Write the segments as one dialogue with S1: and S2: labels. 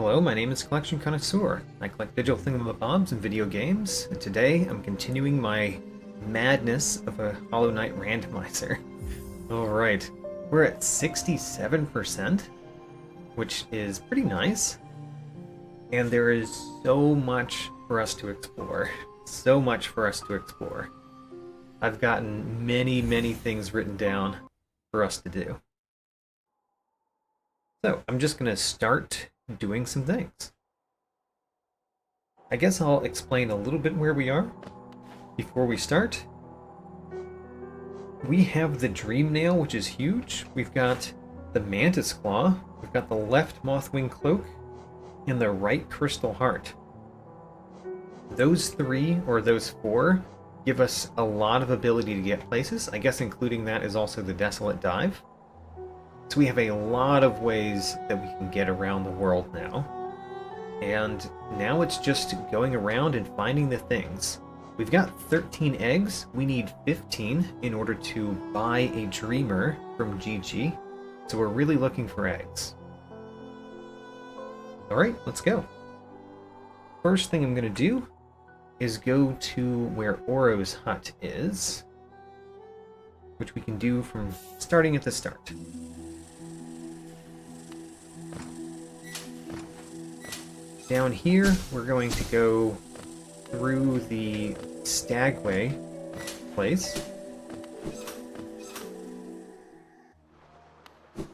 S1: Hello, my name is Collection Connoisseur. I collect digital thingamabobs and video games, and today I'm continuing my madness of a Hollow Knight Randomizer. Alright, we're at 67%, which is pretty nice, and there is so much for us to explore. So much for us to explore. I've gotten many things written down for us to do. So, I'm just going to start doing some things. I guess I'll explain a little bit where we are before we start. We have the Dream Nail, which is huge. We've got the Mantis Claw. We've got the Left Mothwing Cloak and the Right Crystal Heart. Those three, or those four, give us a lot of ability to get places. I guess including that is also the Desolate Dive. So we have a lot of ways that we can get around the world now. And now it's just going around and finding the things. We've got 13 eggs. We need 15 in order to buy a Dreamer from GG. So we're really looking for eggs. Alright, let's go. First thing I'm going to do is go to where Oro's hut is, which we can do from starting at the start. Down here, we're going to go through the Stagway place.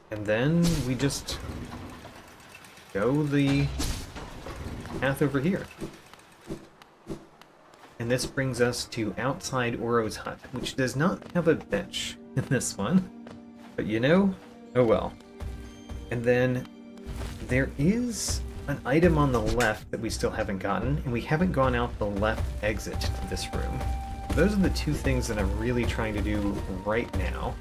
S1: And then we just go the path over here. And this brings us to outside Oro's hut, which does not have a bench in this one. But you know, oh well. And then there is an item on the left that we still haven't gotten, and we haven't gone out the left exit to this room. Those are the two things that I'm really trying to do right now,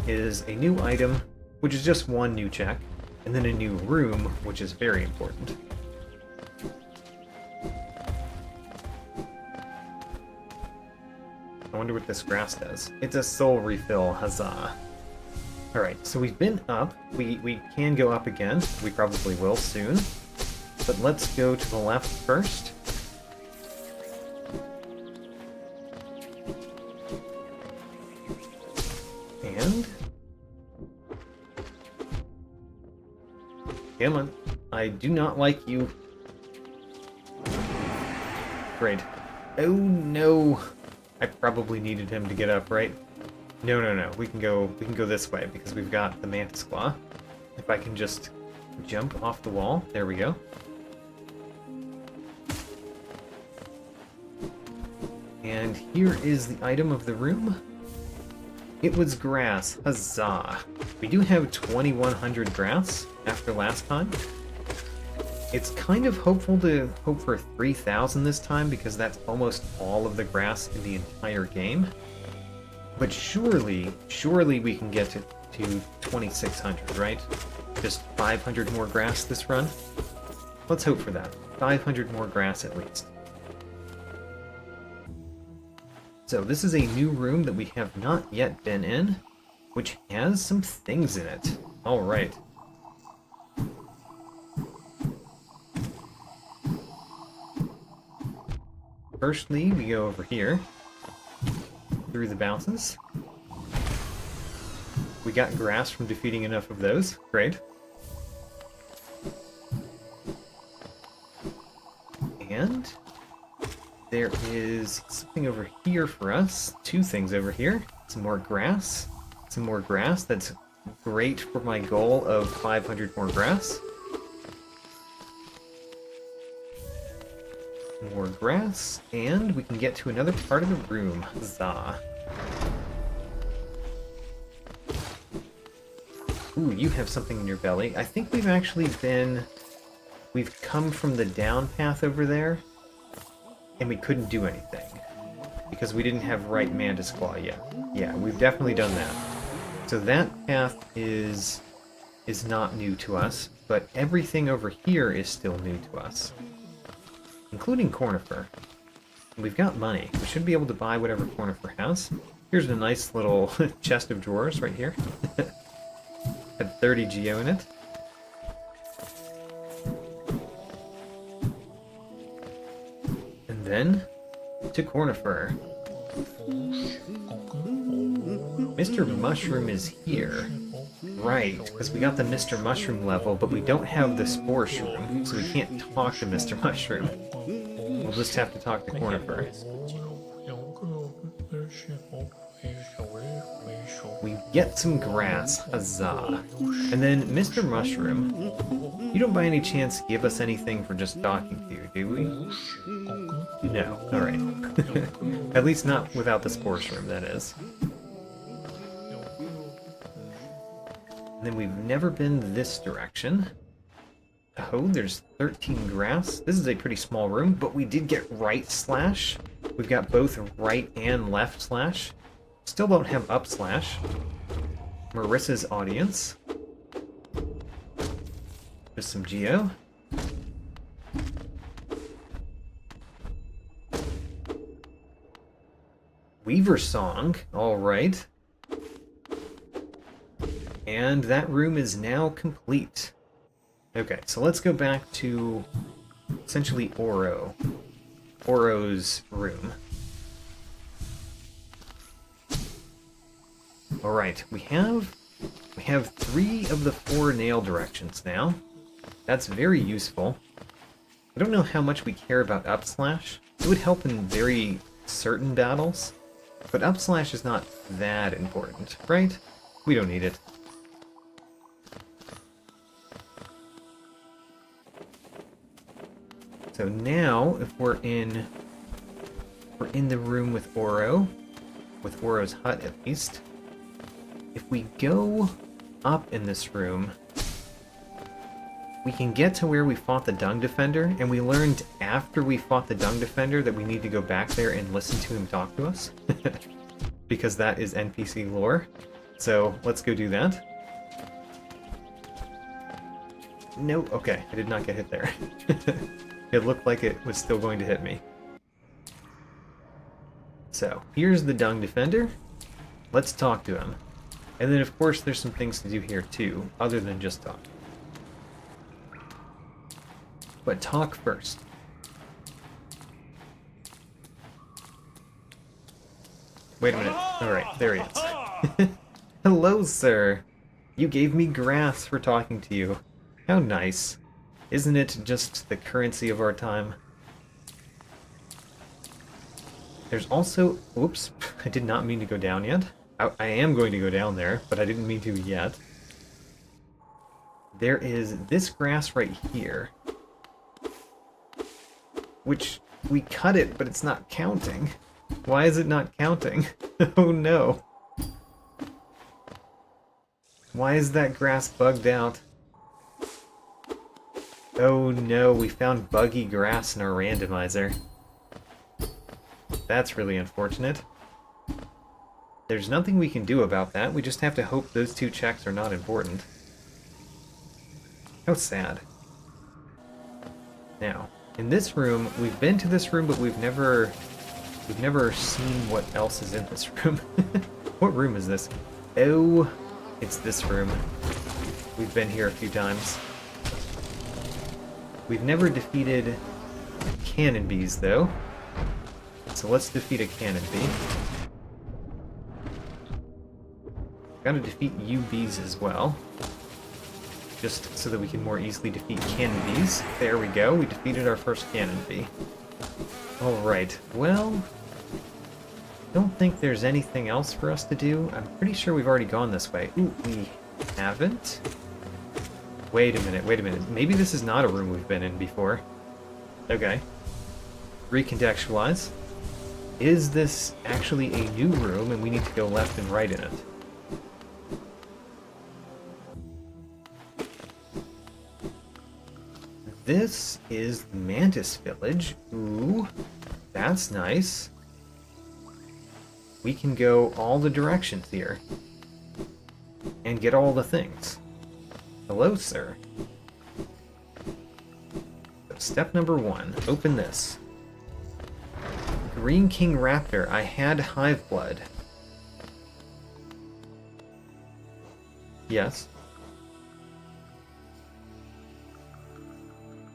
S1: is a new item, which is just one new check, and then a new room, which is very important. I wonder what this grass does. It's a soul refill, huzzah. Alright, so we've been up. We can go up again. We probably will soon. But let's go to the left first. And come on. I do not like you. Great. Oh no. I probably needed him to get up, right? No. We can go this way because we've got the Mantis Claw. If I can just jump off the wall. There we go. And here is the item of the room. It was grass. Huzzah. We do have 2100 grass after last time. It's kind of hopeful to hope for 3000 this time because that's almost all of the grass in the entire game. But surely we can get to 2600, right? Just 500 more grass this run? Let's hope for that. 500 more grass at least. So this is a new room that we have not yet been in, which has some things in it. Alright. Firstly, we go over here, through the bounces. We got grass from defeating enough of those. Great. And there is something over here for us. Two things over here. Some more grass. Some more grass. That's great for my goal of 500 more grass. More grass. And we can get to another part of the room. Huzzah. Ooh, you have something in your belly. I think we've actually been... We've come from the down path over there. And we couldn't do anything because we didn't have right Mantis Claw yet. Yeah, we've definitely done that. So that path is not new to us, but everything over here is still new to us, including Cornifer. We've got money. We should be able to buy whatever Cornifer has. Here's a nice little chest of drawers right here. Had 30 geo in it. then to Cornifer. Mr. Mushroom is here. Right, because we got the Mr. Mushroom level, but we don't have the Spore Shroom, so we can't talk to Mr. Mushroom. We'll just have to talk to Cornifer. We get some grass, huzzah. And then, Mr. Mushroom, you don't by any chance give us anything for just talking to you, do we? No, alright. At least not without the Spore Shroom, that is. And then we've never been this direction. Oh, there's 13 grass. This is a pretty small room, but we did get right slash. We've got both right and left slash. Still don't have up slash. Marissa's audience. Just some geo. Weaver song, alright. And that room is now complete. Okay, so let's go back to essentially Oro. Oro's room. Alright, we have 3 of the 4 nail directions now. That's very useful. I don't know how much we care about up slash. It would help in very certain battles, but up slash is not that important, right? We don't need it. So now, if we're in the room with Oro, with Oro's hut at least, if we go up in this room, we can get to where we fought the Dung Defender, and we learned after we fought the Dung Defender that we need to go back there and listen to him talk to us, because that is NPC lore. So let's go do that. No, okay, I did not get hit there. It looked like it was still going to hit me. So, here's the Dung Defender. Let's talk to him. And then, of course, there's some things to do here, too, other than just talk. But talk first. Wait a minute. Alright, there he is. Hello, sir. You gave me grass for talking to you. How nice. Isn't it just the currency of our time? There's also... Oops, I did not mean to go down yet. I am going to go down there, but I didn't mean to yet. There is this grass right here. Which, we cut it, but it's not counting. Why is it not counting? Oh no. Why is that grass bugged out? Oh no, we found buggy grass in our randomizer. That's really unfortunate. There's nothing we can do about that, we just have to hope those 2 checks are not important. How sad. Now, in this room, we've been to this room, but we've never seen what else is in this room. What room is this? Oh, it's this room. We've been here a few times. We've never defeated cannon bees, though. So let's defeat a cannon bee. Gotta defeat you bees as well. Just so that we can more easily defeat cannon bees. There we go, we defeated our first cannon bee. Alright, well... don't think there's anything else for us to do. I'm pretty sure we've already gone this way. Ooh, we haven't? Wait a minute. Maybe this is not a room we've been in before. Okay. Recontextualize. Is this actually a new room and we need to go left and right in it? This is the Mantis village. Ooh, that's nice. We can go all the directions here. And get all the things. Hello, sir. So step number 1, open this. Green King Raptor, I had hive blood. Yes.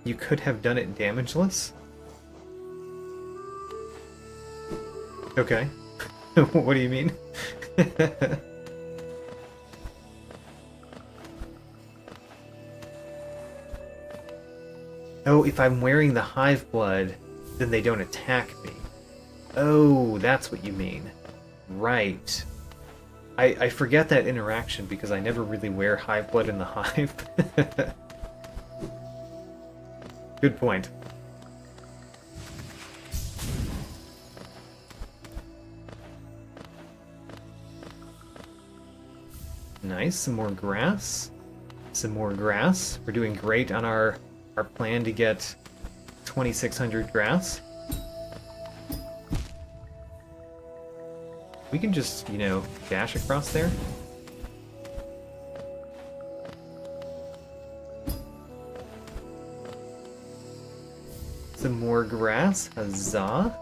S1: You could have done it damageless? Okay. What do you mean? Oh, if I'm wearing the hive blood, then they don't attack me. Oh, that's what you mean. Right. I forget that interaction because I never really wear hive blood in the hive. Good point. Nice, some more grass. Some more grass. We're doing great on our plan to get 2,600 grass. We can just, you know, dash across there. Some more grass. Huzzah.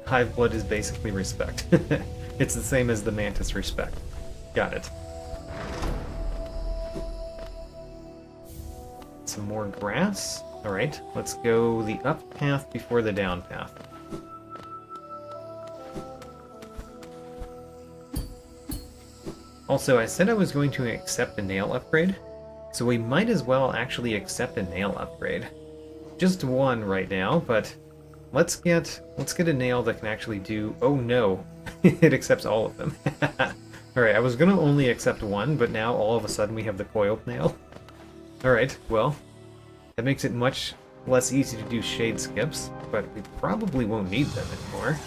S1: Hive blood is basically respect. It's the same as the Mantis respect. Got it. Some more grass. Alright, let's go the up path before the down path. Also, I said I was going to accept a nail upgrade, so we might as well actually accept a nail upgrade. Just one right now, but let's get a nail that can actually do... Oh no, it accepts all of them. Alright, I was going to only accept one, but now all of a sudden we have the coiled nail. Alright, well, that makes it much less easy to do shade skips, but we probably won't need them anymore.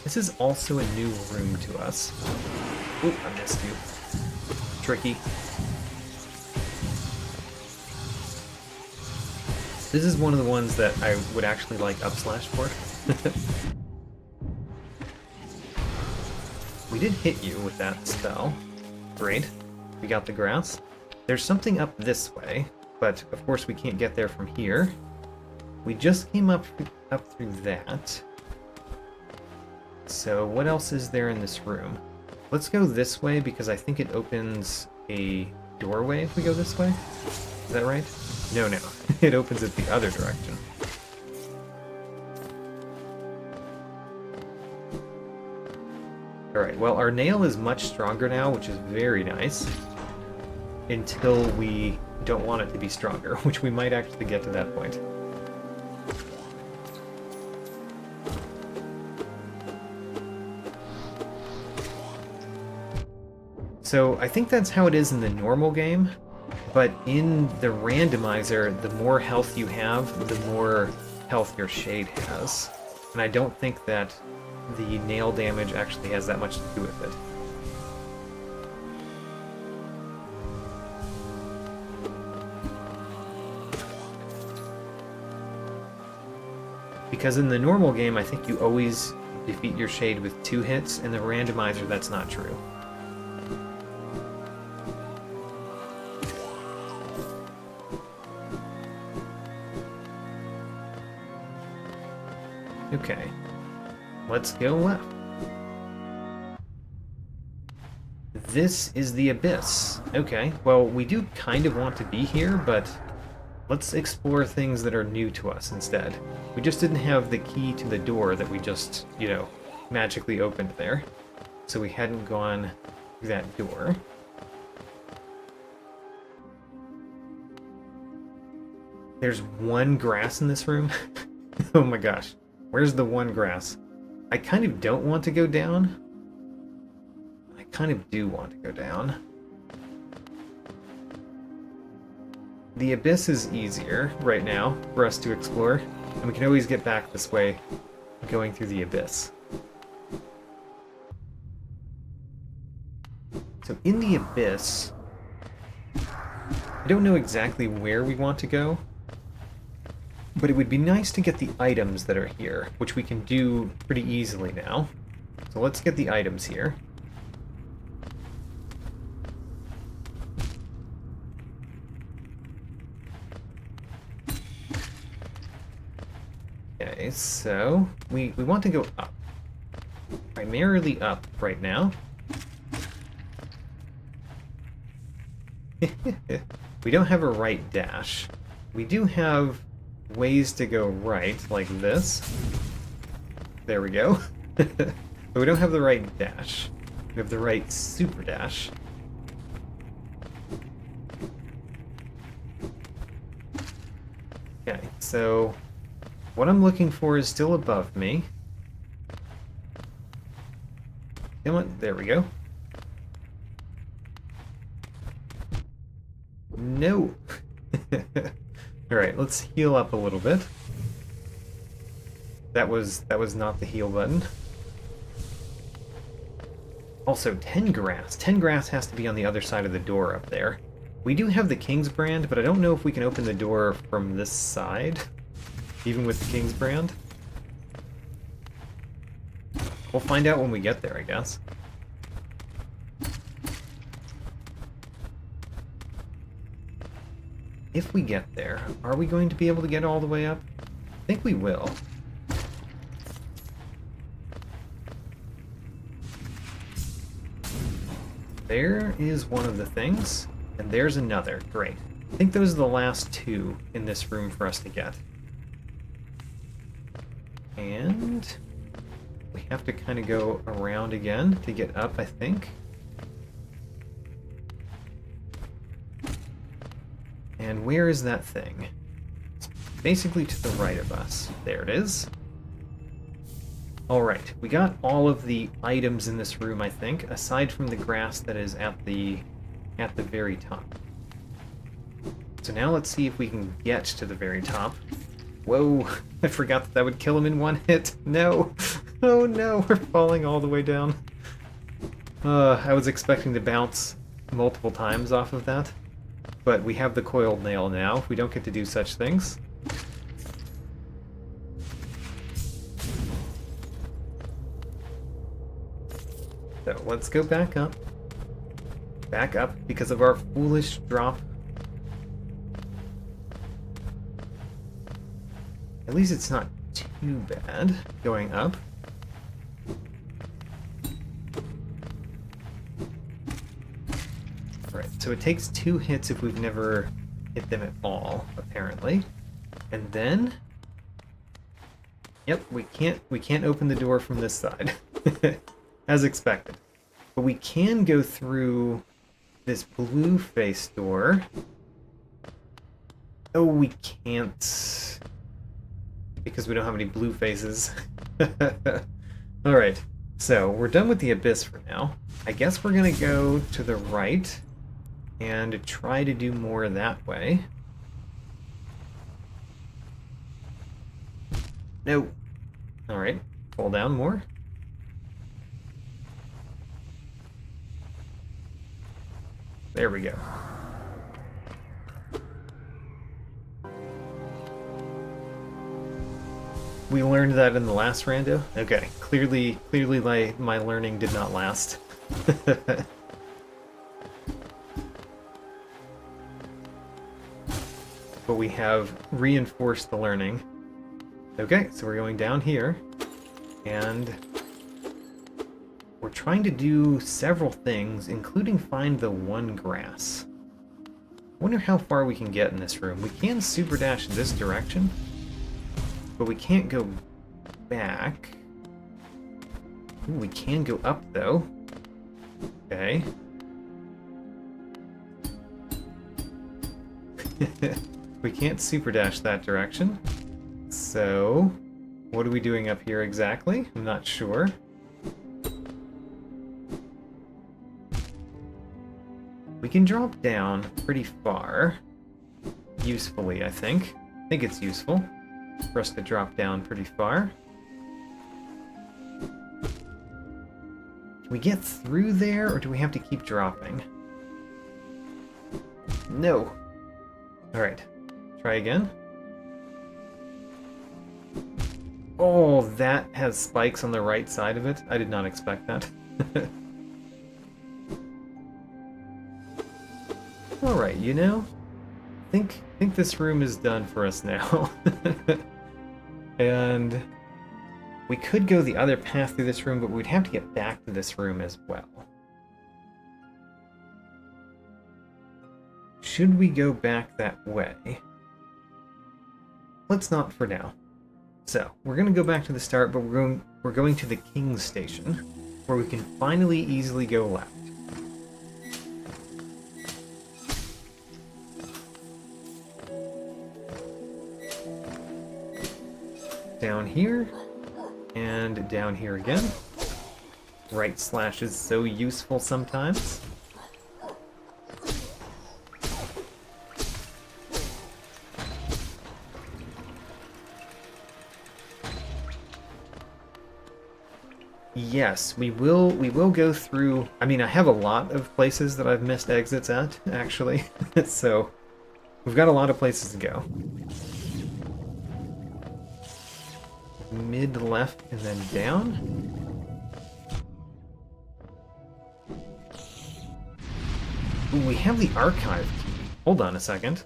S1: This is also a new room to us. Oop, I missed you. Tricky. This is one of the ones that I would actually like upslash for. We did hit you with that spell. Great. We got the grass. There's something up this way, but of course we can't get there from here. We just came up through that. So what else is there in this room? Let's go this way because I think it opens a doorway if we go this way. Is that right? No. It opens it the other direction. Alright, well our nail is much stronger now, which is very nice. Until we don't want it to be stronger, which we might actually get to that point. So I think that's how it is in the normal game, but in the randomizer, the more health you have, the more health your shade has. And I don't think that the nail damage actually has that much to do with it. Because in the normal game, I think you always defeat your shade with 2 hits, in the randomizer that's not true. Okay, let's go left. This is the Abyss. Okay, well, we do kind of want to be here, but let's explore things that are new to us instead. We just didn't have the key to the door that we just, you know, magically opened there. So we hadn't gone through that door. There's one grass in this room? Oh my gosh. Where's the one grass? I kind of don't want to go down. I kind of do want to go down. The Abyss is easier right now for us to explore, and we can always get back this way going through the Abyss. So in the Abyss, I don't know exactly where we want to go, but it would be nice to get the items that are here, which we can do pretty easily now. So let's get the items here. Okay, so we want to go up. Primarily up right now. We don't have a right dash. We do have ways to go right, like this. There we go. But we don't have the right dash. We have the right super dash. Okay, so what I'm looking for is still above me. Come on, there we go. No! Alright, let's heal up a little bit. That was not the heal button. Also, 10 grass. 10 grass has to be on the other side of the door up there. We do have the King's Brand, but I don't know if we can open the door from this side, even with the King's Brand. We'll find out when we get there, I guess. If we get there, are we going to be able to get all the way up? I think we will. There is one of the things, and there's another. Great. I think those are the last two in this room for us to get. And we have to kind of go around again to get up, I think. And where is that thing? It's basically to the right of us. There it is. Alright, we got all of the items in this room, I think, aside from the grass that is at the very top. So now let's see if we can get to the very top. Whoa, I forgot that would kill him in one hit. No! Oh no, we're falling all the way down. I was expecting to bounce multiple times off of that. But we have the coiled nail now. We don't get to do such things. So let's go back up. Back up because of our foolish drop. At least it's not too bad going up. Right, so it takes 2 hits if we've never hit them at all, apparently. And then, yep, we can't open the door from this side. As expected. But we can go through this blue face door. Oh, we can't. Because we don't have any blue faces. Alright, so we're done with the abyss for now. I guess we're gonna go to the right and try to do more that way. No. Alright, fall down more. There we go. We learned that in the last rando? Okay, clearly my learning did not last. But we have reinforced the learning. Okay, so we're going down here, and we're trying to do several things, including find the one grass. I wonder how far we can get in this room. We can super dash in this direction, but we can't go back. Ooh, we can go up, though. Okay. We can't super dash that direction. So, what are we doing up here exactly? I'm not sure. We can drop down pretty far. Usefully, I think. I think it's useful for us to drop down pretty far. Can we get through there, or do we have to keep dropping? No. Alright. Try again. Oh, that has spikes on the right side of it. I did not expect that. Alright, you know, think this room is done for us now. And we could go the other path through this room, but we'd have to get back to this room as well. Should we go back that way? let's not for now. So, we're going to go back to the start, but we're going to the King's Station, where we can finally easily go left. Down here, and down here again. Right slash is so useful sometimes. Yes, we will go through. I mean, I have a lot of places that I've missed exits at, actually. So, we've got a lot of places to go. Mid left and then down. Ooh, we have the archive key. Hold on a second.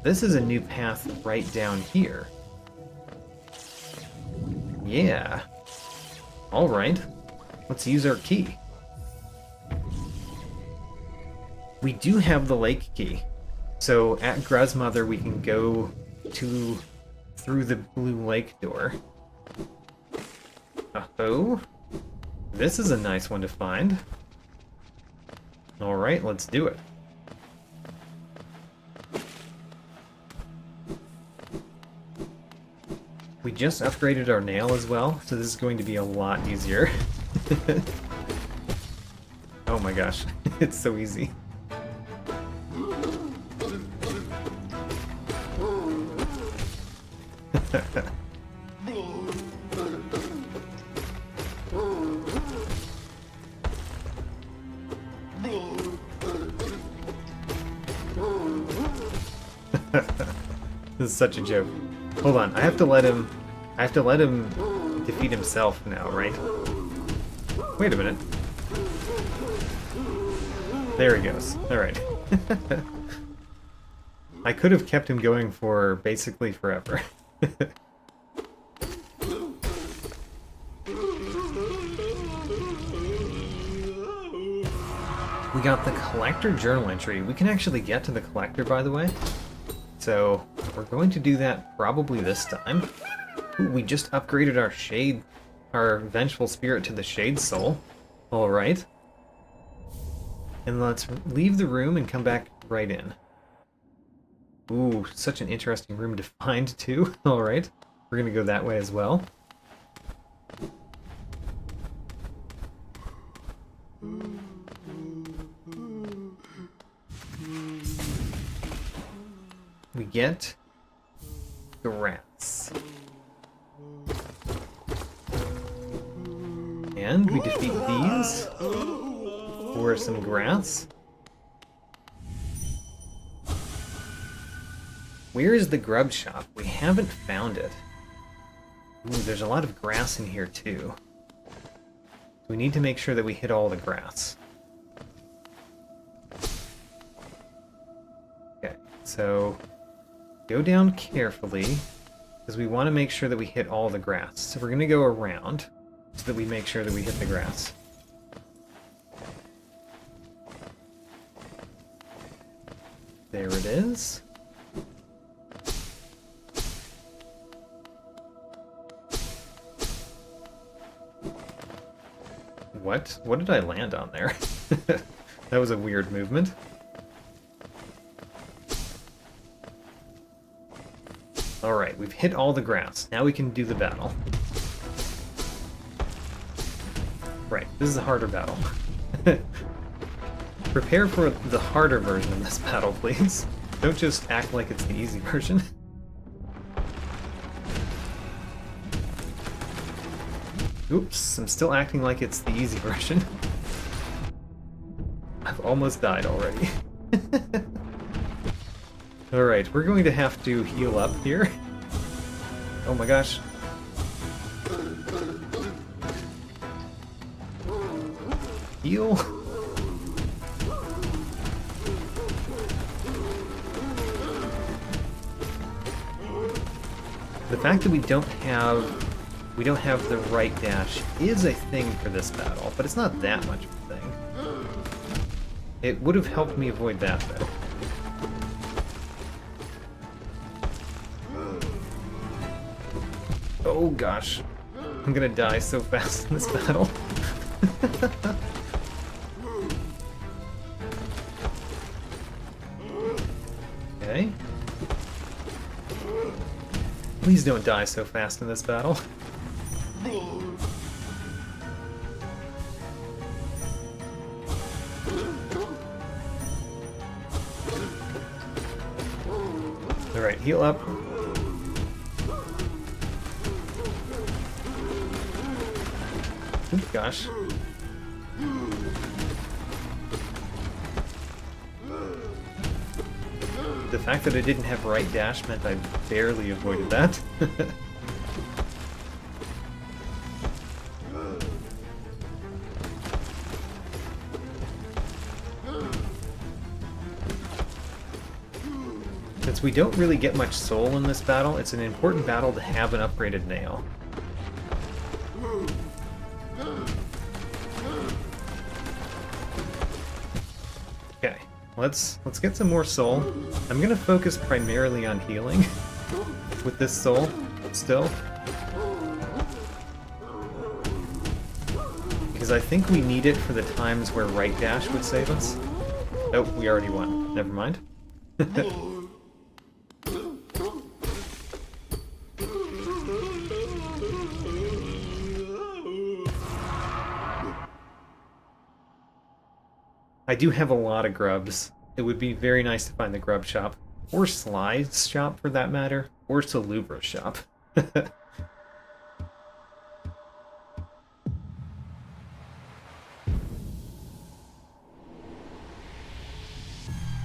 S1: This is a new path right down here. Yeah. Alright. Let's use our key. We do have the lake key. So at Grasmother we can go through the blue lake door. Oh. This is a nice one to find. Alright, let's do it. We just upgraded our nail as well, so this is going to be a lot easier. Oh my gosh, it's so easy. This is such a joke. Hold on, I have to let him defeat himself now, right? Wait a minute. There he goes. Alright. I could have kept him going for basically forever. We got the collector journal entry. We can actually get to the collector, by the way. So, we're going to do that probably this time. Ooh, we just upgraded our Vengeful Spirit to the Shade Soul. Alright. And let's leave the room and come back right in. Ooh, such an interesting room to find, too. Alright. We're gonna go that way as well. We get grass. And we defeat these for some grass. Where is the grub shop? We haven't found it. Ooh, there's a lot of grass in here too. We need to make sure that we hit all the grass. Okay, so go down carefully, because we want to make sure that we hit all the grass. So we're going to go around, so that we make sure that we hit the grass. There it is. What? What did I land on there? That was a weird movement. Alright, we've hit all the grass. Now we can do the battle. Right, this is a harder battle. Prepare for the harder version of this battle, please. Don't just act like it's the easy version. Oops, I'm still acting like it's the easy version. I've almost died already. Alright, we're going to have to heal up here. Oh my gosh. Heal. The fact that we don't have the right dash is a thing for this battle, but it's not that much of a thing. It would have helped me avoid that, though. Oh gosh. I'm gonna die so fast in this battle. Okay. Please don't die so fast in this battle. Alright, heal up. Oh gosh. The fact that I didn't have right dash meant I barely avoided that. Since we don't really get much soul in this battle, it's an important battle to have an upgraded nail. Okay, let's get some more soul. I'm gonna focus primarily on healing with this soul still. Because I think we need it for the times where right dash would save us. Oh, we already won. Never mind. I do have a lot of grubs. It would be very nice to find the grub shop. Or Sly's shop, for that matter. Or Salubra's shop.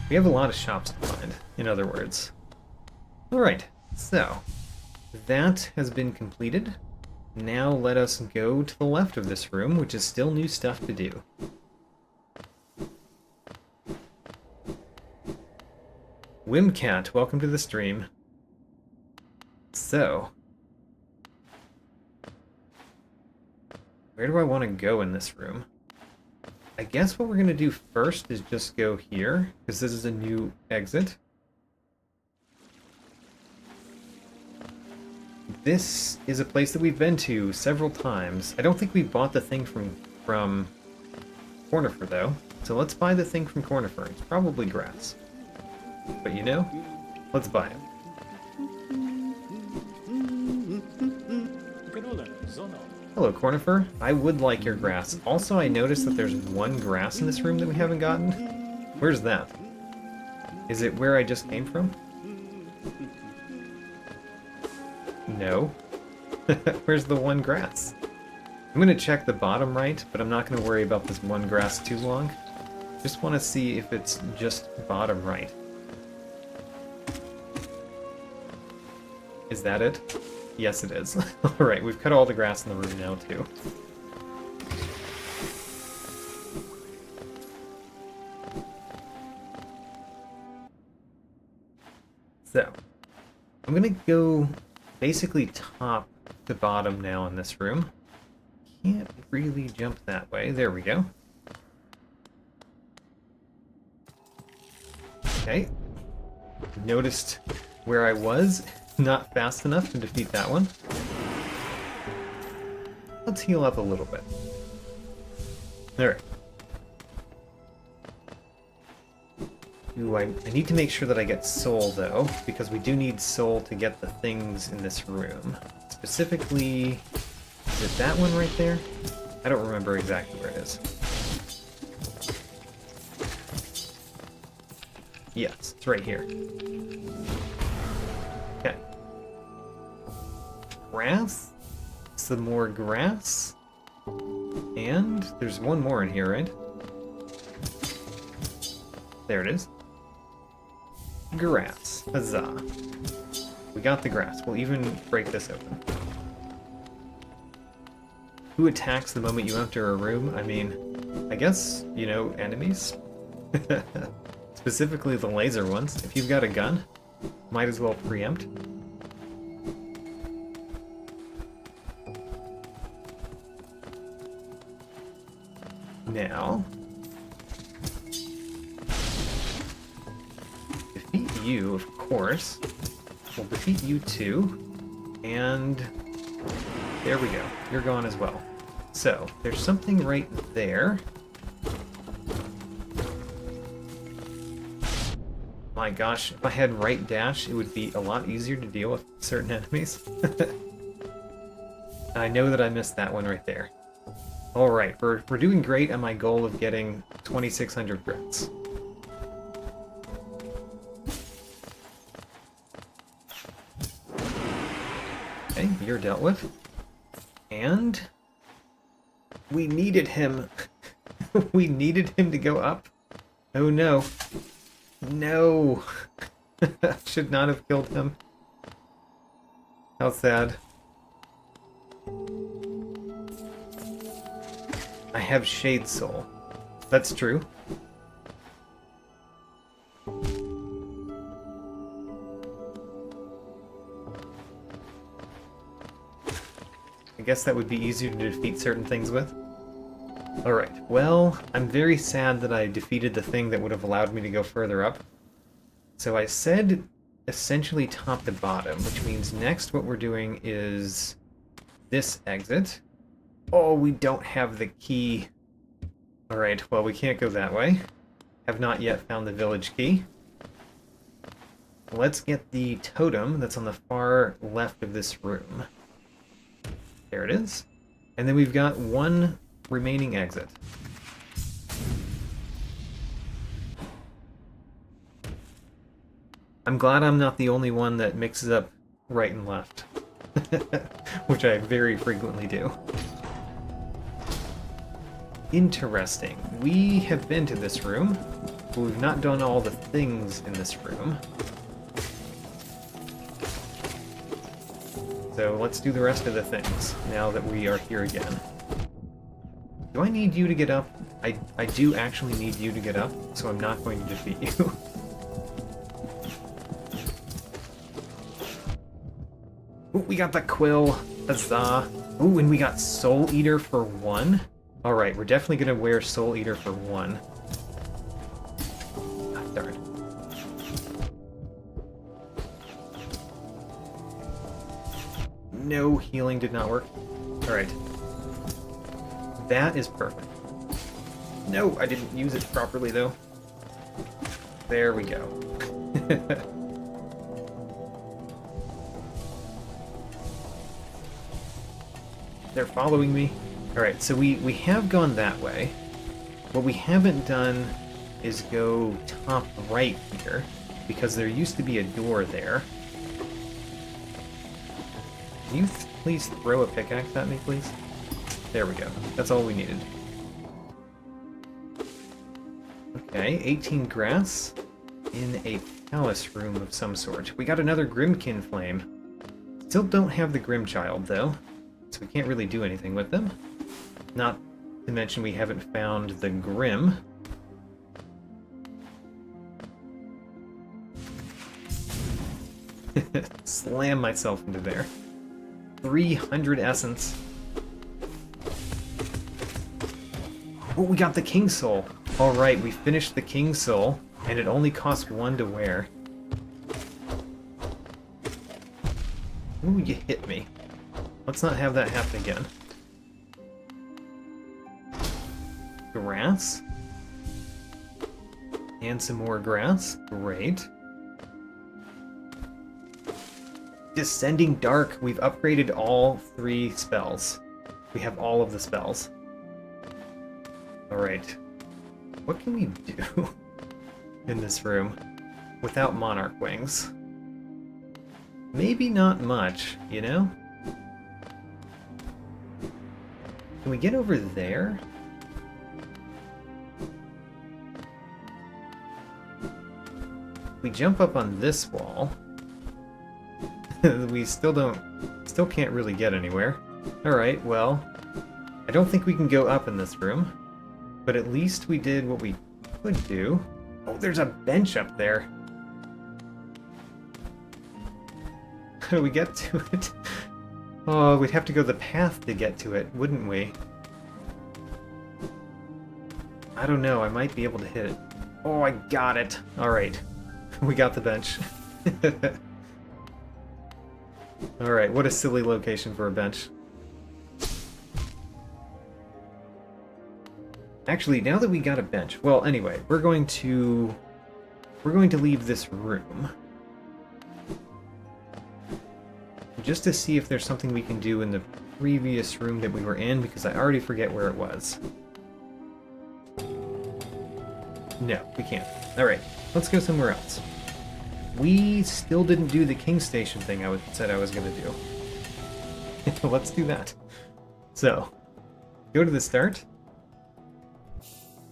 S1: We have a lot of shops to find, in other words. Alright, so that has been completed. Now let us go to the left of this room, which is still new stuff to do. Wimcat, welcome to the stream. So, where do I want to go in this room? I guess what we're going to do first is just go here, because this is a new exit. This is a place that we've been to several times. I don't think we bought the thing from Cornifer, though. So let's buy the thing from Cornifer. It's probably grass. But you know, let's buy it. Hello, Cornifer. I would like your grass. Also, I noticed that there's one grass in this room that we haven't gotten. Where's that? Is it where I just came from? No. Where's the one grass? I'm gonna check the bottom right, but I'm not gonna worry about this one grass too long. Just want to see if it's just bottom right. Is that it? Yes, it is. Alright, we've cut all the grass in the room now, too. So, I'm gonna go basically top to bottom now in this room. Can't really jump that way. There we go. Okay. Noticed where I was. Not fast enough to defeat that one. Let's heal up a little bit. Alright. Ooh, I need to make sure that I get soul, though, because we do need soul to get the things in this room. Specifically, is it that one right there? I don't remember exactly where it is. Yes, it's right here. Okay. Grass? Some more grass? And there's one more in here, right? There it is. Grass. Huzzah. We got the grass. We'll even break this open. Who attacks the moment you enter a room? I mean, I guess, you know, enemies? Specifically the laser ones. If you've got a gun, might as well preempt. Now, defeat you, of course. We'll defeat you too. And There we go. You're gone as well. So, there's something right there. My gosh, if I had right dash, it would be a lot easier to deal with certain enemies. I know that I missed that one right there. Alright, we're doing great on my goal of getting 2,600 grits. Okay, you're dealt with. And we needed him. We needed him to go up. Oh no. No. Should not have killed him. How sad. I have Shade Soul. That's true. I guess that would be easier to defeat certain things with. Alright, well, I'm very sad that I defeated the thing that would have allowed me to go further up. So I said essentially top to bottom, which means next what we're doing is this exit. Oh, we don't have the key. Alright, well, we can't go that way. Have not yet found the village key. Let's get the totem that's on the far left of this room. There it is. And then we've got one remaining exit. I'm glad I'm not the only one that mixes up right and left. Which I very frequently do. Interesting. We have been to this room, but we've not done all the things in this room. So let's do the rest of the things, now that we are here again. Do I need you to get up? I do actually need you to get up, so I'm not going to defeat you. Ooh, we got the quill. Huzzah. Ooh, and we got Soul Eater for 1. Alright, we're definitely going to wear Soul Eater for 1. Ah, darn. No, healing did not work. Alright. That is perfect. No, I didn't use it properly, though. There we go. They're following me. Alright, so we have gone that way. What we haven't done is go top right here, because there used to be a door there. Can you please throw a pickaxe at me, please? There we go. That's all we needed. Okay, 18 grass in a palace room of some sort. We got another Grimkin Flame. Still don't have the Grimchild, though, so we can't really do anything with them. Not to mention we haven't found the Grim. Slam myself into there. 300 essence. Oh, we got the King Soul. Alright, we finished the King Soul, and it only costs 1 to wear. Ooh, you hit me. Let's not have that happen again. Grass. And some more grass. Great. Descending Dark. We've upgraded all 3 spells. We have all of the spells. Alright. What can we do in this room without Monarch Wings? Maybe not much, you know? Can we get over there? We jump up on this wall. We still can't really get anywhere. Alright, well, I don't think we can go up in this room, but at least we did what we could do. Oh, there's a bench up there. How do we get to it? Oh, we'd have to go the path to get to it, wouldn't we? I don't know, I might be able to hit it. Oh, I got it. Alright. We got the bench. Alright, what a silly location for a bench. Actually, now that we got a bench, well, anyway, we're going to leave this room just to see if there's something we can do in the previous room that we were in, because I already forget where it was. No, we can't. Alright, let's go somewhere else. We still didn't do the King Station thing I said I was going to do. Let's do that. So, go to the start.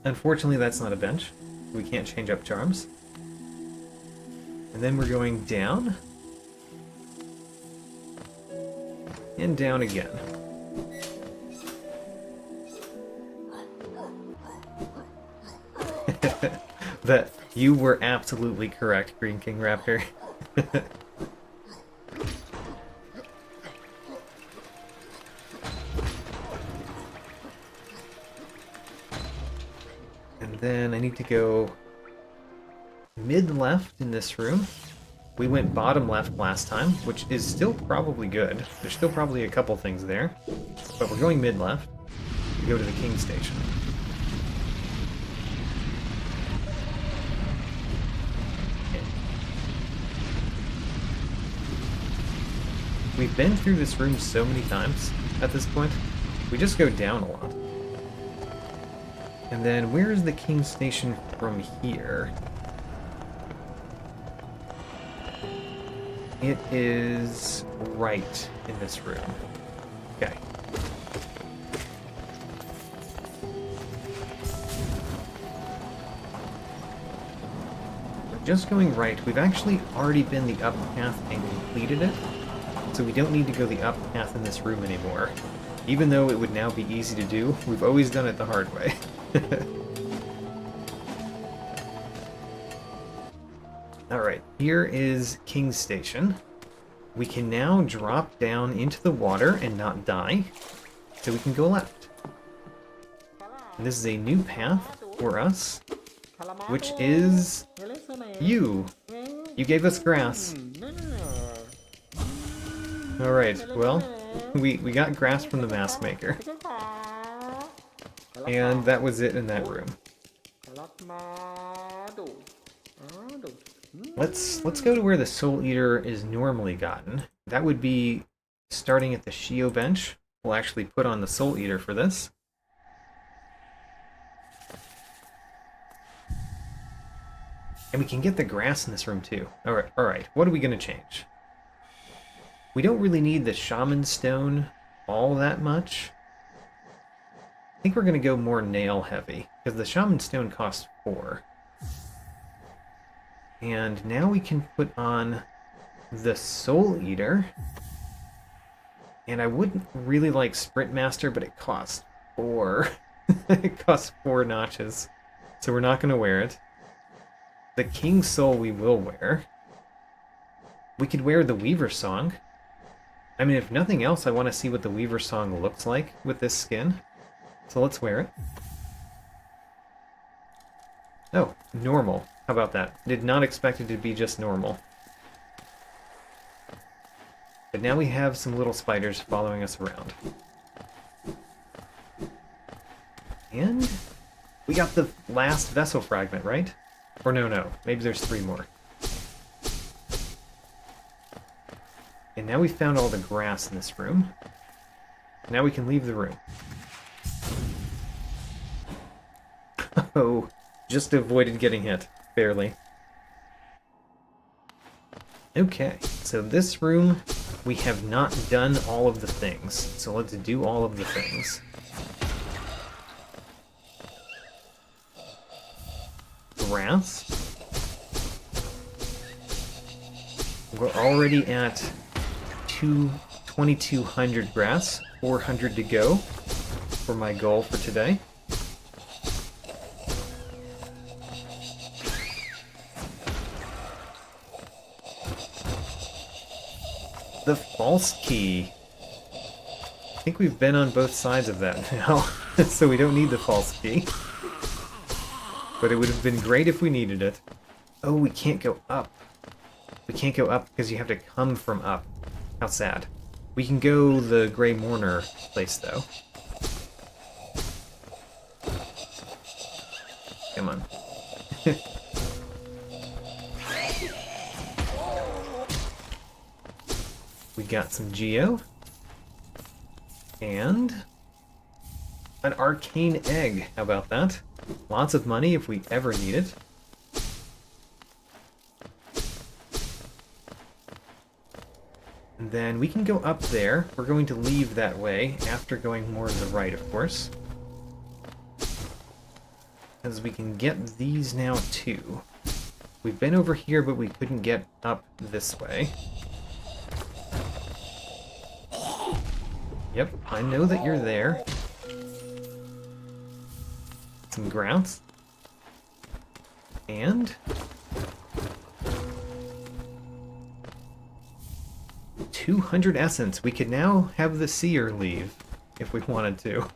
S1: Unfortunately, that's not a bench. We can't change up charms. And then we're going down. And down again. That you were absolutely correct, Green King Raptor. And then I need to go mid-left in this room. We went bottom left last time, which is still probably good. There's still probably a couple things there. But we're going mid-left to go to the King Station. We've been through this room so many times at this point. We just go down a lot. And then where is the King Station from here? It is right in this room. Okay. We're just going right. We've actually already been the up path and completed it. So we don't need to go the up path in this room anymore. Even though it would now be easy to do, we've always done it the hard way. Alright, here is King's Station. We can now drop down into the water and not die, so we can go left. And this is a new path for us, which is you. You gave us grass. Alright, well, we got grass from the mask maker. And that was it in that room. Let's go to where the Soul Eater is normally gotten. That would be starting at the Shio bench. We'll actually put on the Soul Eater for this. And we can get the grass in this room too. Alright, what are we going to change? We don't really need the Shaman Stone all that much. I think we're going to go more nail heavy, because the Shaman Stone costs 4. And now we can put on the Soul Eater. And I wouldn't really like Sprint Master, but it costs 4. It costs 4 notches. So we're not going to wear it. The King Soul we will wear. We could wear the Weaver Song. I mean, if nothing else, I want to see what the Weaver Song looks like with this skin. So let's wear it. Oh, normal. How about that? Did not expect it to be just normal. But now we have some little spiders following us around. And we got the last Vessel Fragment, right? Or no, maybe there's 3 more. And now we've found all the grass in this room. Now we can leave the room. Oh, just avoided getting hit. Barely. Okay, so this room, we have not done all of the things. So let's do all of the things. Grass. We're already at 2,200 grass, 400 to go for my goal for today. The false key. I think we've been on both sides of that now, so we don't need the false key. But it would have been great if we needed it. Oh, we can't go up. We can't go up because you have to come from up. How sad. We can go the Grey Mourner place, though. Come on. We got some Geo. And an arcane egg. How about that? Lots of money if we ever need it. And then we can go up there. We're going to leave that way after going more to the right, of course. Because we can get these now too. We've been over here, but we couldn't get up this way. Yep, I know that you're there. Some grounds. And 200 essence. We could now have the seer leave if we wanted to.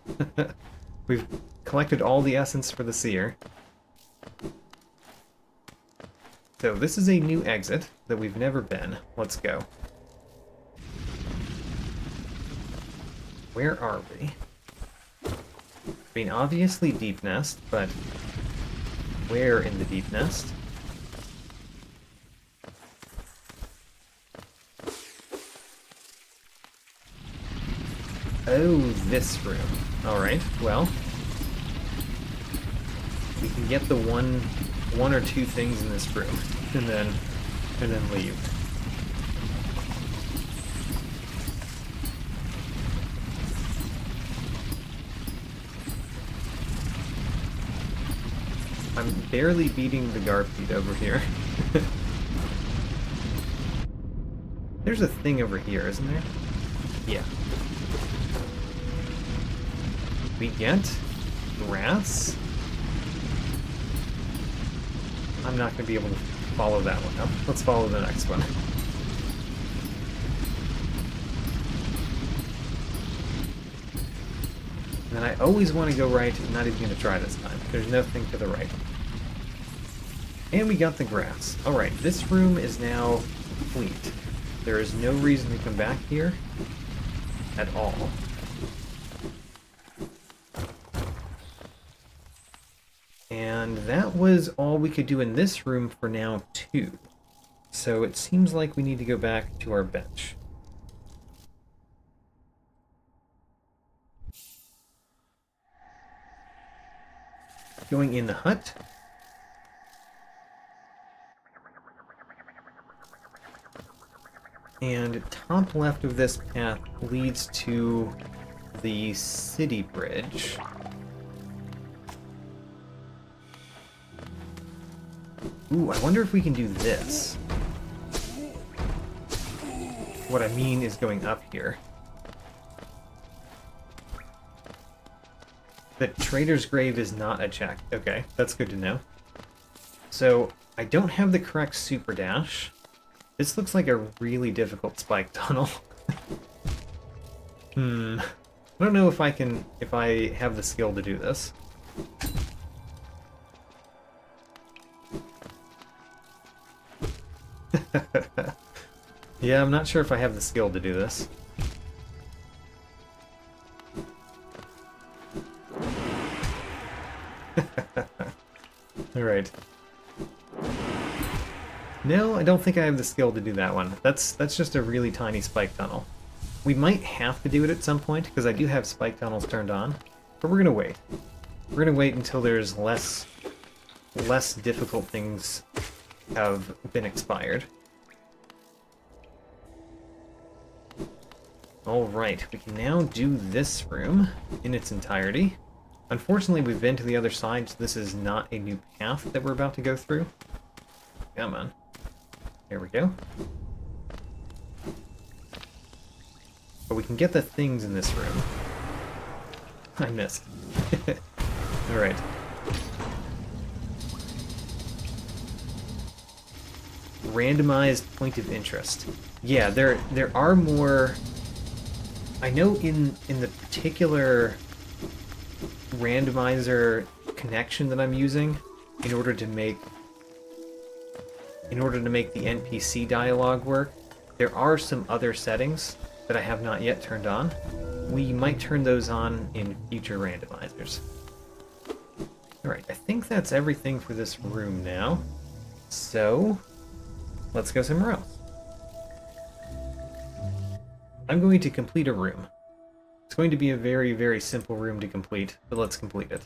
S1: We've collected all the essence for the seer. So this is a new exit that we've never been. Let's go. Where are we? I mean, obviously Deep Nest, but where in the Deep Nest? Oh, this room. Alright, well. We can get the one or two things in this room, and then leave. I'm barely beating the Garpede over here. There's a thing over here, isn't there? Yeah. We get grass. I'm not going to be able to follow that one up. Let's follow the next one. And I always want to go right. I'm not even going to try this time. There's nothing to the right. And we got the grass. Alright, this room is now complete. There is no reason to come back here at all. And that was all we could do in this room for now, too. So it seems like we need to go back to our bench. Going in the hut. And top left of this path leads to the city bridge. Ooh, I wonder if we can do this. What I mean is going up here. The Trader's Grave is not a check. Okay, that's good to know. So, I don't have the correct super dash. This looks like a really difficult spike tunnel. I don't know if I have the skill to do this. Yeah, I'm not sure if I have the skill to do this. Alright. No, I don't think I have the skill to do that one. That's just a really tiny spike tunnel. We might have to do it at some point, because I do have spike tunnels turned on. But we're gonna wait. We're gonna wait until there's less difficult things have been expired. Alright, we can now do this room in its entirety. Unfortunately, we've been to the other side, so this is not a new path that we're about to go through. Come on. There we go. But we can get the things in this room. I missed. Alright. Randomized point of interest. Yeah, there are more... I know in the particular randomizer connection that I'm using, in order to make the NPC dialogue work, There are some other settings that I have not yet turned on. We might turn those on in future randomizers. Alright, I think that's everything for this room now. So, let's go somewhere else. I'm going to complete a room. It's going to be a very, very simple room to complete, but let's complete it.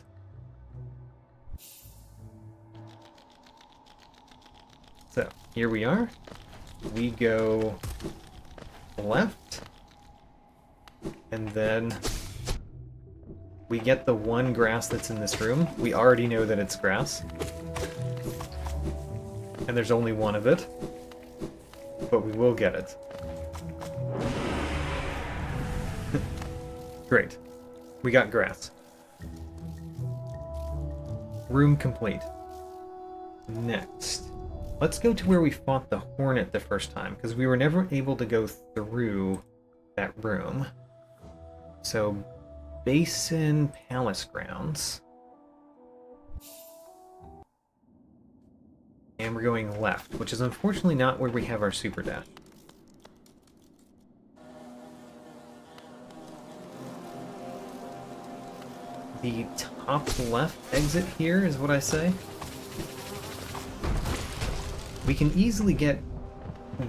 S1: So, here we are. We go left, and then we get the one grass that's in this room. We already know that it's grass. And there's only one of it. But we will get it. Great. We got grass. Room complete. Next. Let's go to where we fought the Hornet the first time, because we were never able to go through that room. So, Basin Palace Grounds. And we're going left, which is unfortunately not where we have our super dash. The top left exit here is what I say. We can easily get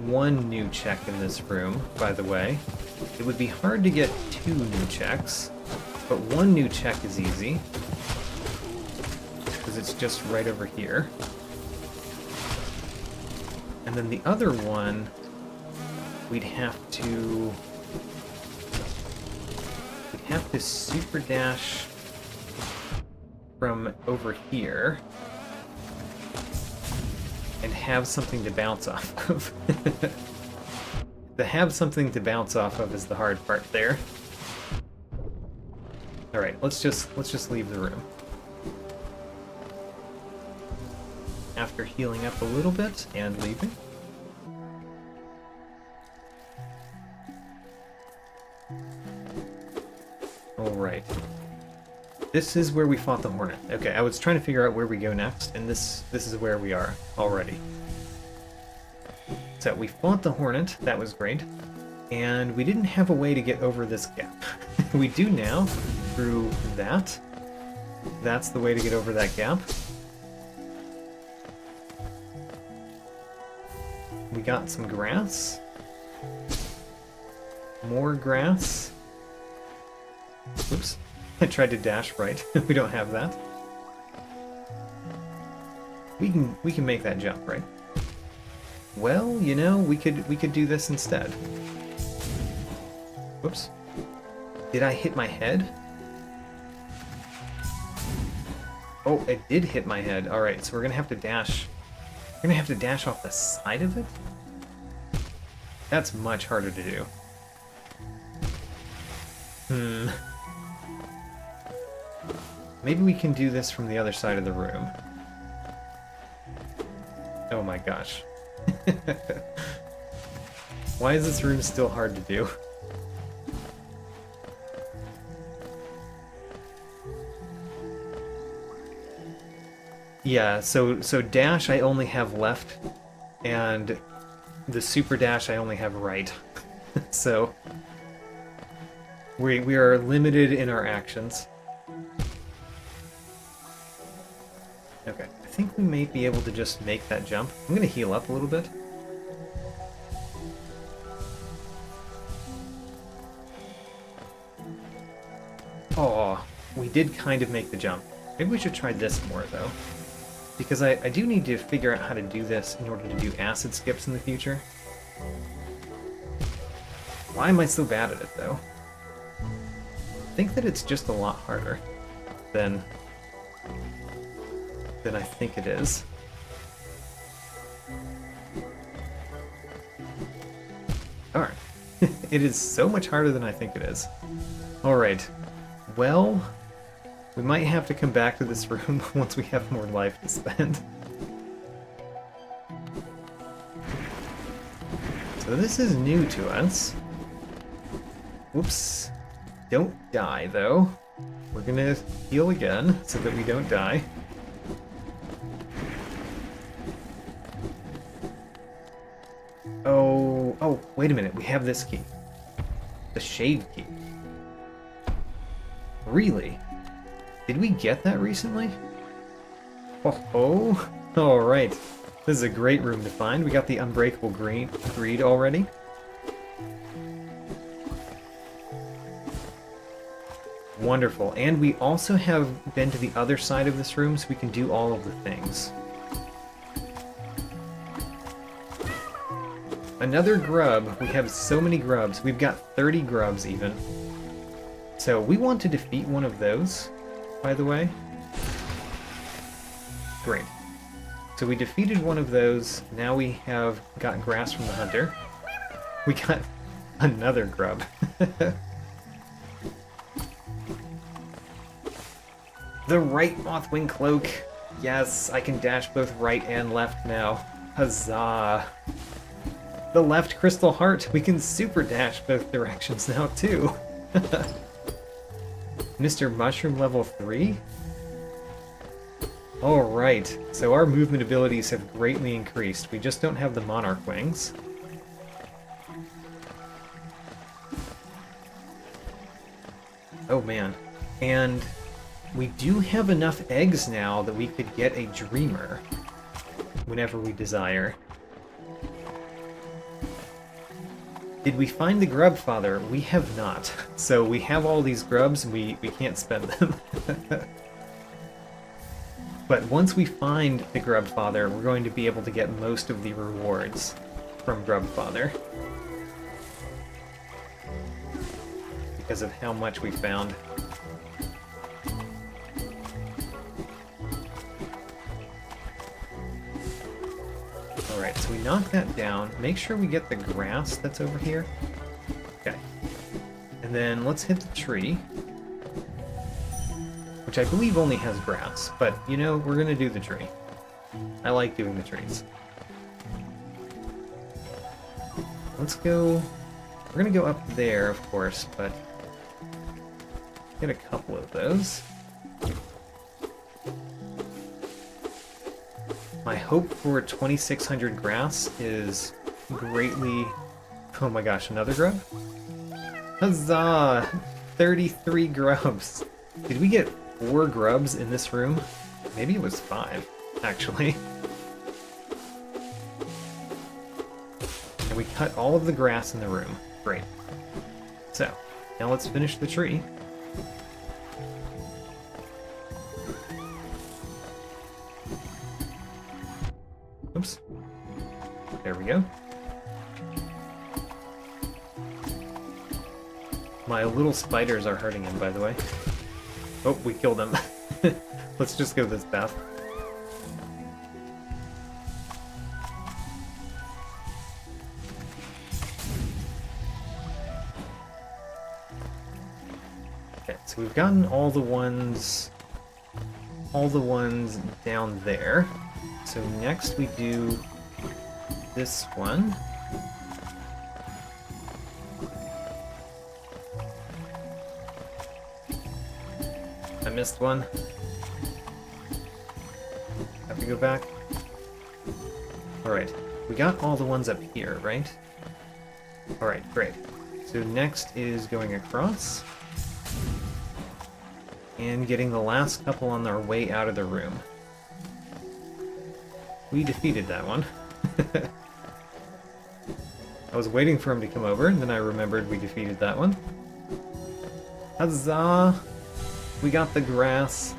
S1: one new check in this room, by the way. It would be hard to get 2 new checks, but 1 new check is easy, because it's just right over here. And then the other one, we'd have to super dash from over here and have something to bounce off of. To have something to bounce off of is the hard part there. All right, let's just leave the room. After healing up a little bit and leaving. Alright. This is where we fought the Hornet. Okay, I was trying to figure out where we go next, and this is where we are already. So we fought the Hornet, that was great, and we didn't have a way to get over this gap. We do now, through that. That's the way to get over that gap. We got some grass. More grass. Oops. I tried to dash right. We don't have that. We can make that jump, right? Well, you know, we could do this instead. Whoops. Did I hit my head? Oh, it did hit my head. Alright, so we're gonna have to dash. We're gonna have to dash off the side of it? That's much harder to do. Maybe we can do this from the other side of the room. Oh my gosh. Why is this room still hard to do? Yeah, so dash I only have left, and the super dash I only have right. So we are limited in our actions. Okay, I think we may be able to just make that jump. I'm gonna heal up a little bit. Oh, we did kind of make the jump. Maybe we should try this more, though. Because I do need to figure out how to do this in order to do acid skips in the future. Why am I so bad at it, though? I think that it's just a lot harder than I think it is. Alright. It is so much harder than I think it is. Alright. Well, we might have to come back to this room once we have more life to spend. So this is new to us. Whoops. Don't die, though. We're gonna heal again so that we don't die. Oh, oh, wait a minute. We have this key. The shade key. Really? Did we get that recently? Oh, alright. This is a great room to find. We got the Unbreakable Greed already. Wonderful. And we also have been to the other side of this room, so we can do all of the things. Another grub. We have so many grubs. We've got 30 grubs even. So we want to defeat one of those, by the way. Great. So we defeated one of those. Now we have got grass from the hunter. We got another grub. The White Mothwing Cloak. Yes, I can dash both right and left now. Huzzah. The left crystal heart. We can super dash both directions now too. Mr. Mushroom level 3? Alright, so our movement abilities have greatly increased. We just don't have the Monarch wings. Oh man. And we do have enough eggs now that we could get a Dreamer whenever we desire. Did we find the Grub Father? We have not. So we have all these grubs and we can't spend them. But once we find the Grub Father, we're going to be able to get most of the rewards from Grub Father. Because of how much we found. Alright, so we knock that down. Make sure we get the grass that's over here. Okay. And then let's hit the tree. Which I believe only has grass, but you know, we're gonna do the tree. I like doing the trees. Let's go... We're gonna go up there, of course, but... get a couple of those. My hope for 2600 grass is greatly... Oh my gosh, another grub? Huzzah! 33 grubs! Did we get 4 grubs in this room? Maybe it was 5, actually. And we cut all of the grass in the room. Great. So, now let's finish the tree. Oops. There we go. My little spiders are hurting him, by the way. Oh, we killed him. Let's just go this path. Okay, so we've gotten all the ones down there. So next we do this one. I missed one. Have to go back. Alright, we got all the ones up here, right? Alright, great. So next is going across. And getting the last couple on our way out of the room. We defeated that one. I was waiting for him to come over, and then I remembered we defeated that one. Huzzah! We got the grass.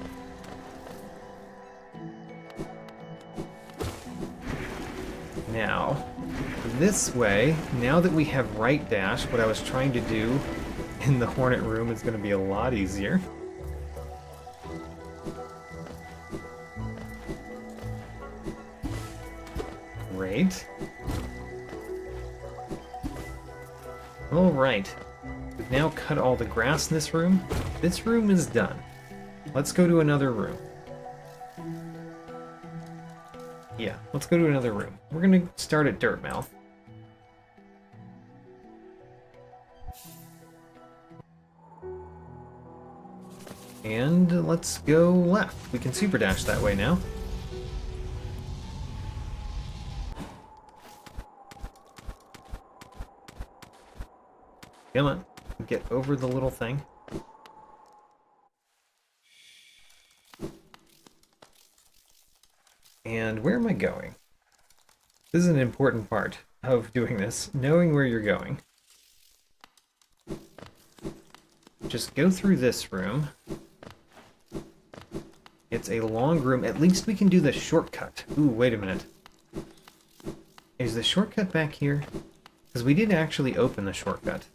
S1: Now, this way, now that we have right dash, what I was trying to do in the Hornet room is going to be a lot easier. Great. Alright. We've now cut all the grass in this room. This room is done. Let's go to another room. Yeah, let's go to another room. We're gonna start at Dirtmouth. And let's go left. We can super dash that way now. Come on. Get over the little thing. And where am I going? This is an important part of doing this, knowing where you're going. Just go through this room. It's a long room. At least we can do the shortcut. Ooh, wait a minute. Is the shortcut back here? Because we did actually open the shortcut.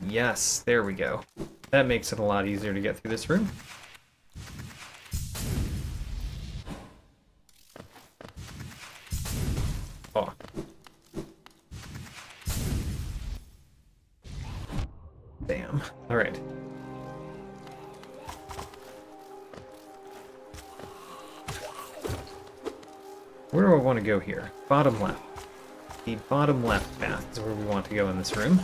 S1: Yes, there we go. That makes it a lot easier to get through this room. Oh. Damn. Alright. Where do I want to go here? Bottom left. The bottom left path is where we want to go in this room.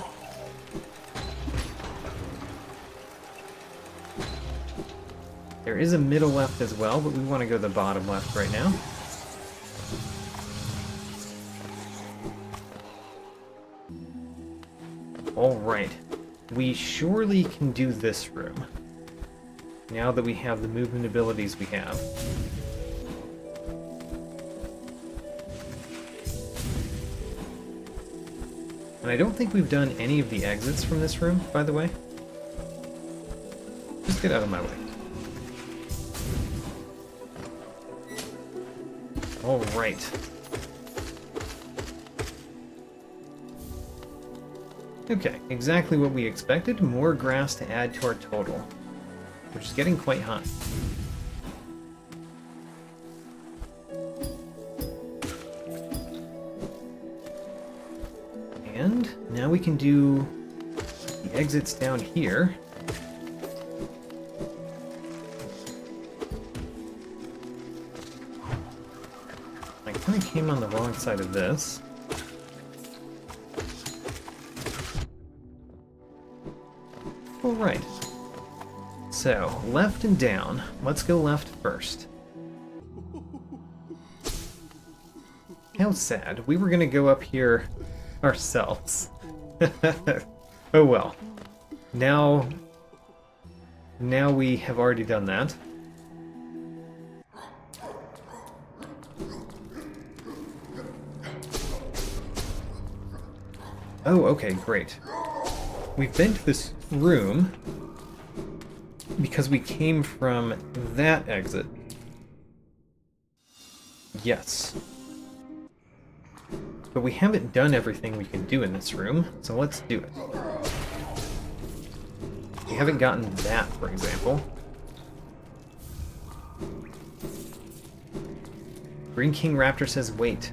S1: There is a middle left as well, but we want to go the bottom left right now. Alright. We surely can do this room. Now that we have the movement abilities we have. And I don't think we've done any of the exits from this room, by the way. Just get out of my way. Alright. Okay, exactly what we expected. More grass to add to our total, which is getting quite high. And now we can do the exits down here. I kind of came on the wrong side of this. Alright. So, left and down. Let's go left first. How sad. We were going to go up here ourselves. Oh well. Now we have already done that. Oh, okay, great. We've been to this room because we came from that exit. Yes. But we haven't done everything we can do in this room, so let's do it. We haven't gotten that, for example. Green King Raptor says, wait.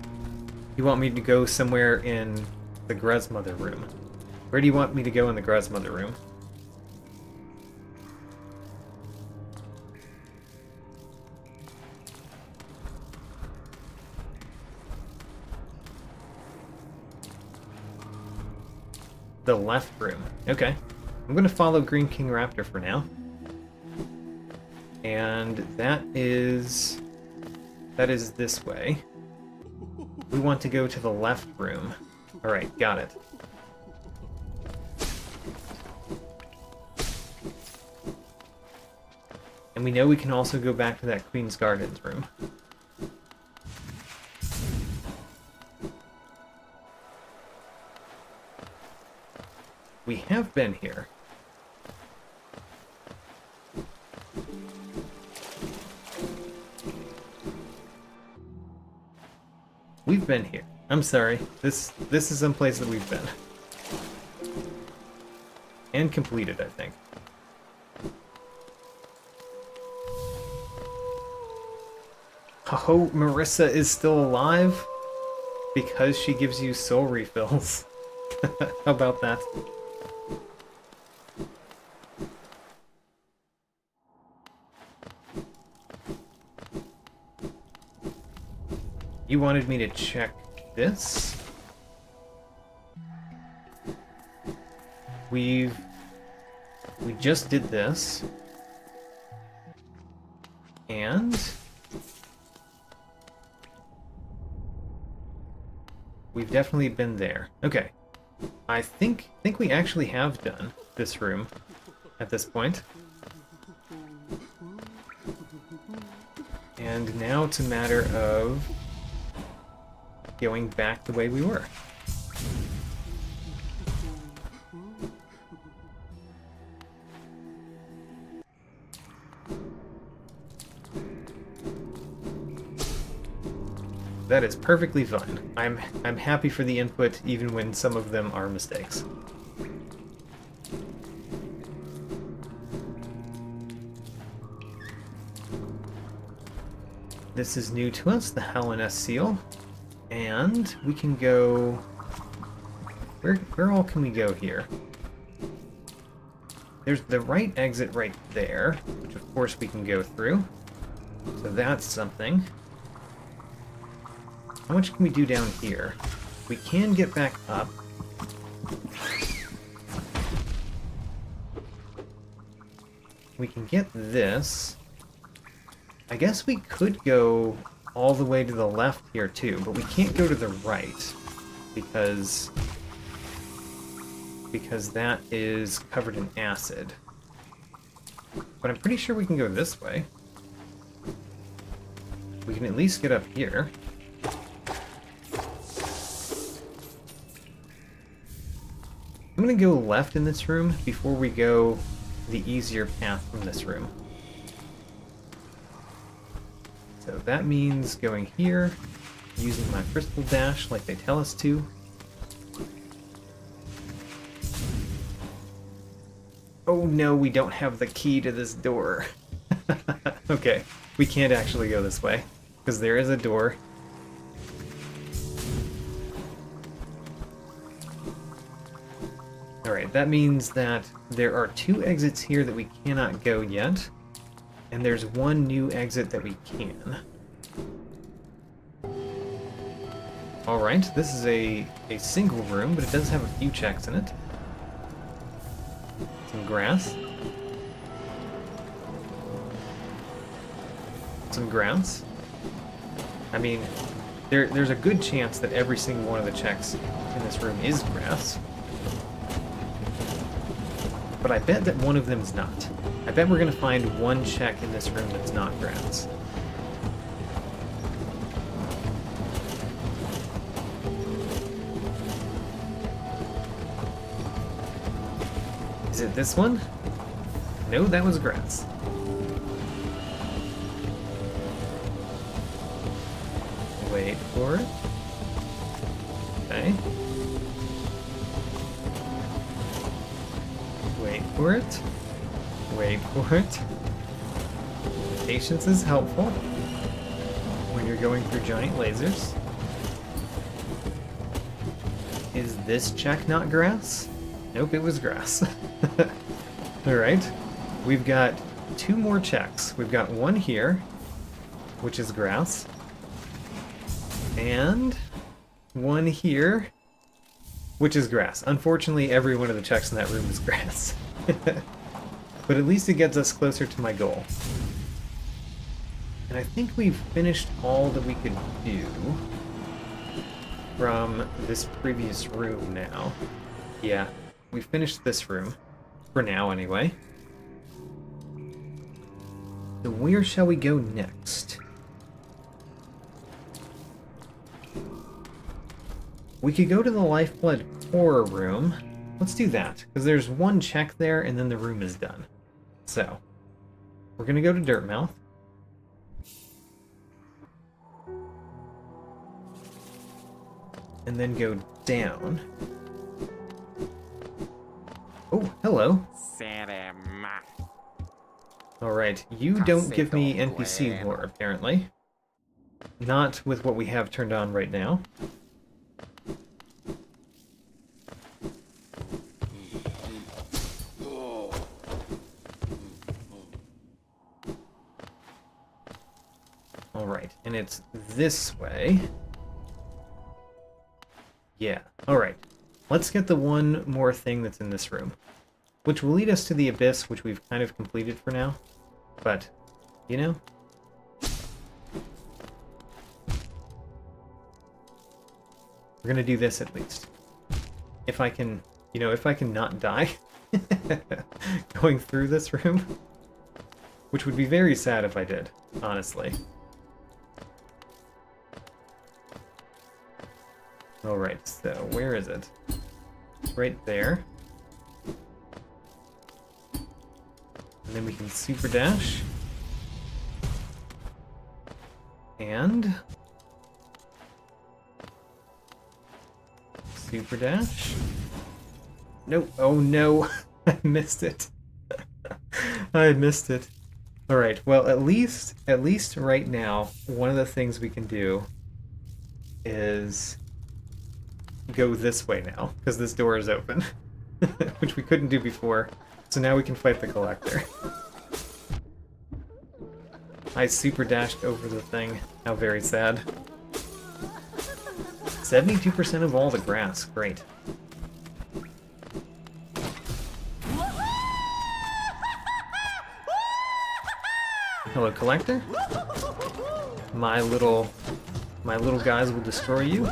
S1: You want me to go somewhere in the Grezmother room? Where do you want me to go in the Grezmother room? The left room. Okay. I'm going to follow Green King Raptor for now. And that is this way. We want to go to the left room. Alright, got it. And we know we can also go back to that Queen's Gardens room. We have been here. We've been here. I'm sorry. This is someplace that we've been. And completed, I think. Oh, Marissa is still alive? Because she gives you soul refills. How about that? You wanted me to check this? We just did this. And we've definitely been there. Okay. I think we actually have done this room at this point. And now it's a matter of going back the way we were. That is perfectly fine. I'm happy for the input even when some of them are mistakes. This is new to us, the Hallownest seal. And we can go... Where all can we go here? There's the right exit right there, which of course we can go through. So that's something. How much can we do down here? We can get back up. We can get this. I guess we could go all the way to the left here too, but we can't go to the right because that is covered in acid. But I'm pretty sure we can go this way. We can at least get up here. I'm gonna go left in this room before we go the easier path from this room. So that means going here, using my crystal dash like they tell us to. Oh no, we don't have the key to this door. Okay, we can't actually go this way, because there is a door. Alright, that means that there are 2 exits here that we cannot go yet, and there's 1 new exit that we can. Alright, this is a single room, but it does have a few checks in it. Some grass. Some grass. I mean, there's a good chance that every single one of the checks in this room is grass. But I bet that one of them is not. I bet we're going to find 1 check in this room that's not grass. Is it this one? No, that was grass. Wait for it. Okay. Wait for it. Wait for it. Patience is helpful when you're going through giant lasers. Is this check not grass? Nope, it was grass. Alright. We've got 2 more checks. We've got 1 here, which is grass. And 1 here, which is grass. Unfortunately, every one of the checks in that room is grass. But at least it gets us closer to my goal. And I think we've finished all that we could do from this previous room now. Yeah, we finished this room. For now, anyway. So where shall we go next? We could go to the Lifeblood Core room. Let's do that, because there's 1 check there, and then the room is done. So, we're going to go to Dirtmouth. And then go down. Oh, hello. Alright, you don't give me NPC lore, apparently. Not with what we have turned on right now. Alright, and it's this way. Yeah, alright. Let's get the 1 more thing that's in this room. Which will lead us to the Abyss, which we've kind of completed for now. But, you know? We're gonna do this at least. if I can, you know, if I can not die going through this room, which would be very sad if I did, honestly. Alright, so where is it? It's right there. And then we can super dash. And super dash. Nope. Oh no, I missed it. I missed it. All right. Well, at least right now, one of the things we can do is go this way now because this door is open, which we couldn't do before. So now we can fight the collector. I super dashed over the thing. How very sad. 72% of all the grass. Great. Hello, collector. My little guys will destroy you.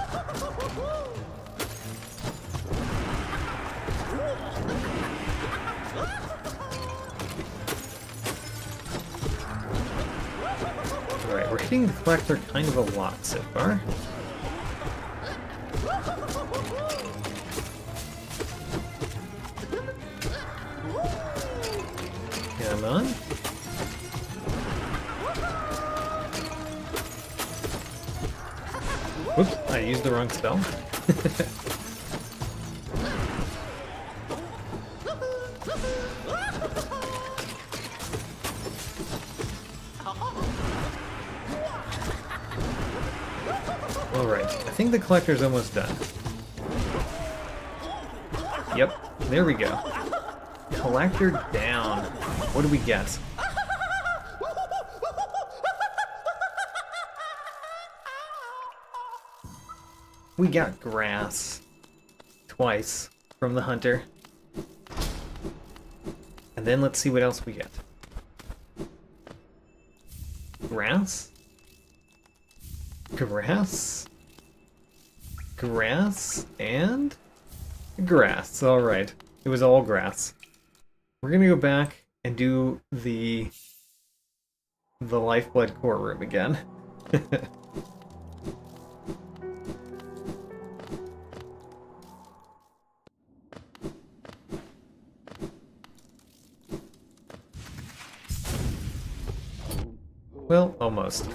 S1: Alright, we're hitting the collector kind of a lot so far. Come on. Whoops, I used the wrong spell. Alright, I think the collector's almost done. Yep, there we go. Collector down. What do we get? We got grass. Twice from the hunter. And then let's see what else we get. Grass? Grass? Grass? And? Grass. Alright. It was all grass. We're gonna go back and do the Lifeblood core room again. Well, almost.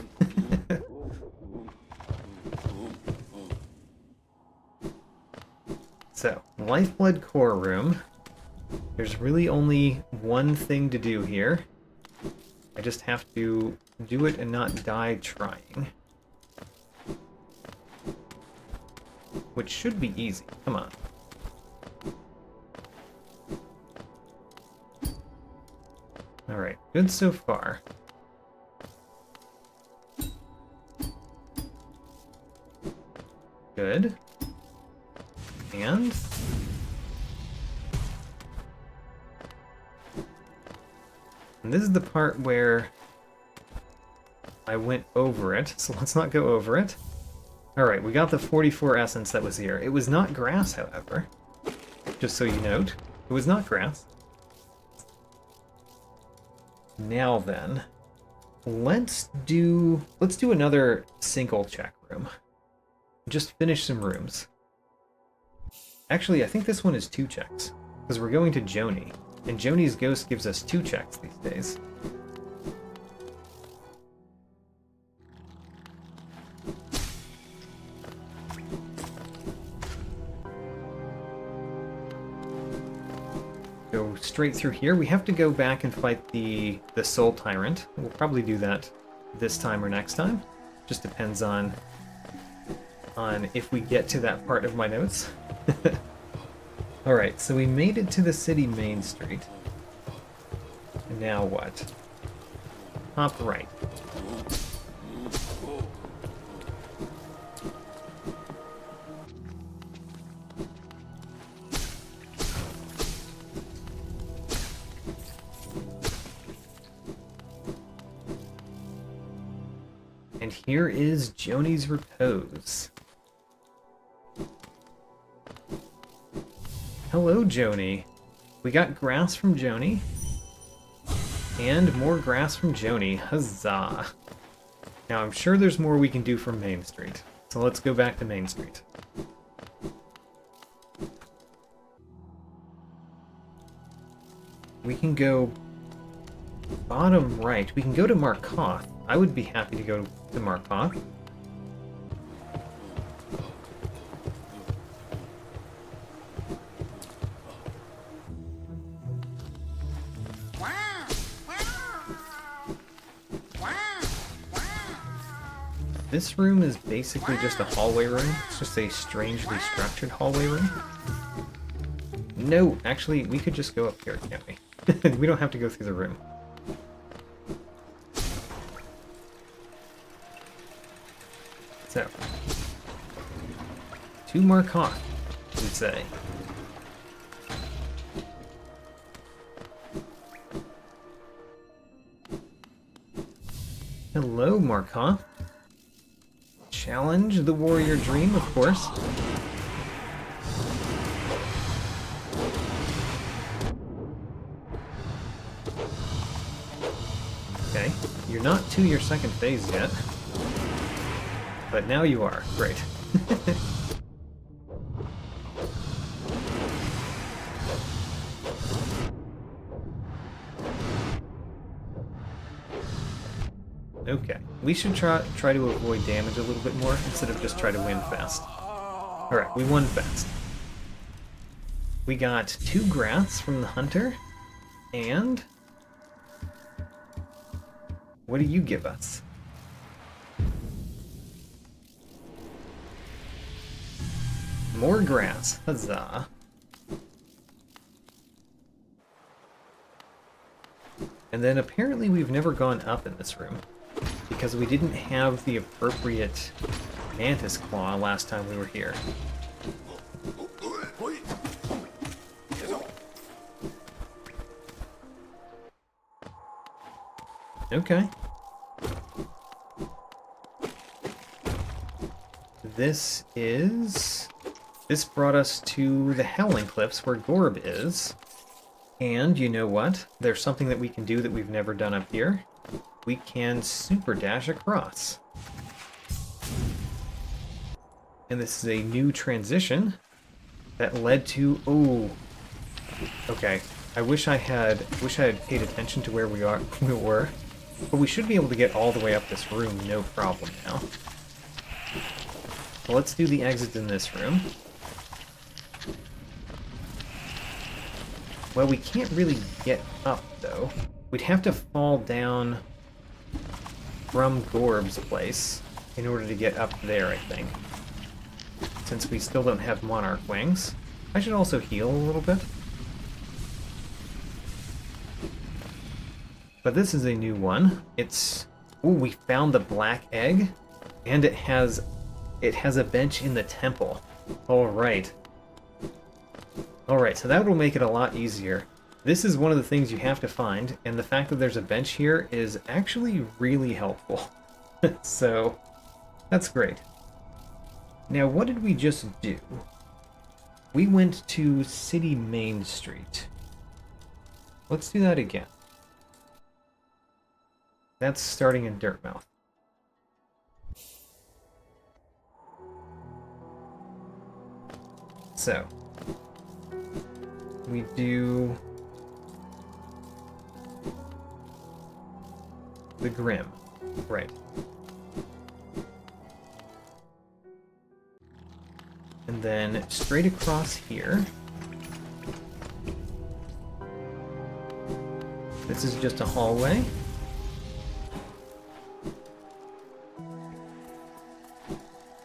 S1: So, Lifeblood core room. There's really only one thing to do here. I just have to do it and not die trying. Which should be easy. Come on. Alright, good so far. Good. And... and this is the part where I went over it, so let's not go over it. Alright, we got the 44 essence that was here. It was not grass, however. Just so you note. It was not grass. Now then, let's do another single check room. Just finish some rooms. Actually, I think this one is 2 checks, because we're going to Joni, and Joni's ghost gives us 2 checks these days. Go straight through here. We have to go back and fight the Soul Tyrant. We'll probably do that this time or next time. Just depends on if we get to that part of my notes. Alright, so we made it to the city main street. Now what? Top right. And here is Joni's Repose. Hello, Joni. We got grass from Joni. And more grass from Joni. Huzzah. Now, I'm sure there's more we can do from Main Street. So let's go back to Main Street. We can go bottom right. We can go to Markoth. I would be happy to go to Markoth. This room is basically just a hallway room. It's just a strangely structured hallway room. No, actually, we could just go up here, can't we? We don't have to go through the room. So, to Markoth, we'd say. Hello, Markoth. Challenge the warrior dream, of course. Okay, you're not to your second phase yet. But now you are. Great. Okay, we should try to avoid damage a little bit more instead of just try to win fast. Alright, we won fast. We got 2 grass from the hunter, and what do you give us? More grass. Huzzah. And then apparently we've never gone up in this room, because we didn't have the appropriate Mantis claw last time we were here. Okay. This brought us to the Howling Cliffs where Gorb is. And you know what? There's something that we can do that we've never done up here. We can super dash across. And this is a new transition that led to... Oh, okay. I wish I had paid attention to where we were. But we should be able to get all the way up this room, no problem now. So let's do the exit in this room. Well, we can't really get up, though. We'd have to fall down from Gorb's place in order to get up there, I think. Since we still don't have Monarch Wings. I should also heal a little bit. But this is a new one. It's... Ooh, we found the black egg. And it has a bench in the temple. Alright. Alright, so that will make it a lot easier. This is one of the things you have to find, and the fact that there's a bench here is actually really helpful. So, that's great. Now, what did we just do? We went to City Main Street. Let's do that again. That's starting in Dirtmouth. So, we do the Grim, right. And then straight across here, this is just a hallway.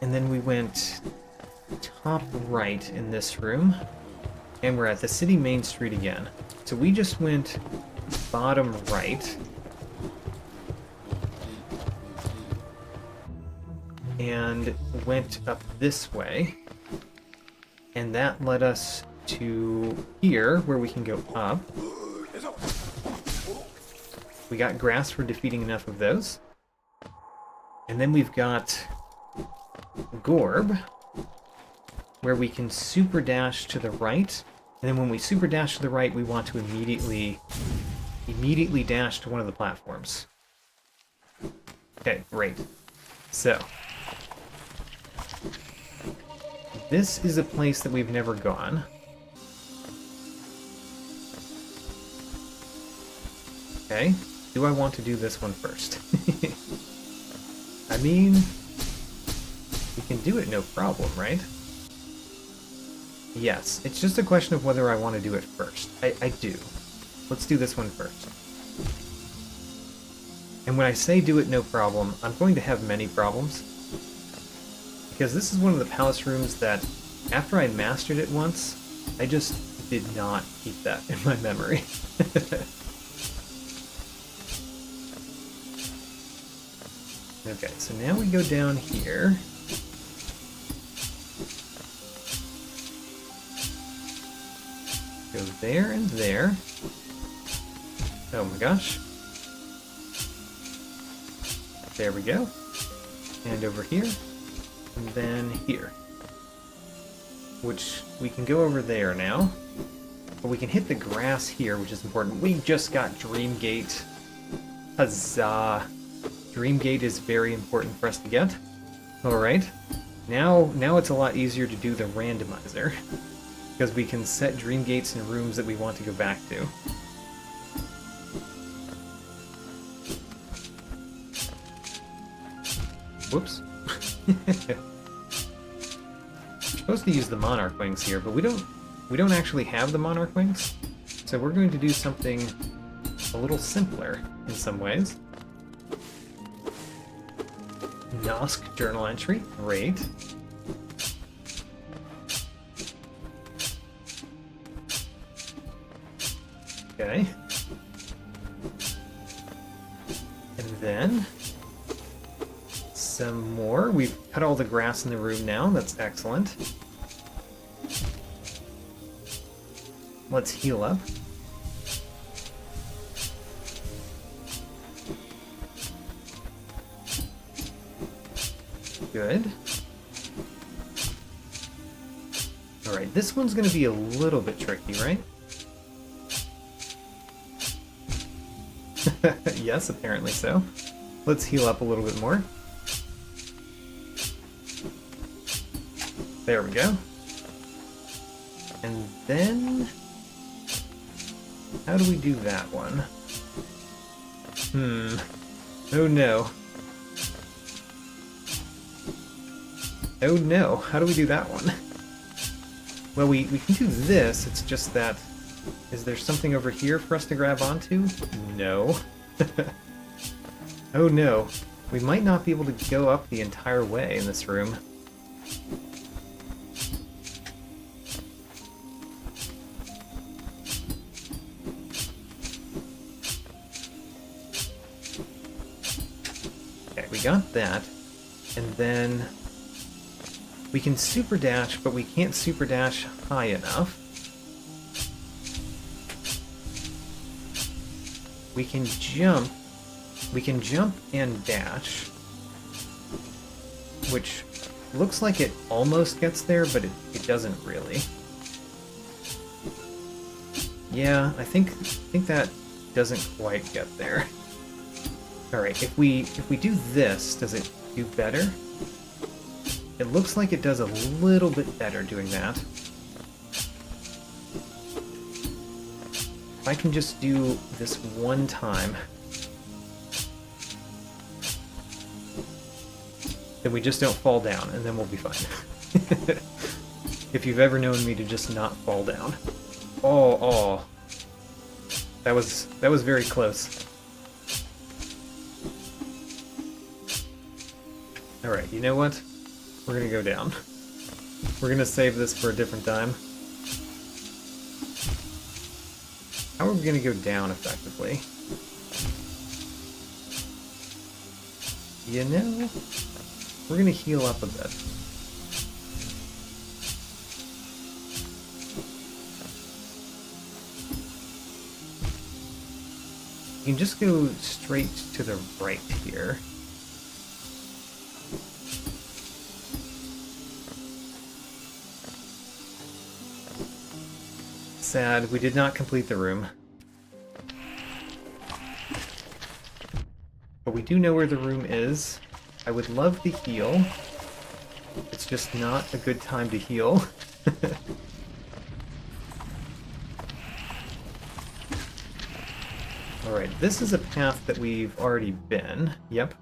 S1: And then we went top right in this room, and we're at the City Main Street again. So we just went bottom right, and went up this way, and that led us to here, where we can go up. We got grass for defeating enough of those. And then we've got Gorb, where we can super dash to the right And then when we super dash to the right, we want to immediately dash to one of the platforms. Okay, great. So, this is a place that we've never gone. Okay, do I want to do this one first? I mean, we can do it no problem, right? Yes, it's just a question of whether I want to do it first. I do. Let's do this one first. And when I say do it no problem, I'm going to have many problems. Because this is one of the palace rooms that, after I mastered it once, I just did not keep that in my memory. Okay, so now we go down here. Go there and there. Oh my gosh. There we go. And over here. And then here. Which we can go over there now. But we can hit the grass here, which is important. We just got Dream Gate. Huzzah. Dream Gate is very important for us to get. Alright. Now it's a lot easier to do the randomizer. Because we can set dream gates in rooms that we want to go back to. Whoops. We're supposed to use the Monarch Wings here, but we don't actually have the Monarch Wings. So we're going to do something a little simpler in some ways. Nosk journal entry. Great. Okay. And then some more. We've cut all the grass in the room now. That's excellent. Let's heal up. Good. Alright, this one's going to be a little bit tricky, right? Yes, apparently so. Let's heal up a little bit more. There we go. And then... how do we do that one? Oh no. Oh no, how do we do that one? Well, we can do this, it's just that... is there something over here for us to grab onto? No. Oh no. We might not be able to go up the entire way in this room. Okay, we got that. And then... we can super dash, but we can't super dash high enough. We can jump and dash, which looks like it almost gets there, but it doesn't really. Yeah, I think that doesn't quite get there. Alright, if we do this, does it do better? It looks like it does a little bit better doing that. If I can just do this one time, then we just don't fall down, and then we'll be fine. If you've ever known me to just not fall down. Oh. That was very close. Alright, you know what? We're gonna go down. We're gonna save this for a different time. How are we gonna go down effectively? You know, we're gonna heal up a bit. You can just go straight to the right here. sad. We did not complete the room. But we do know where the room is. I would love to heal. It's just not a good time to heal. Alright, this is a path that we've already been. Yep.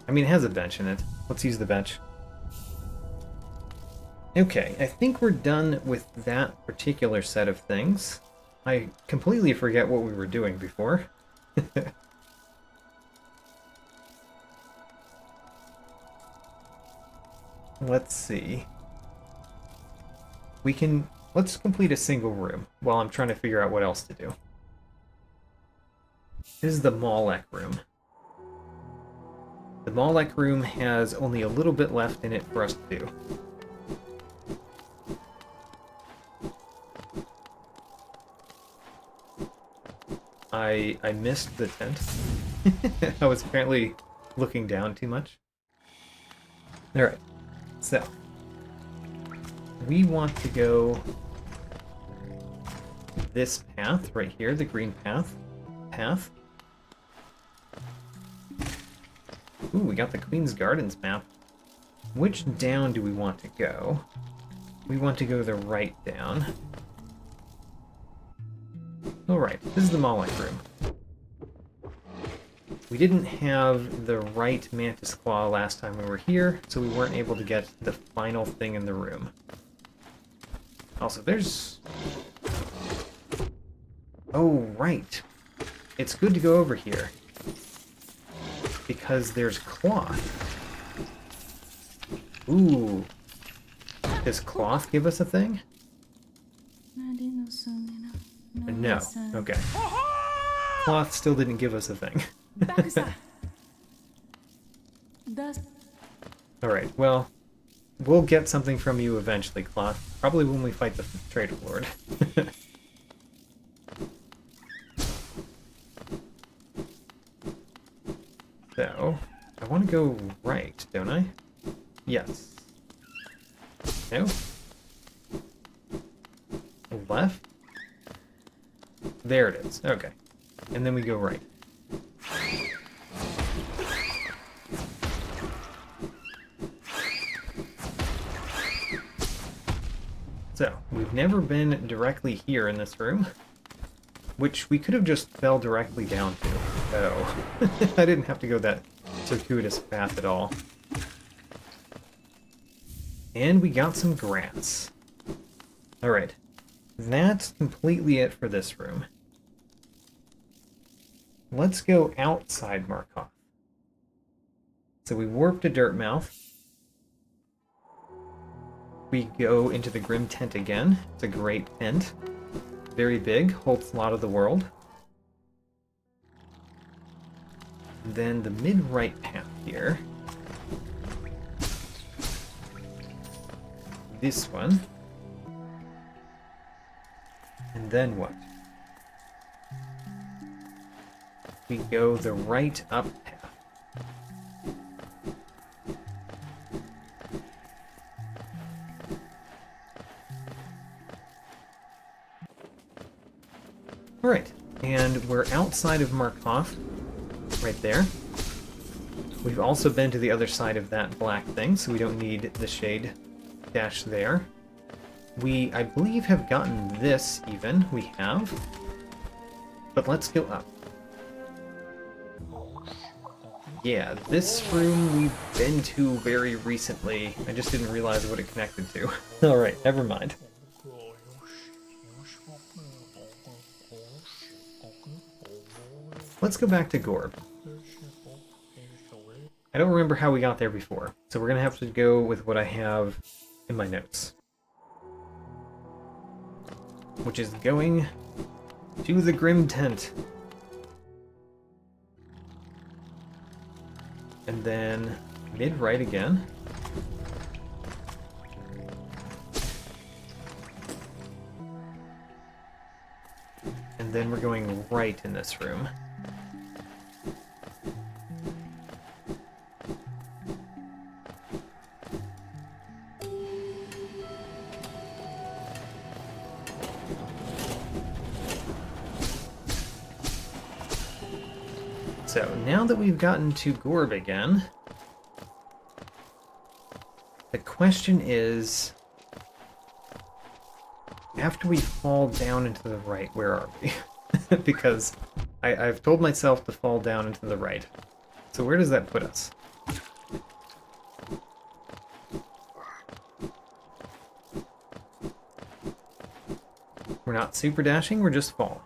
S1: I mean, it has a bench in it. Let's use the bench. Okay, I think we're done with that particular set of things. I completely forget what we were doing before. Let's see. Let's complete a single room while I'm trying to figure out what else to do. This is the Malek room. The Malek room has only a little bit left in it for us to do. I missed the tent. I was apparently looking down too much. Alright, so we want to go this path right here, the green path. Ooh, we got the Queen's Gardens map. Which down do we want to go? We want to go the right down. Alright, this is the Malek room. We didn't have the right Mantis Claw last time we were here, so we weren't able to get the final thing in the room. Also, there's... Oh, right. It's good to go over here. Because there's cloth. Ooh. Does cloth give us a thing? No. Okay. Cloth still didn't give us a thing. Alright, well, we'll get something from you eventually, Cloth. Probably when we fight the Trader Lord. So, I want to go right, don't I? Yes. No? Left? There it is. Okay. And then we go right. So, we've never been directly here in this room, which we could have just fell directly down to. Oh, I didn't have to go that circuitous path at all. And we got some grass. Alright, that's completely it for this room. Let's go outside Markov. So we warp to Dirtmouth. We go into the Grim Tent again. It's a great tent. Very big, holds a lot of the world. And then the mid-right path here. This one. And then what? We go the right up path. Alright, and we're outside of Markov, right there. We've also been to the other side of that black thing, so we don't need the shade dash there. We, I believe, have gotten this even. We have. But let's go up. Yeah, this room we've been to very recently. I just didn't realize what it connected to. Alright, never mind. Let's go back to Gorb. I don't remember how we got there before, so we're going to have to go with what I have in my notes. Which is going to the Grim Tent. And then mid-right again. And then we're going right in this room. So, now that we've gotten to Gorb again, the question is, after we fall down into the right, where are we? Because I've told myself to fall down into the right. So where does that put us? We're not super dashing, we're just falling.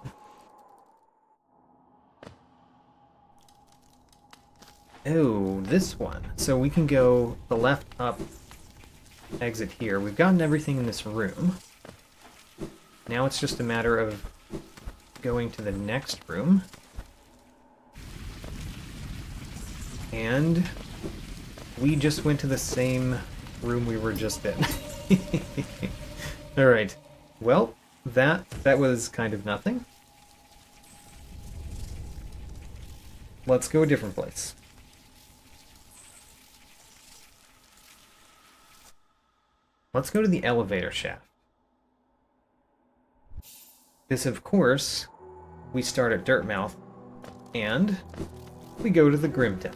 S1: Oh, this one. So we can go the left up exit here. We've gotten everything in this room. Now it's just a matter of going to the next room. And we just went to the same room we were just in. Alright. Well, that was kind of nothing. Let's go a different place. Let's go to the elevator shaft. This, of course, we start at Dirtmouth, and we go to the Grim Den.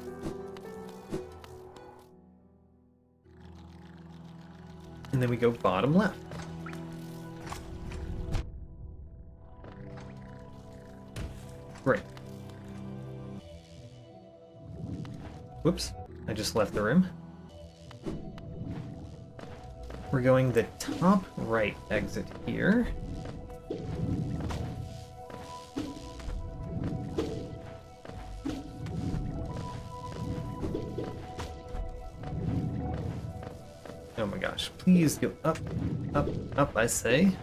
S1: And then we go bottom left. Great. Whoops, I just left the room. We're going the top right exit here. Oh my gosh, please go up, up, up, I say.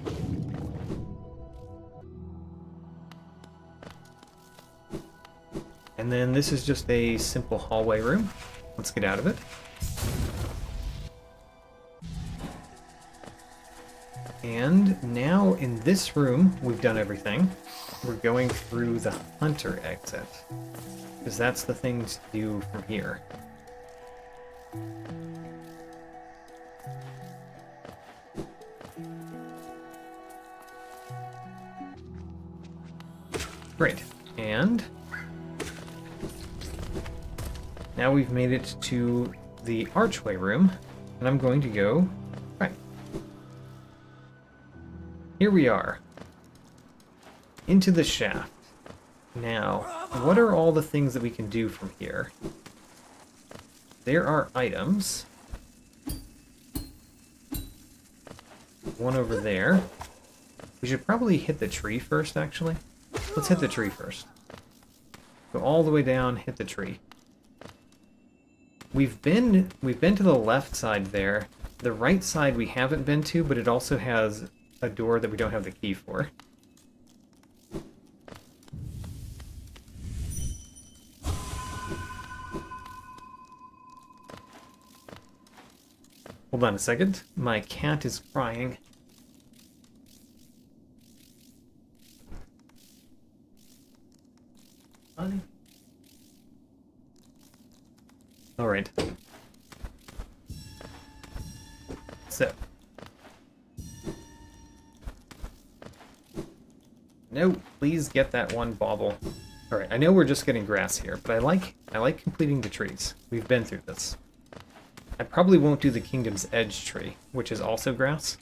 S1: And then this is just a simple hallway room. Let's get out of it. And now in this room, we've done everything. We're going through the hunter exit, because that's the thing to do from here. Great. And now we've made it to the archway room, and I'm going to go right. Here we are. Into the shaft. Now, what are all the things that we can do from here? There are items. One over there. We should probably hit the tree first, actually. Let's hit the tree first. Go all the way down, hit the tree. We've been to the left side there. The right side we haven't been to, but it also has a door that we don't have the key for. Hold on a second. My cat is crying. Honey? All right. So. No, please get that one bauble. All right, I know we're just getting grass here, but I like completing the trees. We've been through this. I probably won't do the Kingdom's Edge tree, which is also grass,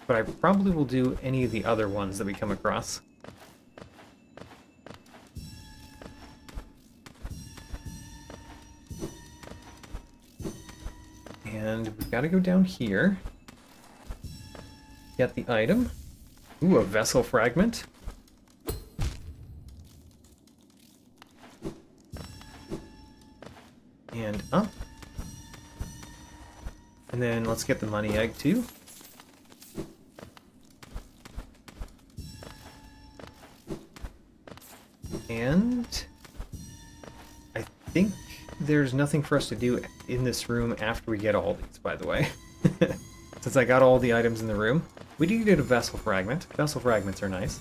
S1: but I probably will do any of the other ones that we come across. And we've got to go down here. Get the item. Ooh, a Vengeful Fragment. And up. And then let's get the money egg too. And I think there's nothing for us to do in this room after we get all these, by the way. Since I got all the items in the room. We do get a Vengeful Fragment. Vengeful Fragments are nice.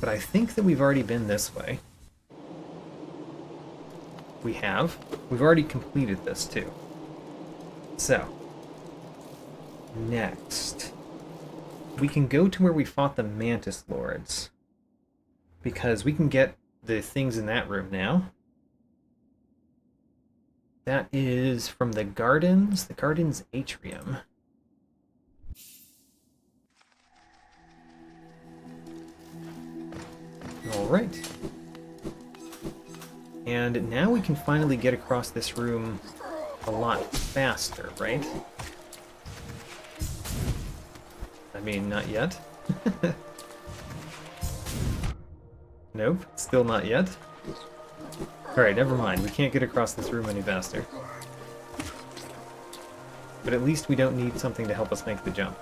S1: But I think that we've already been this way. We have. We've already completed this too. So, next. we can go to where we fought the Mantis Lords. Because we can get the things in that room now. That is from the Gardens Atrium. Alright. And now we can finally get across this room a lot faster, right? I mean, not yet. Nope, still not yet. Alright, never mind. We can't get across this room any faster. But at least we don't need something to help us make the jump.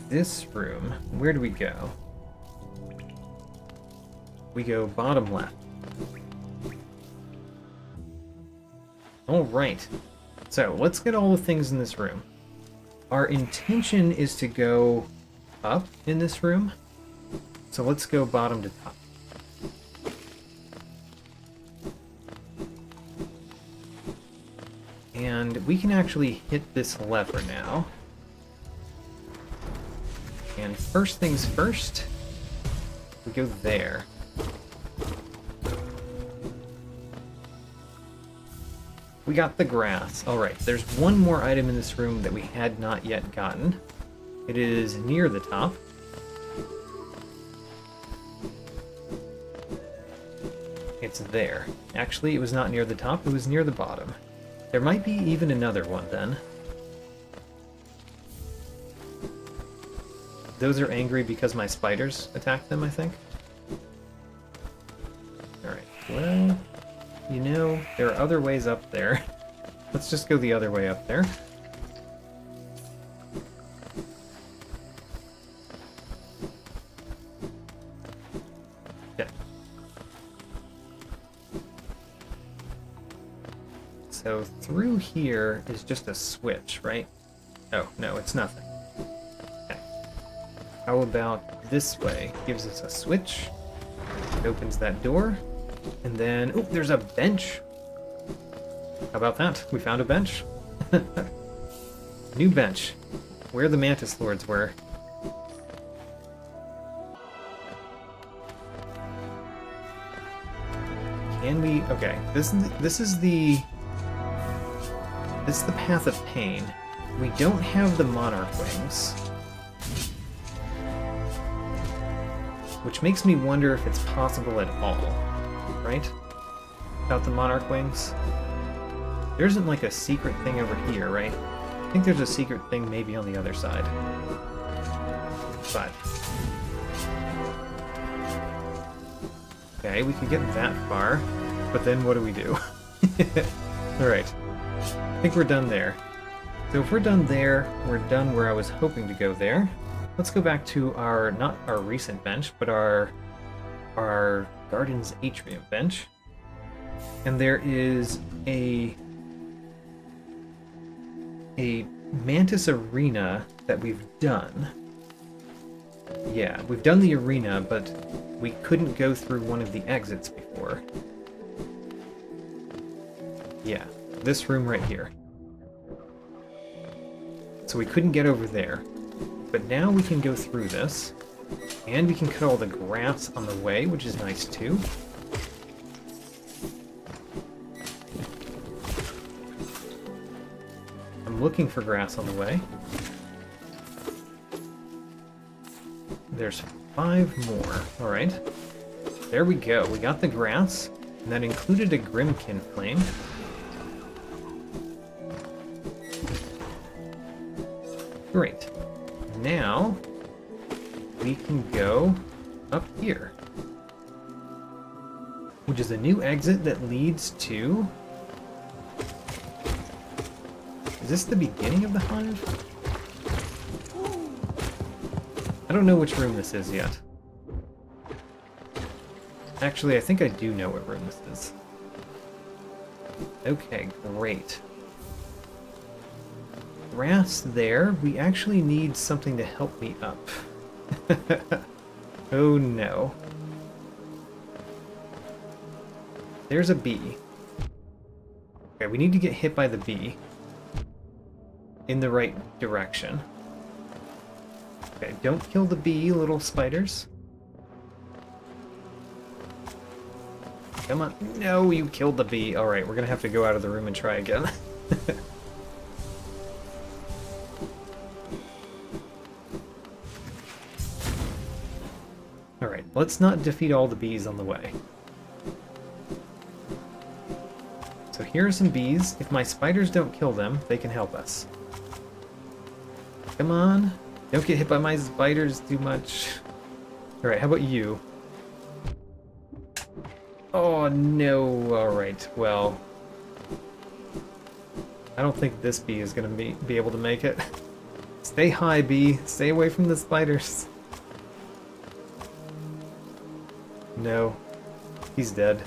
S1: This room, where do we go? We go bottom left. Alright, so let's get all the things in this room. Our intention is to go up in this room, so let's go bottom to top. And we can actually hit this lever now. And first things first, we go there. We got the grass. Alright, there's one more item in this room that we had not yet gotten. It is near the top. It's there. Actually, it was not near the top, it was near the bottom. There might be even another one then. Those are angry because my spiders attacked them, I think. Alright, well... You know, there are other ways up there. Let's just go the other way up there. Okay. So through here is just a switch, right? Oh, no, it's nothing. Okay. How about this way? Gives us a switch. It opens that door. And then, oh, there's a bench. How about that? We found a bench. New bench. Where the Mantis Lords were. Can we? Okay, this is the path of pain. We don't have the Monarch Wings, which makes me wonder if it's possible at all. Right? Without the Monarch Wings. There isn't like a secret thing over here, right? I think there's a secret thing maybe on the other side. But... okay, we could get that far, but then what do we do? Alright. I think we're done there. So if we're done there, we're done where I was hoping to go there. Let's go back to our, not our recent bench, but our Garden's Atrium bench. And there is a Mantis arena that we've done. Yeah, we've done the arena, but we couldn't go through one of the exits before. Yeah, this room right here. So we couldn't get over there. But now we can go through this. And we can cut all the grass on the way, which is nice too. I'm looking for grass on the way. There's 5 more. Alright. There we go. We got the grass, and that included a Grimkin flame. Great. Now... we can go up here, which is a new exit that leads to... is this the beginning of the hive? I don't know which room this is yet. Actually, I think I do know what room this is. Okay, great. Grass there. We actually need something to help me up. Oh no. There's a bee. Okay, we need to get hit by the bee. in the right direction. Okay, don't kill the bee, little spiders. Come on. No, you killed the bee. Alright, we're gonna have to go out of the room and try again. Alright, let's not defeat all the bees on the way. So here are some bees. If my spiders don't kill them, they can help us. Come on. Don't get hit by my spiders too much. Alright, how about you? Oh no, alright, well. I don't think this bee is going to be able to make it. Stay high, bee. Stay away from the spiders. No. He's dead.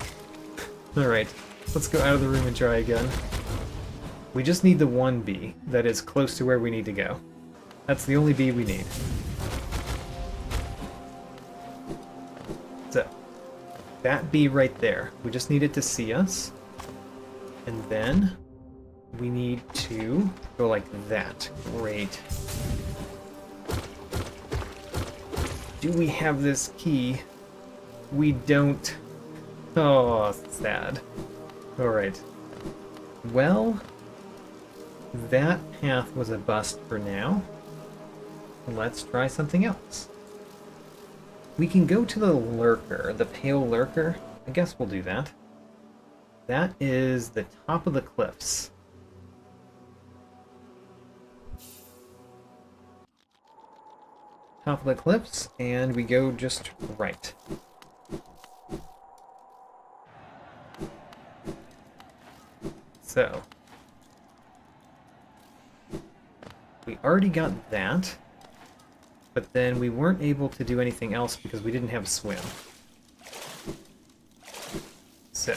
S1: Alright, let's go out of the room and try again. We just need the one bee that is close to where we need to go. That's the only bee we need. So, that bee right there. We just need it to see us. And then we need to go like that. Great. Do we have this key? We don't. Oh, sad. Alright. Well, that path was a bust for now. Let's try something else. We can go to the lurker, the pale lurker. I guess we'll do that. That is the top of the cliffs. Top of the cliffs, and we go just right. So, we already got that, but then we weren't able to do anything else because we didn't have swim. So,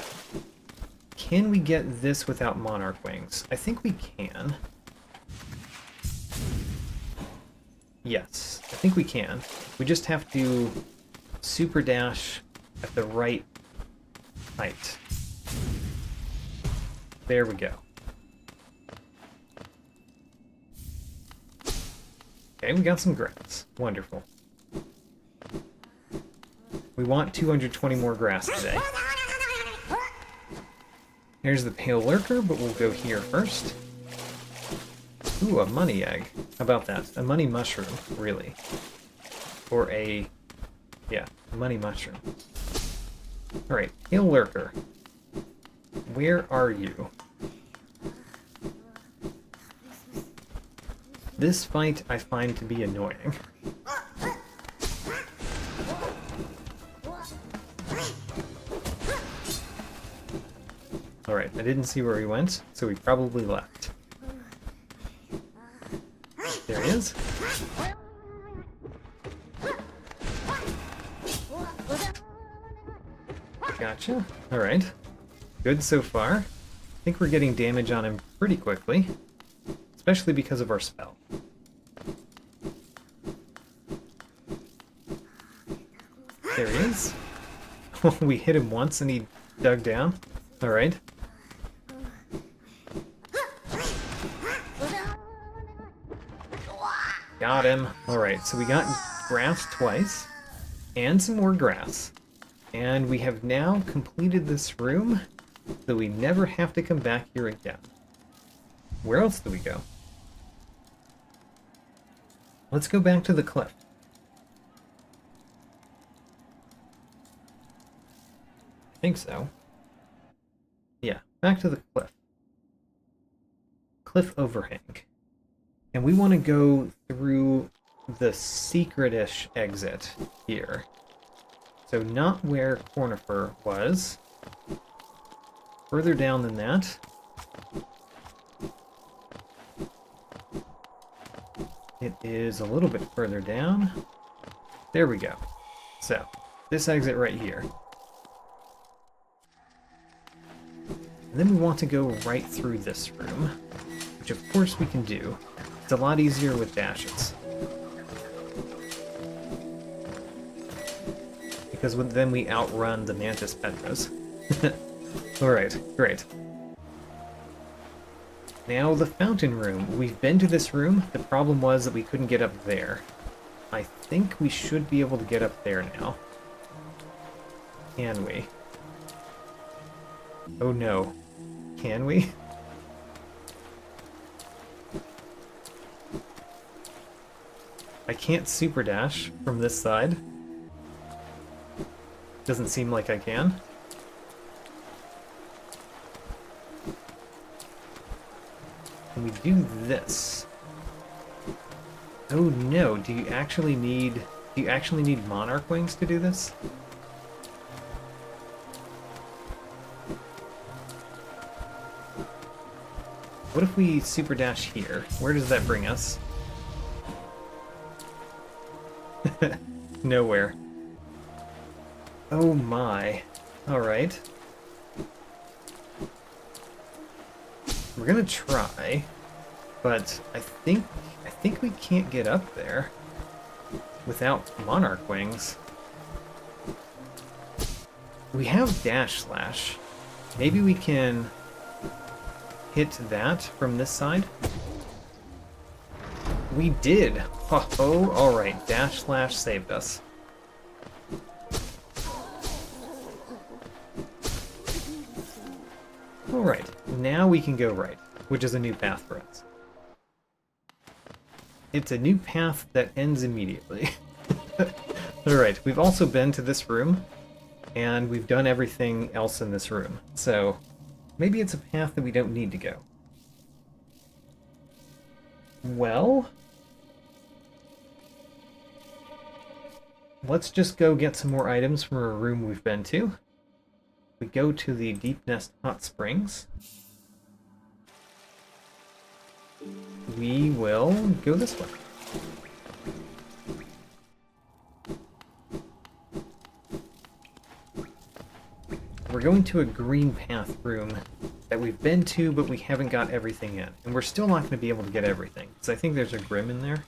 S1: can we get this without monarch wings? I think we can. Yes, I think we can. We just have to super dash at the right height. There we go. Okay, we got some grass. Wonderful. We want 220 more grass today. Here's the pale lurker, but we'll go here first. Ooh, a money egg. How about that? A money mushroom, really. Or a... yeah, a money mushroom. Alright, pale lurker. Where are you? This fight I find to be annoying. Alright, I didn't see where he went, so he probably left. There he is. Gotcha. Alright. Good so far. I think we're getting damage on him pretty quickly. Especially because of our spell. There he is. We hit him once and he dug down. Alright. Got him. Alright, so we got grass twice. And some more grass. And we have now completed this room, so we never have to come back here again. Where else do we go? Let's go back to the cliff. I think so. Yeah, back to the cliff. Cliff overhang. And we want to go through the secret-ish exit here. So not where Cornifer was. Further down than that. It is a little bit further down. There we go. So, this exit right here. And then we want to go right through this room, which of course we can do. It's a lot easier with dashes. Because then we outrun the Mantis Petras. Alright, great. Now the fountain room. We've been to this room. The problem was that we couldn't get up there. I think we should be able to get up there now. Can we? Oh no. Can we? I can't super dash from this side. Doesn't seem like I can. Can we do this? Oh no, do you actually need monarch wings to do this? What if we super dash here? Where does that bring us? Nowhere. Oh my. Alright. We're gonna try, but I think we can't get up there without monarch wings. We have dash slash. Maybe we can hit that from this side. We did! Oh, alright. Dash slash saved us. Alright, now we can go right, which is a new path for us. It's a new path that ends immediately. Alright, we've also been to this room, and we've done everything else in this room, so maybe it's a path that we don't need to go. Well, let's just go get some more items from a room we've been to. We go to the Deep Nest Hot Springs. We will go this way. We're going to a green path room that we've been to, but we haven't got everything in. And we're still not going to be able to get everything, because I think there's a Grim in there.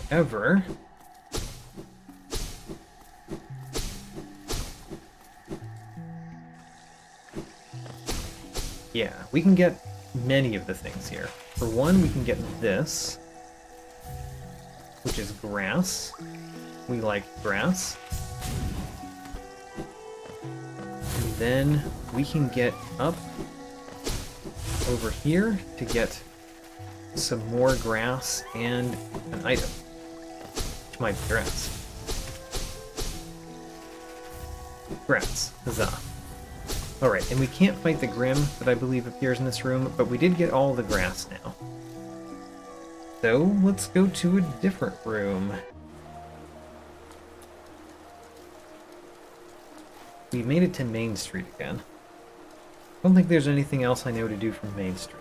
S1: However, yeah, we can get many of the things here. For one, we can get this, which is grass. We like grass. And then we can get up over here to get some more grass and an item. Which might be grass. Grass. Huzzah. Alright, and we can't fight the Grim that I believe appears in this room, but we did get all the grass now. So, let's go to a different room. We made it to Main Street again. I don't think there's anything else I know to do from Main Street.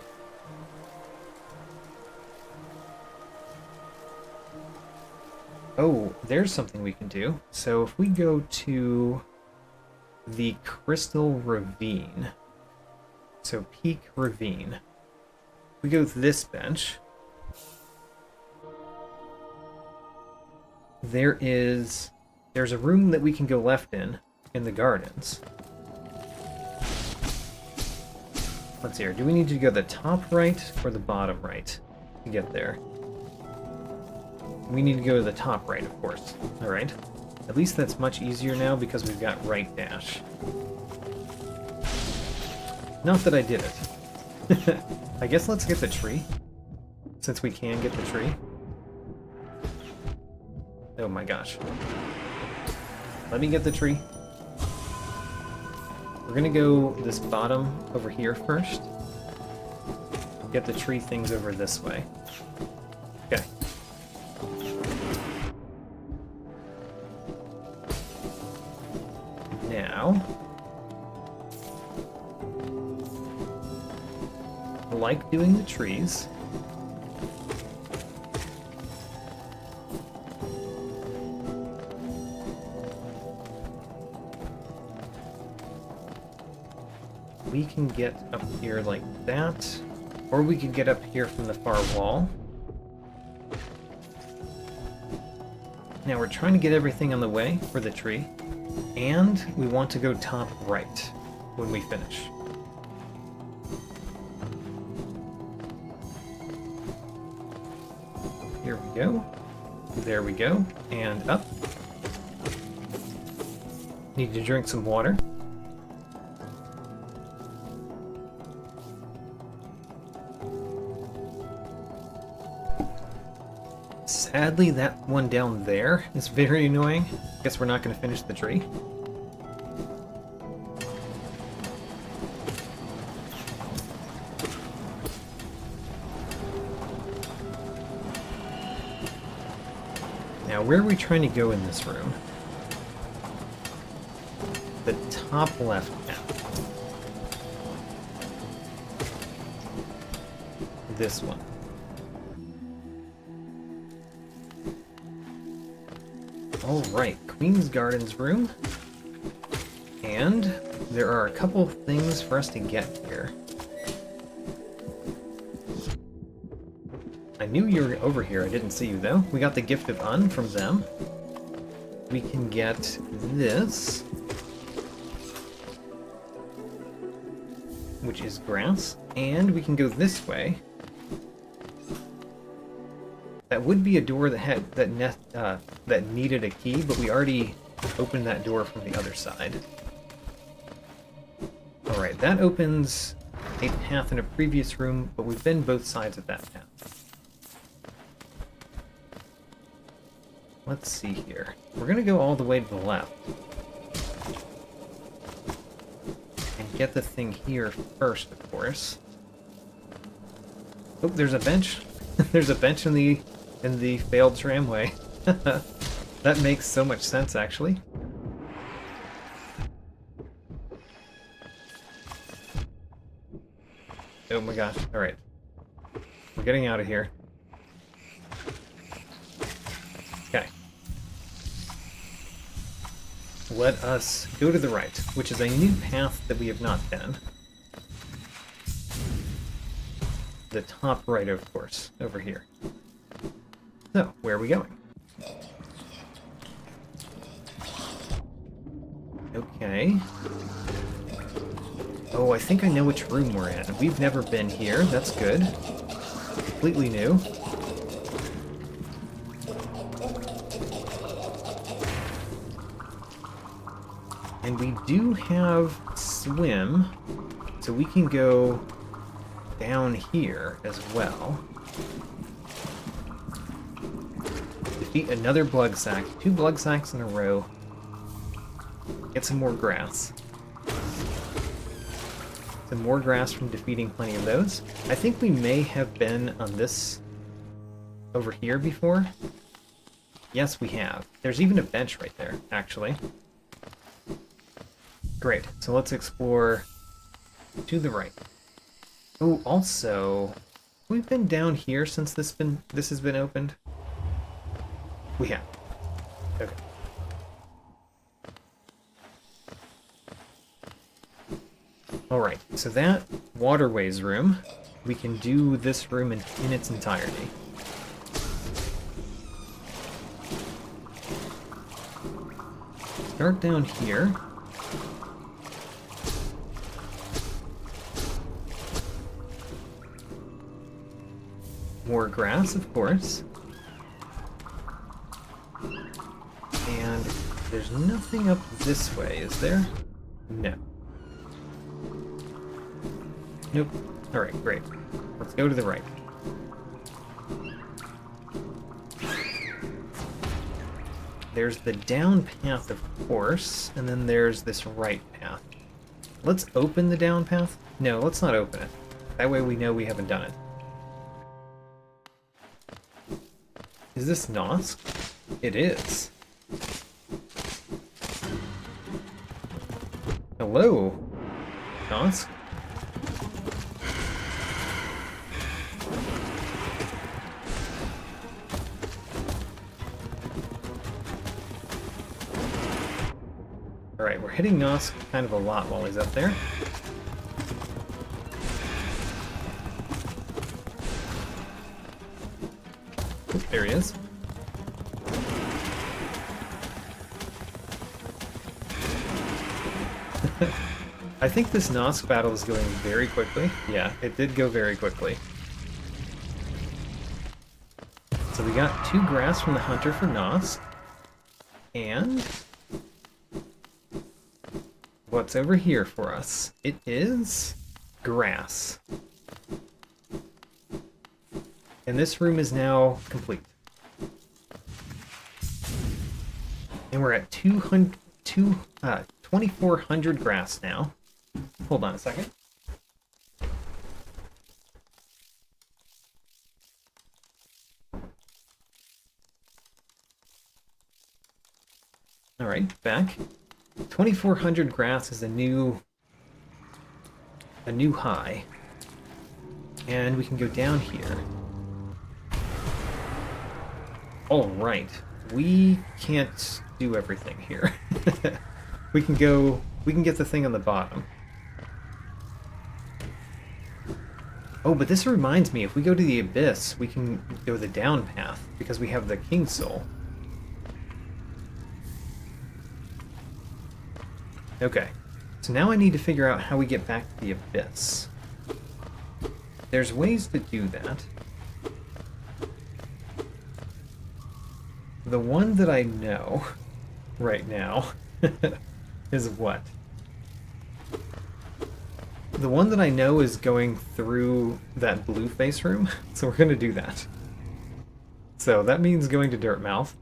S1: Oh, there's something we can do. So if we go to the Crystal Ravine, so Peak Ravine, we go to this bench. There's a room that we can go left in the gardens. Let's see here. Do we need to go the top right or the bottom right to get there? We need to go to the top right, of course. Alright. At least that's much easier now because we've got right dash. Not that I did it. I guess let's get the tree. Since we can get the tree. Oh my gosh. Let me get the tree. We're gonna go this bottom over here first. Get the tree things over this way. Okay. Now, I like doing the trees. We can get up here like that, or we could get up here from the far wall. Now we're trying to get everything on the way for the tree, and we want to go top right when we finish. Here we go. There we go. And up. Need to drink some water. Sadly, that one down there is very annoying. Guess we're not going to finish the tree. Now, where are we trying to go in this room? The top left path. This one. Alright, Queen's Gardens room. And there are a couple of things for us to get here. I knew you were over here, I didn't see you though. We got the Gift of Un from them. We can get this, which is grass, and we can go this way. That would be a door that had that needed a key, but we already opened that door from the other side. Alright, that opens a path in a previous room, but we've been both sides of that path. Let's see here. We're gonna go all the way to the left. And get the thing here first, of course. Oh, there's a bench. There's a bench in the failed tramway. That makes so much sense, actually. Oh my gosh. Alright. We're getting out of here. Okay. Let us go to the right, which is a new path that we have not been. The top right, of course, over here. So, where are we going? Okay. Oh, I think I know which room we're in. We've never been here. That's good. Completely new. And we do have swim, so we can go down here as well. Defeat another blood sack. 2 blood sacks in a row. Get some more grass. Some more grass from defeating plenty of those. I think we may have been on this over here before. Yes, we have. There's even a bench right there, actually. Great. So let's explore to the right. Oh, also, we've been down here since this has been opened. We have. Okay. Alright, so that waterways room, we can do this room in its entirety. Start down here. More grass, of course. And there's nothing up this way, is there? No. Nope. Alright, great. Let's go to the right. There's the down path, of course, and then there's this right path. Let's open the down path? No, let's not open it. That way we know we haven't done it. Is this Nosk? It is. Hello, Nosk. Alright, we're hitting Nosk kind of a lot while he's up there. Oop, there he is. I think this Nosk battle is going very quickly. Yeah, it did go very quickly. So we got 2 grass from the hunter for Nosk. And what's over here for us? It is grass. And this room is now complete. And we're at 2,400 grass now. Hold on a second. All right, back. 2,400 grass is a new high. And we can go down here. All right, we can't do everything here. we can get the thing on the bottom. Oh, but this reminds me, if we go to the Abyss, we can go the down path, because we have the King Soul. Okay, so now I need to figure out how we get back to the Abyss. There's ways to do that. The one that I know right now is what? The one that I know is going through that blue face room, so we're going to do that. So that means going to Dirtmouth.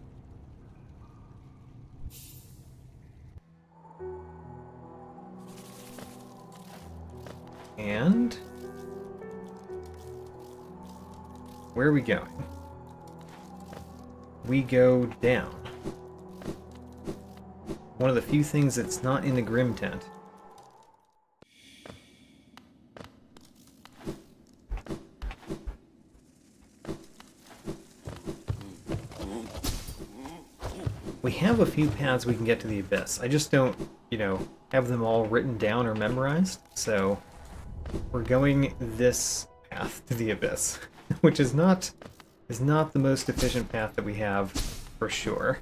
S1: And where are we going? We go down. One of the few things that's not in the Grim tent. We have a few paths we can get to the Abyss. I just don't, have them all written down or memorized. So we're going this path to the Abyss, which is not the most efficient path that we have, for sure.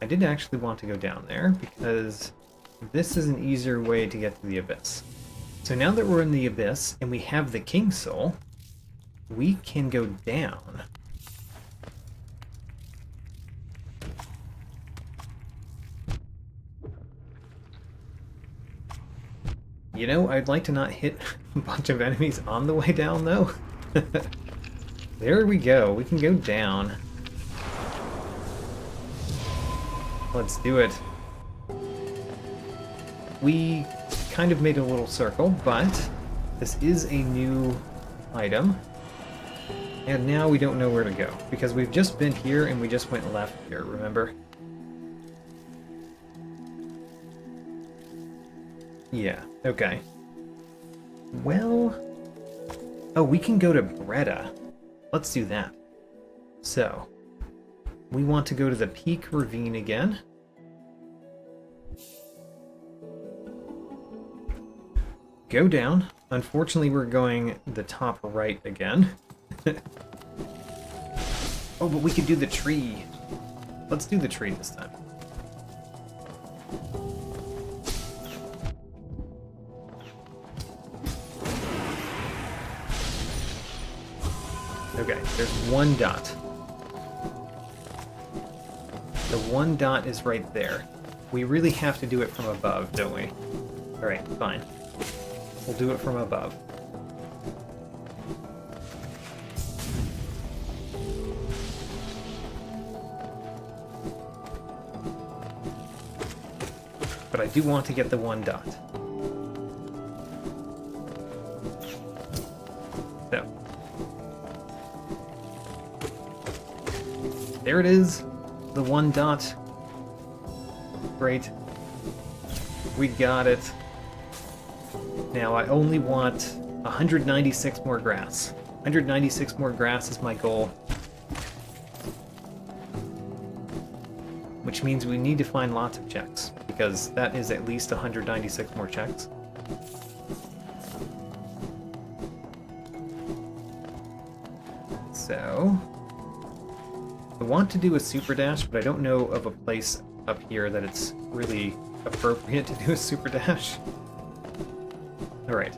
S1: I did actually want to go down there, because this is an easier way to get to the Abyss. So now that we're in the Abyss, and we have the King Soul, we can go down. I'd like to not hit a bunch of enemies on the way down, though. There we go. We can go down. Let's do it. We kind of made a little circle, but this is a new item. And now we don't know where to go, because we've just been here and we just went left here, remember? Yeah, okay. Well... Oh, we can go to Breda. Let's do that. So, we want to go to the Peak Ravine again. Go down. Unfortunately, we're going the top right again. Oh, but we could do the tree. Let's do the tree this time. Okay, there's one dot. The one dot is right there. We really have to do it from above, don't we? Alright, fine. We'll do it from above. But I do want to get the one dot. So. There it is. The one dot. Great. We got it. Now I only want 196 more grass. 196 more grass is my goal. Which means we need to find lots of checks, because that is at least 196 more checks. So I want to do a super dash, but I don't know of a place up here that it's really appropriate to do a super dash. Alright.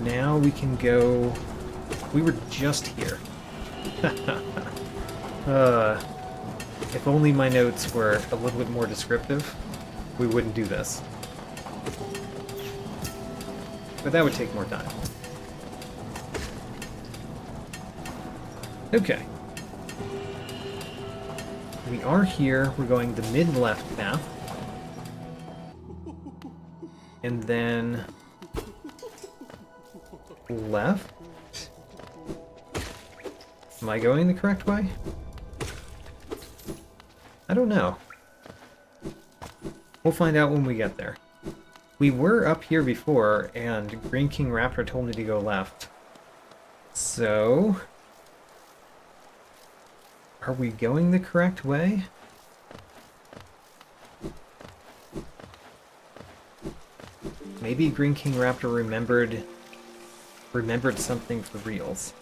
S1: Now we can go... We were just here. If only my notes were a little bit more descriptive, we wouldn't do this. But that would take more time. Okay. We are here. We're going the mid-left path. And then... left? Am I going the correct way? I don't know. We'll find out when we get there. We were up here before, and Green King Raptor told me to go left. So... are we going the correct way? Maybe Green King Raptor remembered something for reals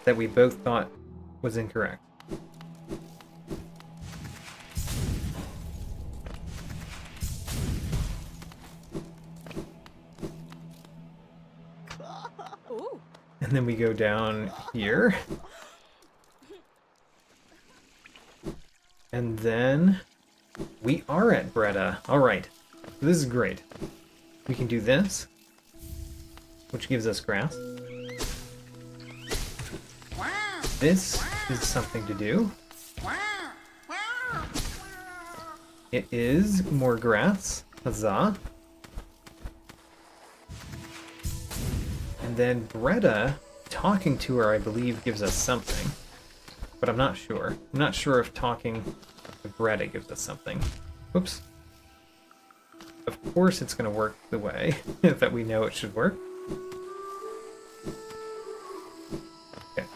S1: that we both thought was incorrect. And then we go down here. And then we are at Breda. Alright. This is great. We can do this, which gives us grass. This is something to do. It is more grass. Huzzah. And then Breda, talking to her, I believe, gives us something. But I'm not sure. I'm not sure if talking to Breda gives us something. Whoops. Of course it's going to work the way that we know it should work. Okay.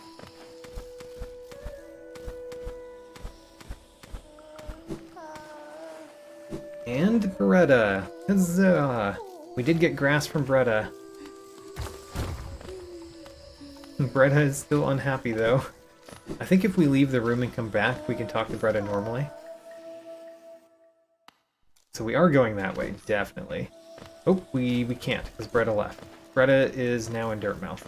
S1: And Breda. Huzzah! We did get grass from Breda. Breda is still unhappy, though. I think if we leave the room and come back, we can talk to Breda normally. So we are going that way, definitely. Oh, we can't, because Breda left. Breda is now in Dirtmouth.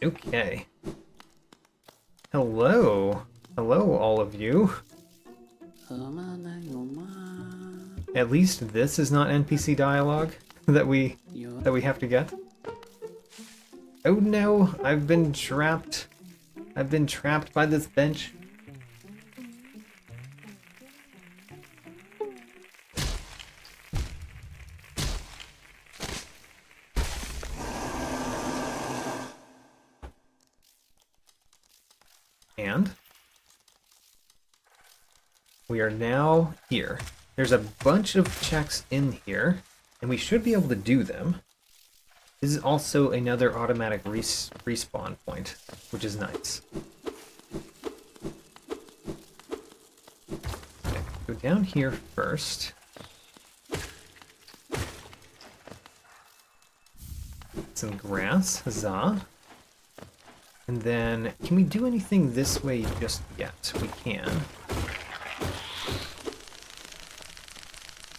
S1: Okay. Hello. Hello, all of you. At least this is not NPC dialogue that we have to get. Oh no, I've been trapped. I've been trapped by this bench. And we are now here. There's a bunch of checks in here, and we should be able to do them. This is also another automatic respawn point, which is nice. Okay, go down here first. Some grass, huzzah. And then, can we do anything this way just yet? We can.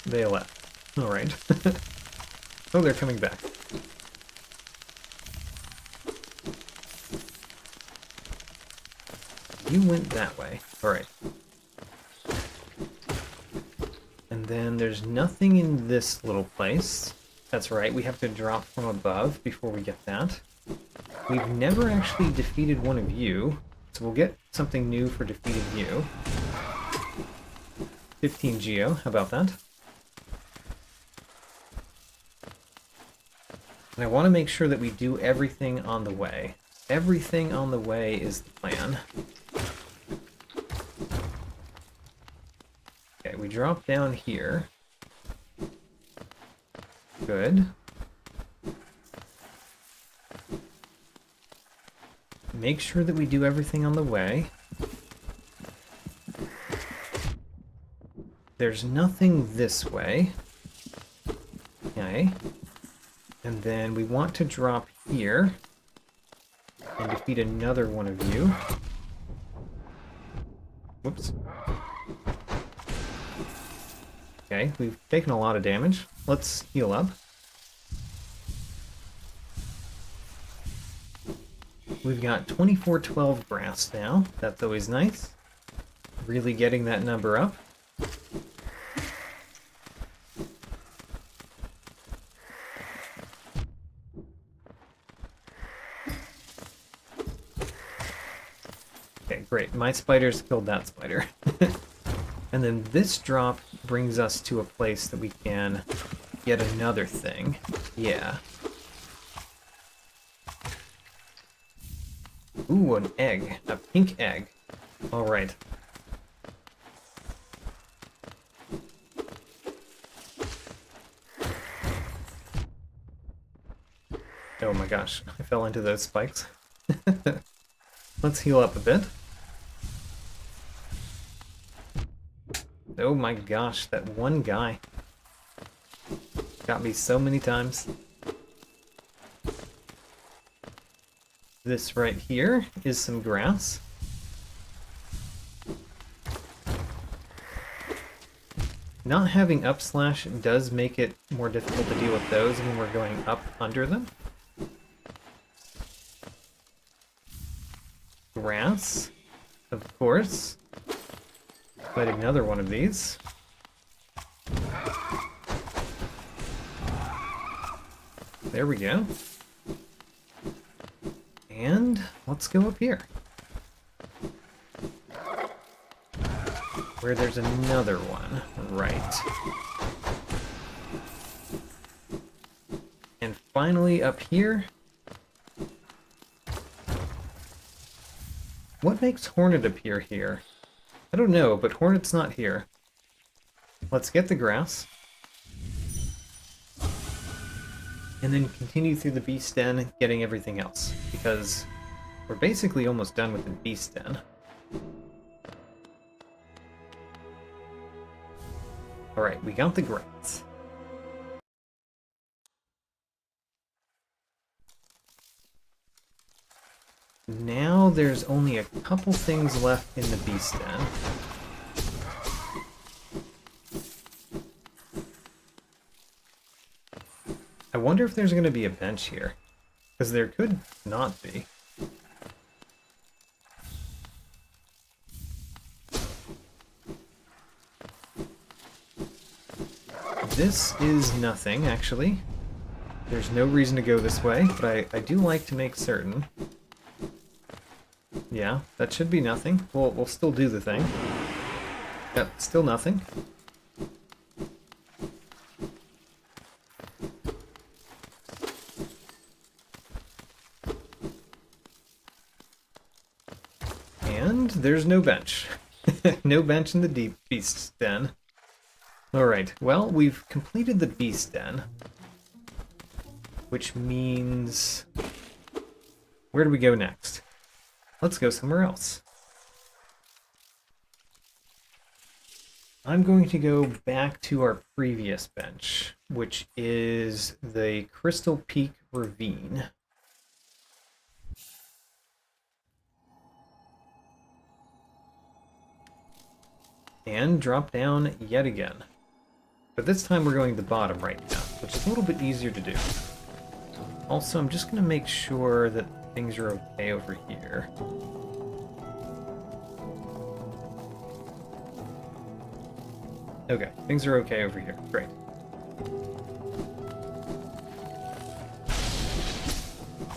S1: They left. Alright. Oh, they're coming back. You went that way. Alright. And then there's nothing in this little place. That's right, we have to drop from above before we get that. We've never actually defeated one of you, so we'll get something new for defeating you. 15 Geo, how about that? And I want to make sure that we do everything on the way. Everything on the way is the plan. Okay, we drop down here. Good. Make sure that we do everything on the way. there's nothing this way. Okay. And then we want to drop here and defeat another one of you. Whoops. Okay, we've taken a lot of damage. Let's heal up. We've got 2412 brass now. That's always nice. Really getting that number up. Okay, great. My spiders killed that spider. And then this drop brings us to a place that we can get another thing. Yeah. Ooh, an egg. A pink egg. Alright. Oh my gosh, I fell into those spikes. Let's heal up a bit. Oh my gosh, that one guy got me so many times. This right here is some grass. Not having up slash does make it more difficult to deal with those when we're going up under them. Grass, of course. Fight another one of these. There we go. And let's go up here, where there's another one. Right. And finally up here. What makes Hornet appear here? I don't know, but Hornet's not here. Let's get the grass. And then continue through the beast den, getting everything else. Because we're basically almost done with the beast den. Alright, we got the grass. Now there's only a couple things left in the beast den. I wonder if there's going to be a bench here, because there could not be. This is nothing, actually. There's no reason to go this way, but I do like to make certain. Yeah, that should be nothing. We'll still do the thing. Yep, still nothing. And there's no bench. No bench in the deep beast den. Alright, well, we've completed the beast den. Which means... where do we go next? Let's go somewhere else. I'm going to go back to our previous bench, which is the Crystal Peak Ravine. And drop down yet again. But this time we're going the bottom right path, which is a little bit easier to do. Also, I'm just going to make sure that things are okay over here. Okay, things are okay over here. Great.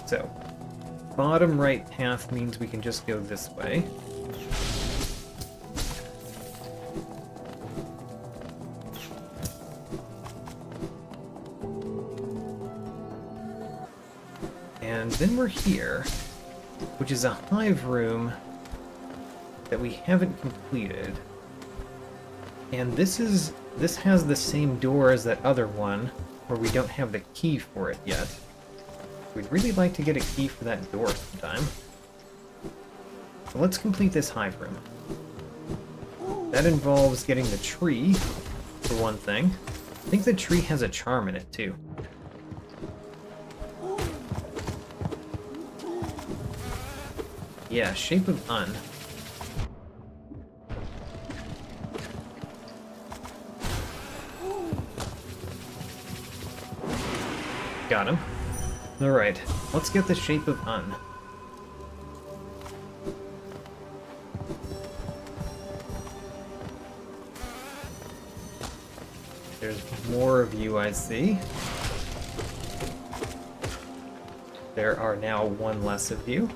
S1: So, bottom right path means we can just go this way. And then we're here, which is a hive room that we haven't completed. And this has the same door as that other one, where we don't have the key for it yet. We'd really like to get a key for that door sometime. So let's complete this hive room. That involves getting the tree, for one thing. I think the tree has a charm in it, too. Yeah, Shape of Un. Got him. Alright, let's get the Shape of Un. There's more of you, I see. There are now one less of you.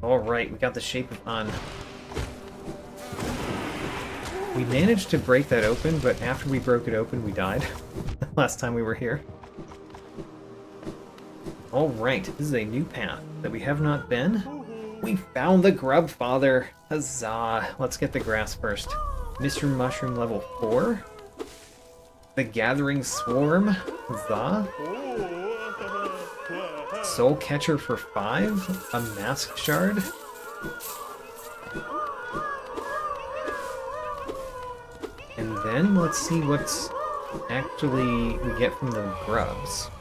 S1: Alright, we got the Shape of Un. We managed to break that open, but after we broke it open, we died. Last time we were here. Alright, this is a new path that we have not been. We found the Grub Father! Huzzah! Let's get the grass first. Mr. Mushroom level 4. The Gathering Swarm. Huzzah! Soul Catcher for 5. A Mask Shard. And then let's see what's actually we get from the grubs.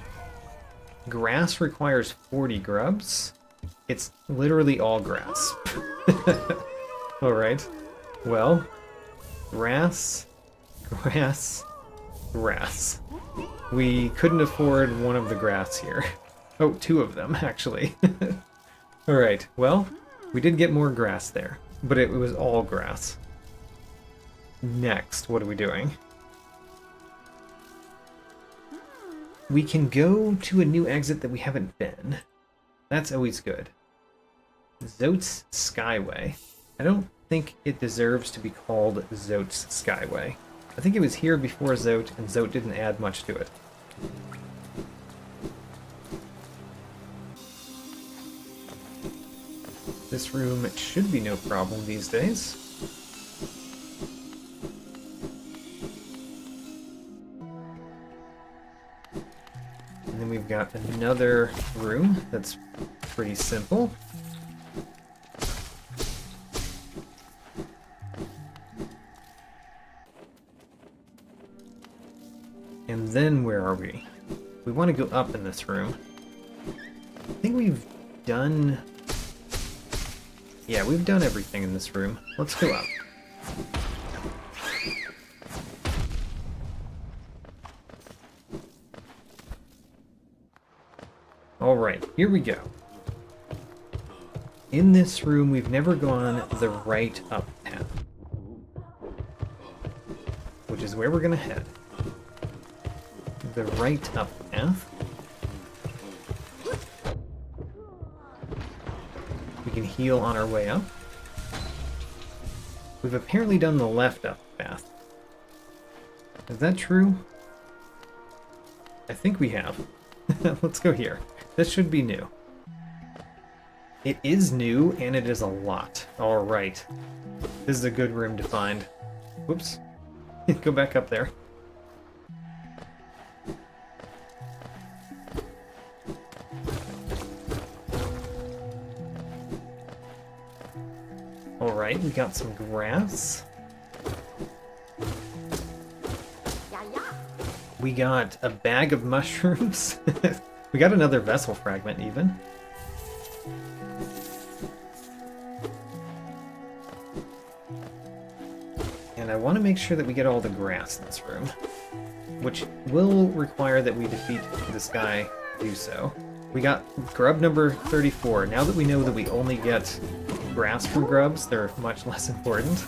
S1: Grass requires 40 grubs. It's literally all grass. Alright. Well, grass, grass, grass. We couldn't afford one of the grass here. Oh, 2 of them, actually. Alright, well, we did get more grass there, but it was all grass. Next, what are we doing? We can go to a new exit that we haven't been. That's always good. Zote's Skyway. I don't think it deserves to be called Zote's Skyway. I think it was here before Zote, and Zote didn't add much to it. This room should be no problem these days. And then we've got another room that's pretty simple. And then where are we? We want to go up in this room. I think we've done... Yeah, we've done everything in this room. Let's go up. Alright, here we go. In this room, we've never gone the right up path. Which is where we're gonna head. The right up path. We can heal on our way up. We've apparently done the left up path. Is that true? I think we have. Let's go here. This should be new. It is new, and it is a lot. Alright. This is a good room to find. Whoops. Go back up there. Alright, we got some grass. We got a bag of mushrooms. We got another Vengeful Fragment, even. And I want to make sure that we get all the grass in this room, which will require that we defeat this guy to do so. We got grub number 34. Now that we know that we only get grass from grubs, they're much less important.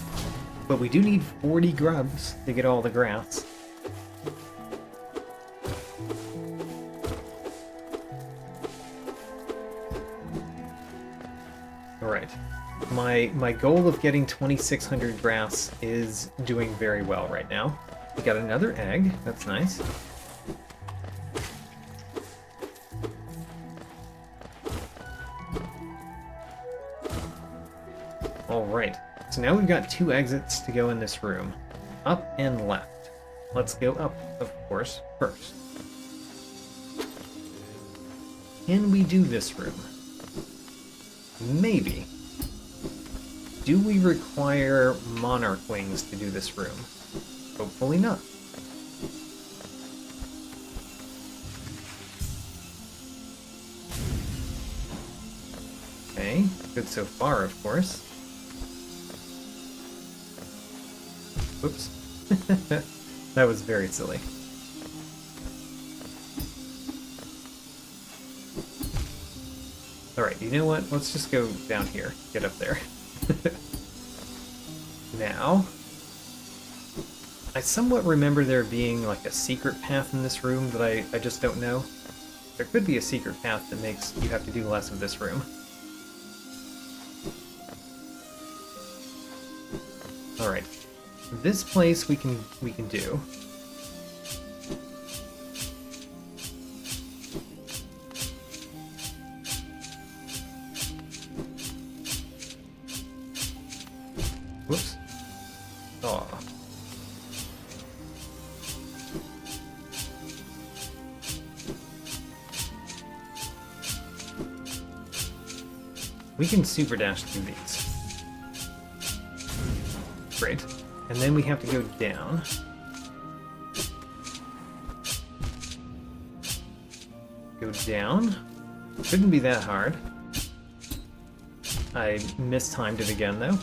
S1: But we do need 40 grubs to get all the grass. Alright. My goal of getting 2,600 grass is doing very well right now. We got another egg. That's nice. Alright. So now we've got 2 exits to go in this room. Up and left. Let's go up, of course, first. Can we do this room? Maybe. Do we require monarch wings to do this room? Hopefully not. Okay, good so far, of course. Whoops. That was very silly. Alright, you know what? Let's just go down here. Get up there. Now, I somewhat remember there being like a secret path in this room that I just don't know. There could be a secret path that makes you have to do less of this room. Alright. This place we can do. Whoops. Aw. We can super dash through these. Great. And then we have to go down. Go down. Shouldn't be that hard. I mistimed it again, though.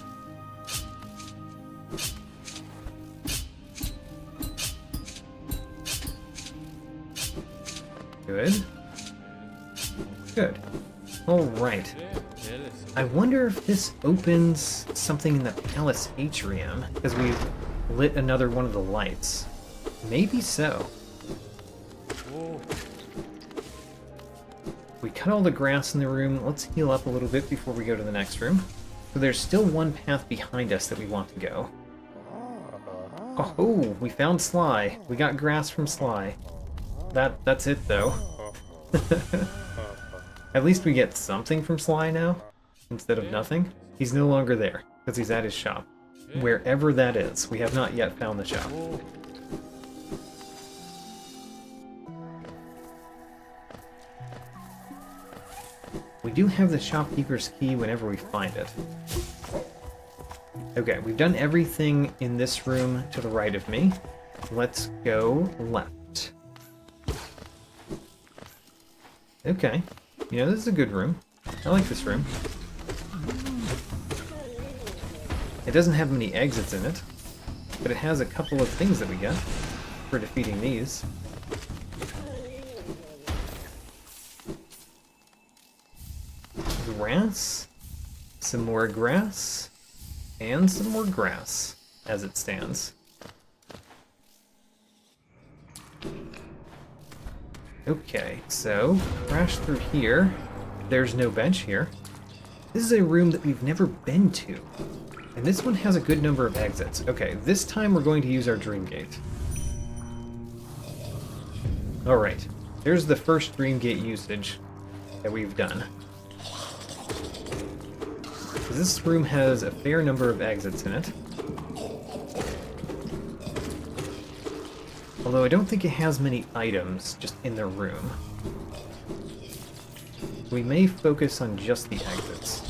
S1: Good. Good. Alright. I wonder if this opens something in the palace atrium, because we've lit another one of the lights. Maybe so. We cut all the grass in the room. Let's heal up a little bit before we go to the next room. So there's still one path behind us that we want to go. Oh, we found Sly. We got grass from Sly. That's it, though. At least we get something from Sly now, instead of nothing. He's no longer there, because he's at his shop. Wherever that is. We have not yet found the shop. We do have the shopkeeper's key whenever we find it. Okay, we've done everything in this room to the right of me. Let's go left. Okay. You know, this is a good room. I like this room. It doesn't have many exits in it, but it has a couple of things that we get for defeating these. Grass, some more grass, and some more grass, as it stands. Okay, so crash through here. There's no bench here. This is a room that we've never been to. And this one has a good number of exits. Okay, this time we're going to use our Dream Gate. Alright, there's the first Dream Gate usage that we've done. This room has a fair number of exits in it. Although I don't think it has many items just in the room. We may focus on just the exits.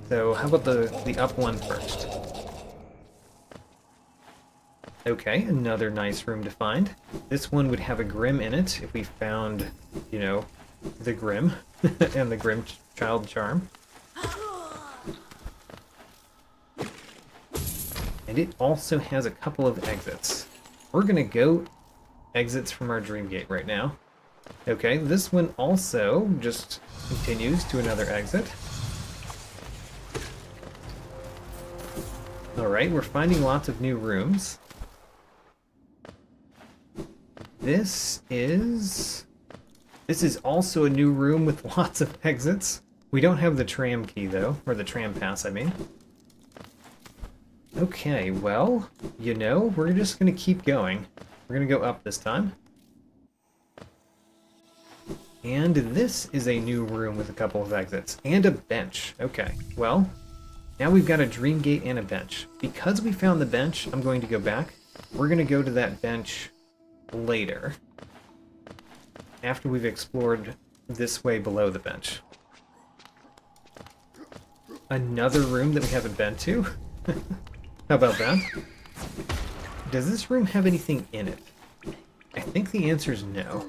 S1: So how about the up one first? Okay, another nice room to find. This one would have a Grim in it if we found, you know, the Grim and the Grim Child Charm. And it also has a couple of exits. We're gonna go exits from our Dream Gate right now. Okay, this one also just continues to another exit. Alright, we're finding lots of new rooms. This is also a new room with lots of exits. We don't have the tram key though, or the tram pass, I mean. Okay, well, you know, we're just gonna keep going. We're gonna go up this time. And this is a new room with a couple of exits. And a bench. Okay, well, now we've got a Dream Gate and a bench. Because we found the bench, I'm going to go back. We're gonna go to that bench later. After we've explored this way below the bench. Another room that we haven't been to? How about that? Does this room have anything in it? I think the answer is no.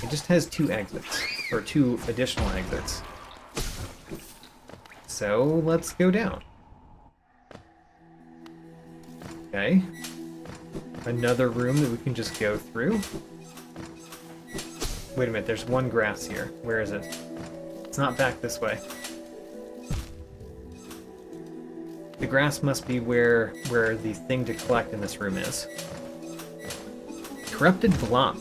S1: It just has 2 exits, or 2 additional exits. So let's go down. Okay. Another room that we can just go through. Wait a minute, there's one grass here. Where is it? It's not back this way. The grass must be where the thing to collect in this room is. Corrupted Blop.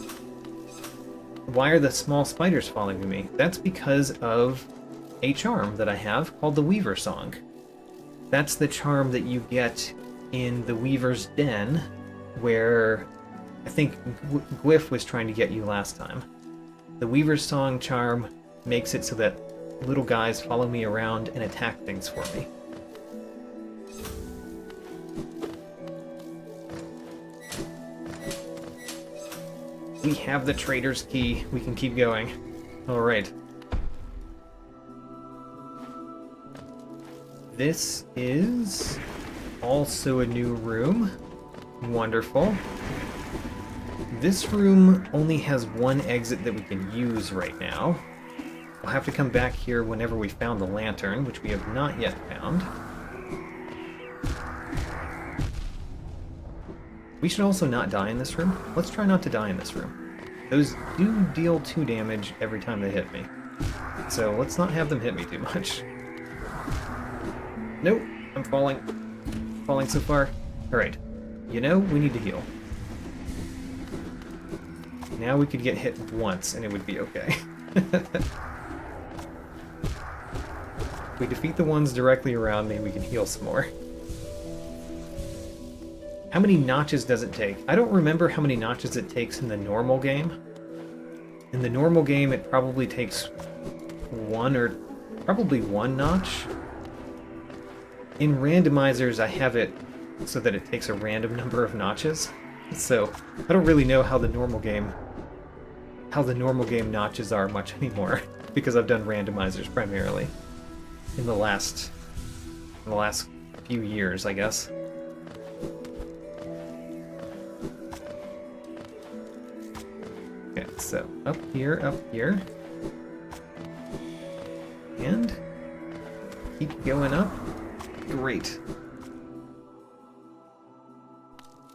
S1: Why are the small spiders following me? That's because of a charm that I have called the Weaver Song. That's the charm that you get in the Weaver's Den, where I think Gwyff was trying to get you last time. The Weaver's Song charm makes it so that little guys follow me around and attack things for me. We have the trader's key. We can keep going. Alright. This is also a new room. Wonderful. This room only has 1 exit that we can use right now. We'll have to come back here whenever we found the lantern, which we have not yet found. We should also not die in this room. Let's try not to die in this room. Those do deal 2 damage every time they hit me. So let's not have them hit me too much. Nope, I'm falling. Falling so far. Alright. You know, we need to heal. Now we could get hit once and it would be okay. If we defeat the ones directly around me, we can heal some more. How many notches does it take? I don't remember how many notches it takes in the normal game. In the normal game, it probably takes 1 notch. In randomizers, I have it so that it takes a random number of notches. So I don't really know how the normal game notches are much anymore, because I've done randomizers primarily in the last few years, I guess. Okay, so up here, and keep going up. Great.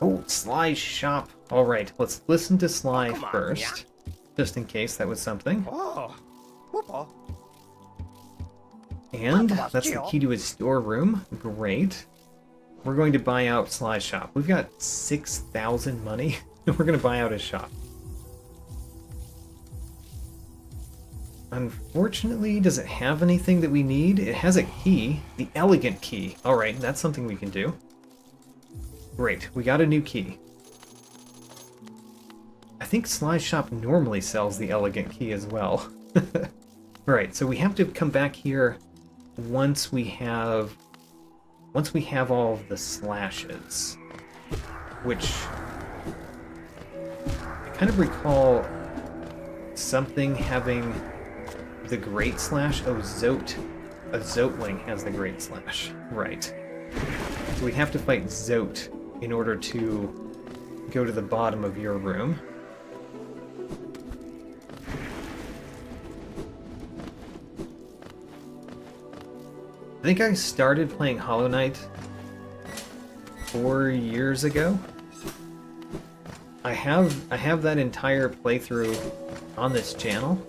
S1: Oh, Sly's shop. All right, let's listen to Sly first, just in case that was something. And that's the key to his storeroom. Great. We're going to buy out Sly's shop. We've got 6,000 money, and we're going to buy out his shop. Unfortunately, does it have anything that we need? It has a key, the elegant key. All right, that's something we can do. Great, we got a new key. I think Sly's shop normally sells the elegant key as well. Alright, so we have to come back here once we have all of the slashes. Which I kind of recall something having the Great Slash. Oh, Zote. A Zoteling has the Great Slash. Right. So we have to fight Zote in order to go to the bottom of your room. I think I started playing Hollow Knight 4 years ago. I have that entire playthrough on this channel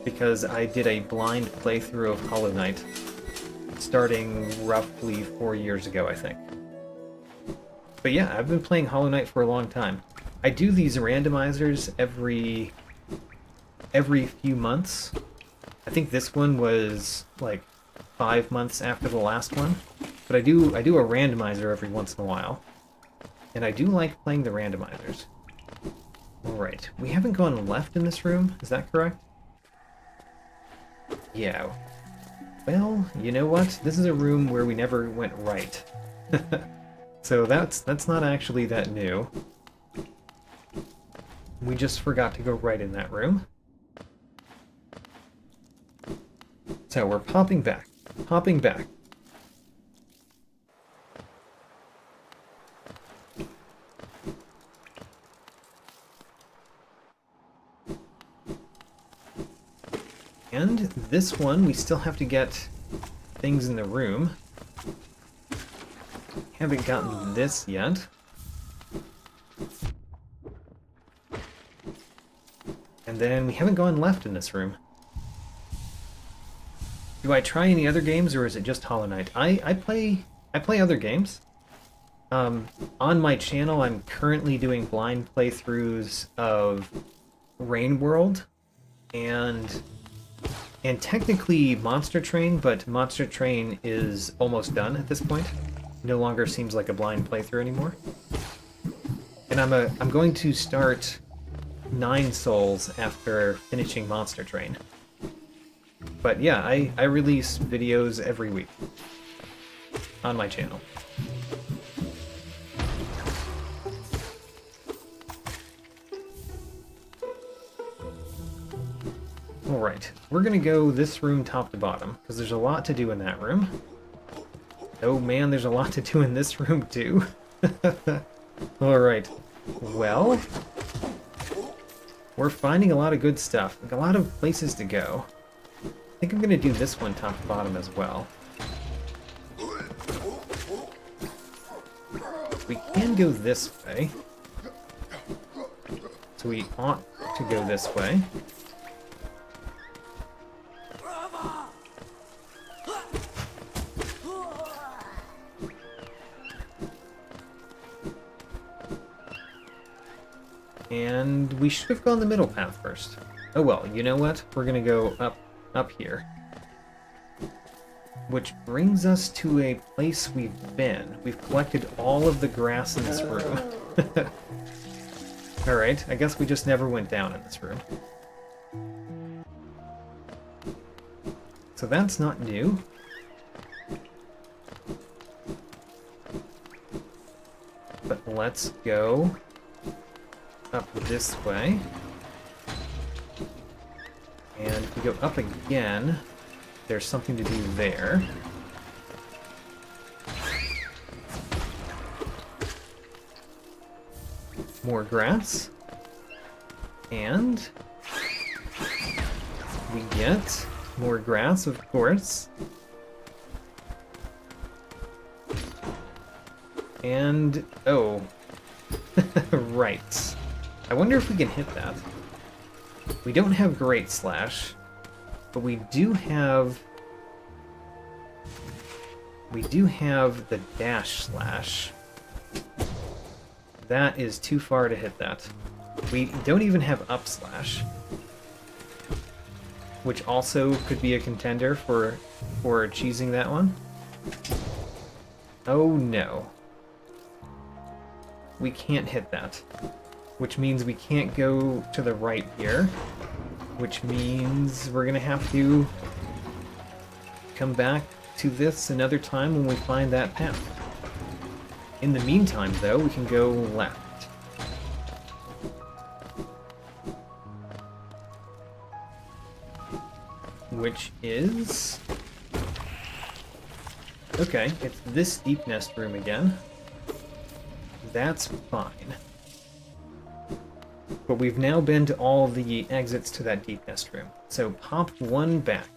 S1: because I did a blind playthrough of Hollow Knight starting roughly 4 years ago, I think. But yeah, I've been playing Hollow Knight for a long time. I do these randomizers every few months. I think this one was like 5 months after the last one. But I do a randomizer every once in a while. And I do like playing the randomizers. Alright, we haven't gone left in this room, is that correct? Yeah. Well, you know what? This is a room where we never went right. So that's not actually that new. We just forgot to go right in that room. So we're popping back. Popping back. And this one, we still have to get things in the room. Haven't gotten this yet. And then we haven't gone left in this room. Do I try any other games, or is it just Hollow Knight? I play other games. On my channel, I'm currently doing blind playthroughs of Rain World and technically Monster Train, but Monster Train is almost done at this point. No longer seems like a blind playthrough anymore. And I'm going to start 9 Souls after finishing Monster Train. But yeah, I release videos every week on my channel. Alright, we're gonna go this room top to bottom, because there's a lot to do in that room. Oh man, there's a lot to do in this room too. Alright, well, we're finding a lot of good stuff, like a lot of places to go. I think I'm gonna do this one top to bottom as well. We can go this way. So we ought to go this way. And we should have gone the middle path first. Oh well, you know what? We're gonna go up here. Which brings us to a place we've been. We've collected all of the grass in this room. Alright, I guess we just never went down in this room. So that's not new. But let's go up this way. And if we go up again, there's something to do there. More grass. And we get more grass, of course. And, oh. Right. I wonder if we can hit that. We don't have Great Slash, but we do have the Dash Slash. That is too far to hit that. We don't even have Up Slash, which also could be a contender for cheesing that one. Oh no. We can't hit that. Which means we can't go to the right here. Which means we're gonna have to come back to this another time when we find that path. In the meantime, though, we can go left. Which is... okay, it's this deep nest room again. That's fine. But we've now been to all the exits to that deep nest room. So pop one back.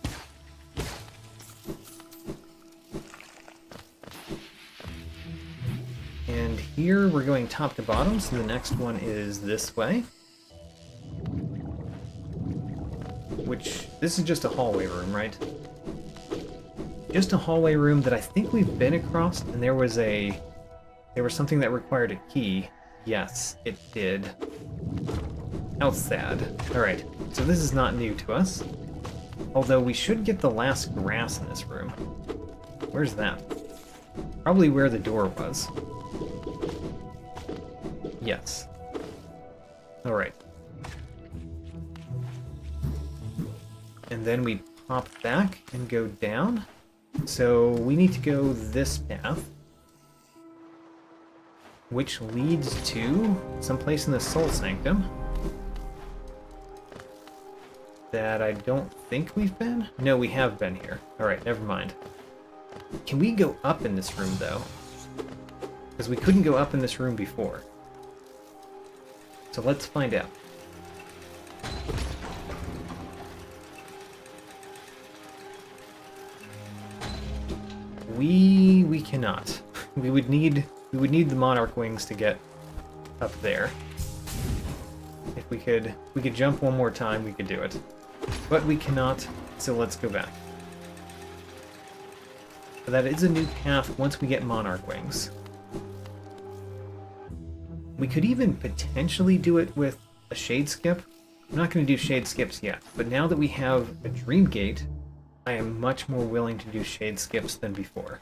S1: And here we're going top to bottom, so the next one is this way. Which, this is just a hallway room, right? Just a hallway room that I think we've been across, and there was something that required a key. Yes, it did. How sad. Alright, so this is not new to us. Although we should get the last grass in this room. Where's that? Probably where the door was. Yes. Alright. And then we pop back and go down. So we need to go this path, which leads to someplace in the Soul Sanctum. that I don't think we've been? No, we have been here. Alright, never mind. Can we go up in this room, though? Because we couldn't go up in this room before. So let's find out. We cannot. We would need the monarch wings to get up there. If we could jump one more time, we could do it. But we cannot, so let's go back. So that is a new path once we get monarch wings. We could even potentially do it with a shade skip. I'm not going to do shade skips yet, but now that we have a dream gate, I am much more willing to do shade skips than before.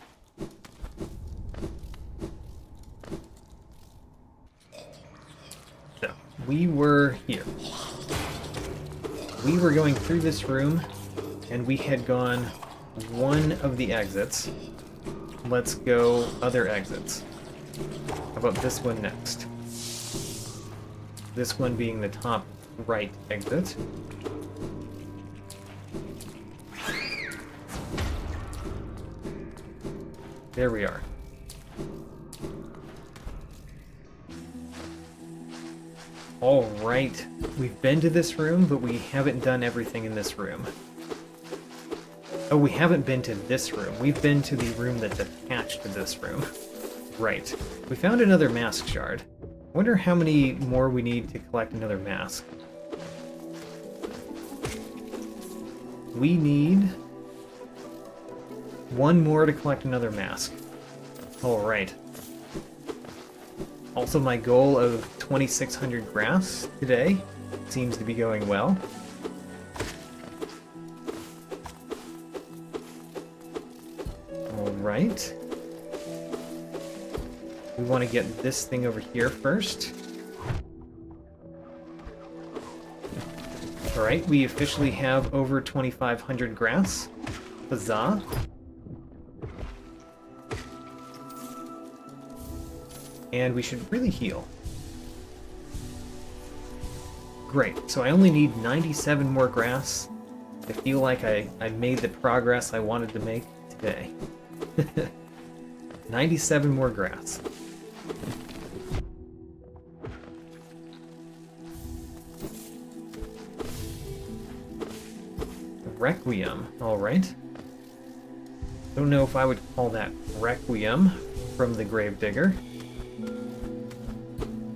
S1: So, we were here. We were going through this room, and we had gone one of the exits. Let's go other exits. How about this one next? This one being the top right exit. There we are. Alright, we've been to this room, but we haven't done everything in this room. Oh, we haven't been to this room. We've been to the room that's attached to this room. Right. We found another mask shard. I wonder how many more we need to collect another mask. We need one more to collect another mask. Alright. Also, my goal of 2,600 grass today seems to be going well. Alright. We want to get this thing over here first. Alright, we officially have over 2,500 grass. Huzzah. And we should really heal. Great, so I only need 97 more grass. I feel like I made the progress I wanted to make today. 97 more grass. Requiem, alright. Don't know if I would call that Requiem from the Gravedigger.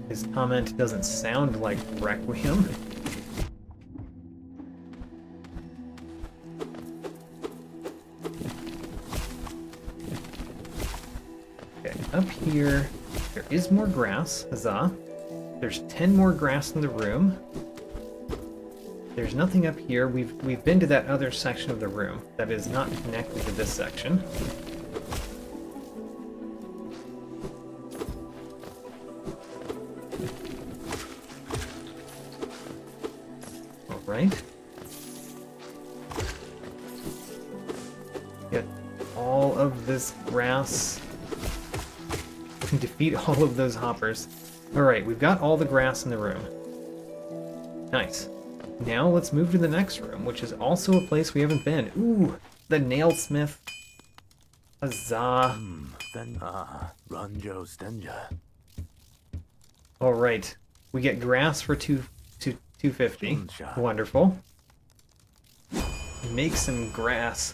S1: His comment doesn't sound like Requiem. Okay, up here, there is more grass, huzzah. There's 10 more grass in the room. There's nothing up here. We've been to that other section of the room that is not connected to this section. Right? Get all of this grass. Defeat all of those hoppers. Alright, we've got all the grass in the room. Nice. Now let's move to the next room, which is also a place we haven't been. Ooh, the nailsmith. Huzzah. Alright, we get grass for 250. Wonderful. Make some grass.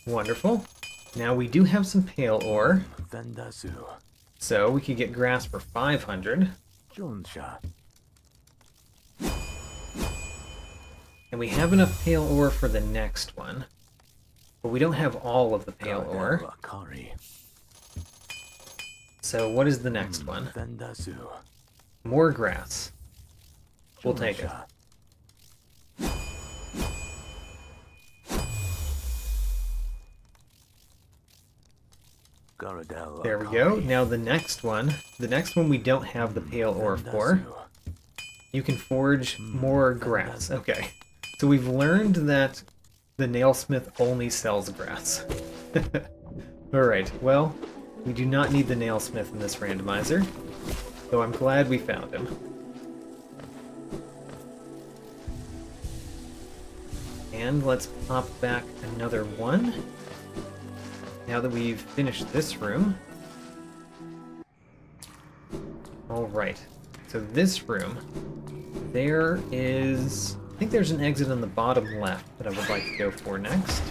S1: Wonderful. Now we do have some pale ore. So we could get grass for 500. And we have enough pale ore for the next one. But we don't have all of the pale ore. So what is the next one? More grass. We'll take it. There we go. Now the next one we don't have the pale ore for. You can forge more grass. Okay. So we've learned that the nailsmith only sells grass. Alright, well, we do not need the nailsmith in this randomizer. So I'm glad we found him. And let's pop back another one. Now that we've finished this room. Alright, so this room, there is... I think there's an exit on the bottom left that I would like to go for next.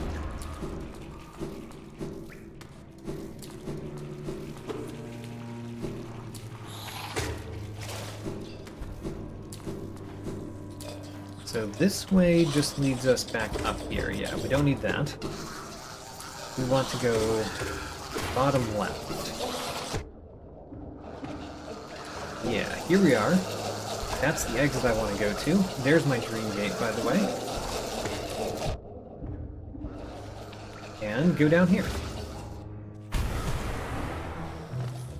S1: So this way just leads us back up here. Yeah, we don't need that. We want to go bottom left. Yeah, here we are. That's the exit I want to go to. There's my dream gate, by the way. And go down here.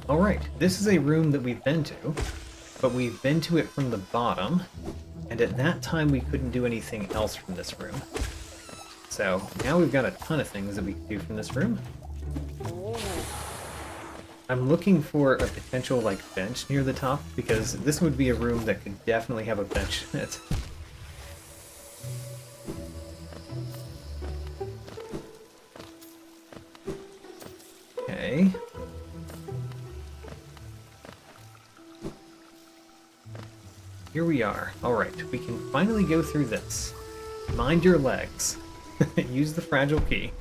S1: Alright, this is a room that we've been to, but we've been to it from the bottom, and at that time we couldn't do anything else from this room. So, now we've got a ton of things that we can do from this room. I'm looking for a potential, like, bench near the top, because this would be a room that could definitely have a bench in it. Okay. Here we are. Alright, we can finally go through this. Mind your legs. Use the fragile key.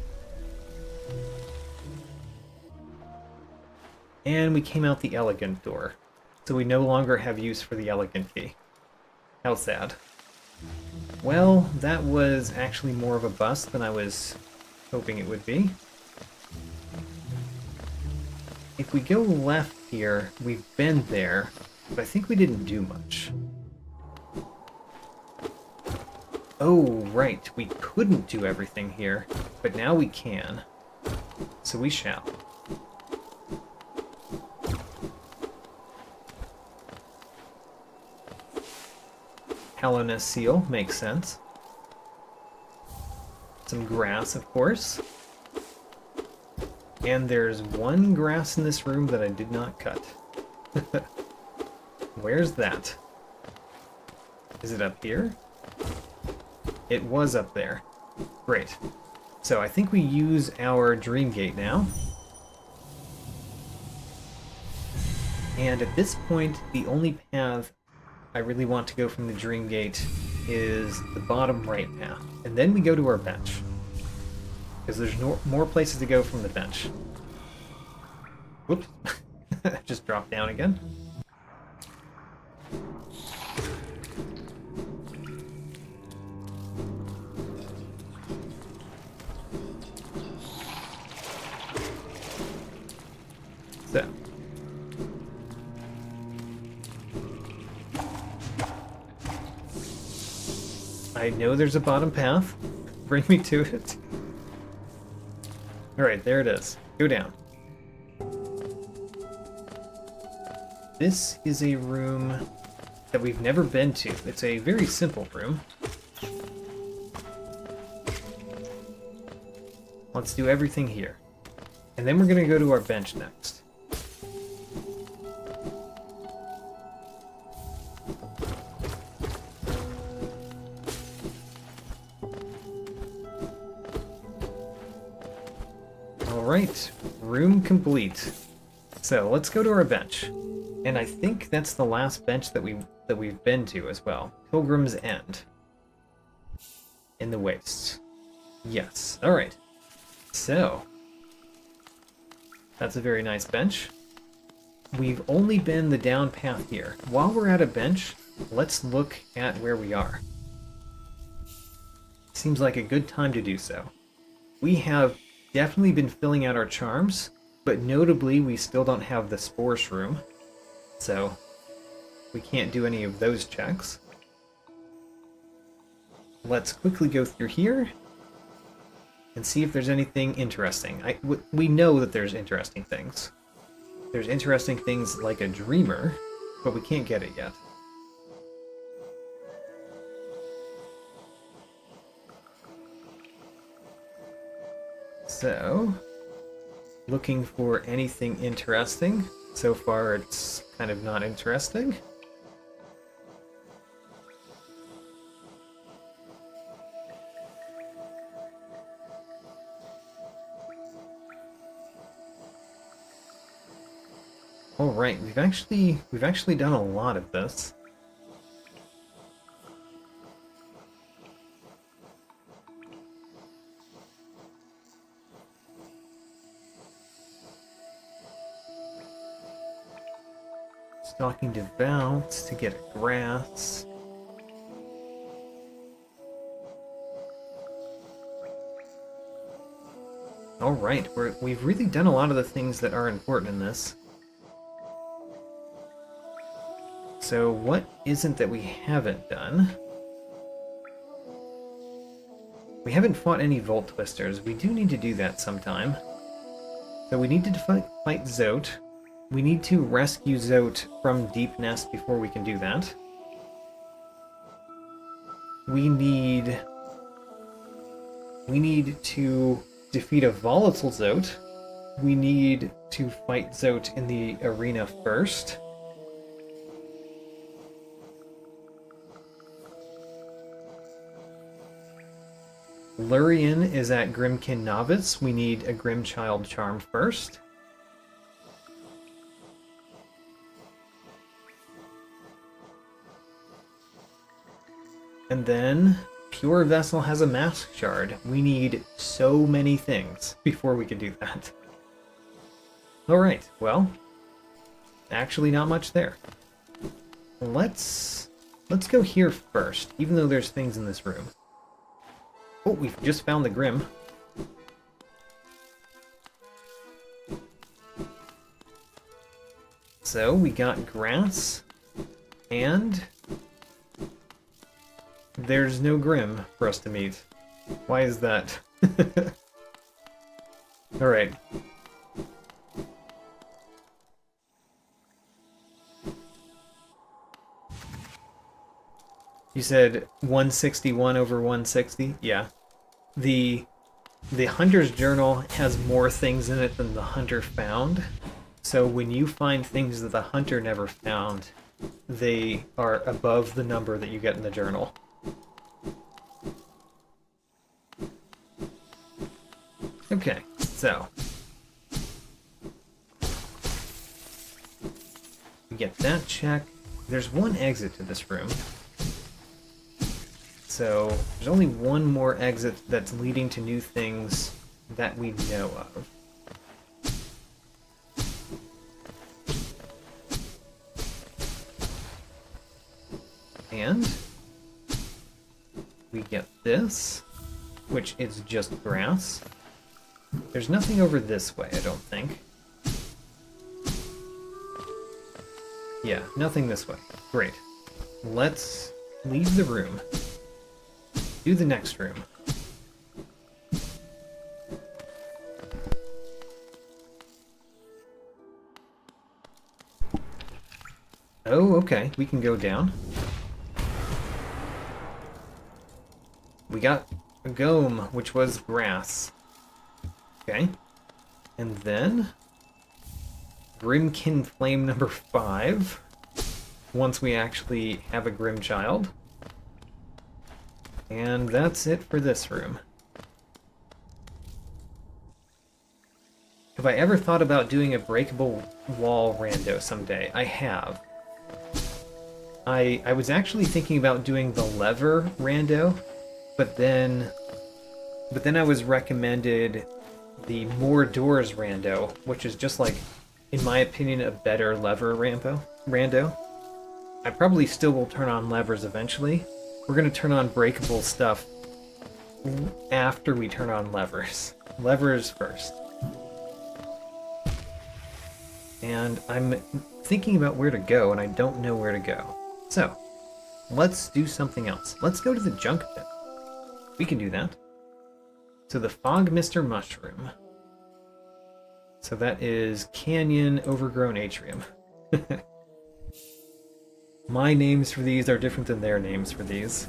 S1: And we came out the elegant door. So we no longer have use for the elegant key. How sad. Well, that was actually more of a bust than I was hoping it would be. If we go left here, we've been there, but I think we didn't do much. Oh, right, we couldn't do everything here, but now we can. So we shall. Hallowness seal makes sense. Some grass, of course. And there's one grass in this room that I did not cut. Where's that? Is it up here? It was up there. Great. So I think we use our dream gate now. And at this point, the only path I really want to go from the dream gate is the bottom right path. And then we go to our bench. Because there's more places to go from the bench. Whoops. Just dropped down again. So. I know there's a bottom path. Bring me to it. Alright, there it is. Go down. This is a room that we've never been to. It's a very simple room. Let's do everything here. And then we're going to go to our bench next. Alright, room complete. So let's go to our bench. And I think that's the last bench that we've been to as well. Pilgrim's End. In the Wastes. Yes. Alright. So that's a very nice bench. We've only been the down path here. While we're at a bench, let's look at where we are. Seems like a good time to do so. We have definitely been filling out our charms, but notably we still don't have the Spore Shroom, so we can't do any of those checks. Let's quickly go through here and see if there's anything interesting. We know that there's interesting things. There's interesting things like a Dreamer, but we can't get it yet. So, looking for anything interesting. So far, it's kind of not interesting. All right, we've actually done a lot of this. Stalking Devout to get a grass. All right, we've really done a lot of the things that are important in this. So what isn't that we haven't done? We haven't fought any Volt Twisters. We do need to do that sometime. So we need to fight Zote. We need to rescue Zote from Deep Nest before we can do that. We need to defeat a volatile Zote. We need to fight Zote in the arena first. Lurian is at Grimkin Novice. We need a Grimchild Charm first. And then Pure Vessel has a Mask Shard. We need so many things before we can do that. Alright, well, actually not much there. Let's go here first, even though there's things in this room. Oh, we've just found the Grim. So, we got grass, and there's no Grim for us to meet. Why is that? Alright. You said 161 over 160? Yeah. The Hunter's Journal has more things in it than the Hunter found. So when you find things that the Hunter never found, they are above the number that you get in the journal. Okay, so we get that check. There's one exit to this room. So there's only one more exit that's leading to new things that we know of. And we get this, which is just grass. There's nothing over this way, I don't think. Yeah, nothing this way. Great. Let's leave the room. Do the next room. Oh, okay. We can go down. We got a Gome, which was grass. Okay. And then Grimkin Flame number 5. Once we actually have a Grimchild. And that's it for this room. Have I ever thought about doing a breakable wall rando someday? I have. I was actually thinking about doing the lever rando, but then I was recommended the more doors rando, which is just like, in my opinion, a better lever rando. I probably still will turn on levers eventually. We're going to turn on breakable stuff after we turn on levers. Levers first. And I'm thinking about where to go, and I don't know where to go. So, let's do something else. Let's go to the junk pit. We can do that. So the Fog Mister Mushroom. So that is Canyon Overgrown Atrium. My names for these are different than their names for these.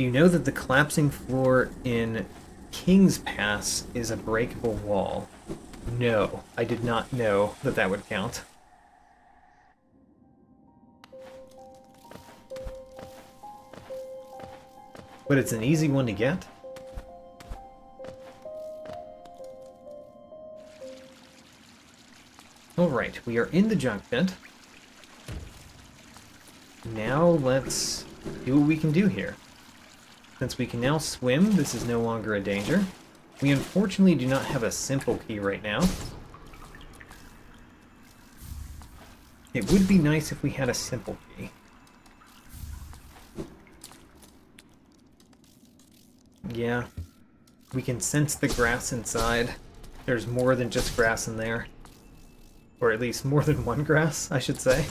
S1: Do you know that the collapsing floor in King's Pass is a breakable wall? No, I did not know that that would count. But it's an easy one to get. Alright, we are in the junk pit. Now let's do what we can do here. Since we can now swim, this is no longer a danger. We unfortunately do not have a simple key right now. It would be nice if we had a simple key. Yeah, we can sense the grass inside. There's more than just grass in there. Or at least more than one grass, I should say.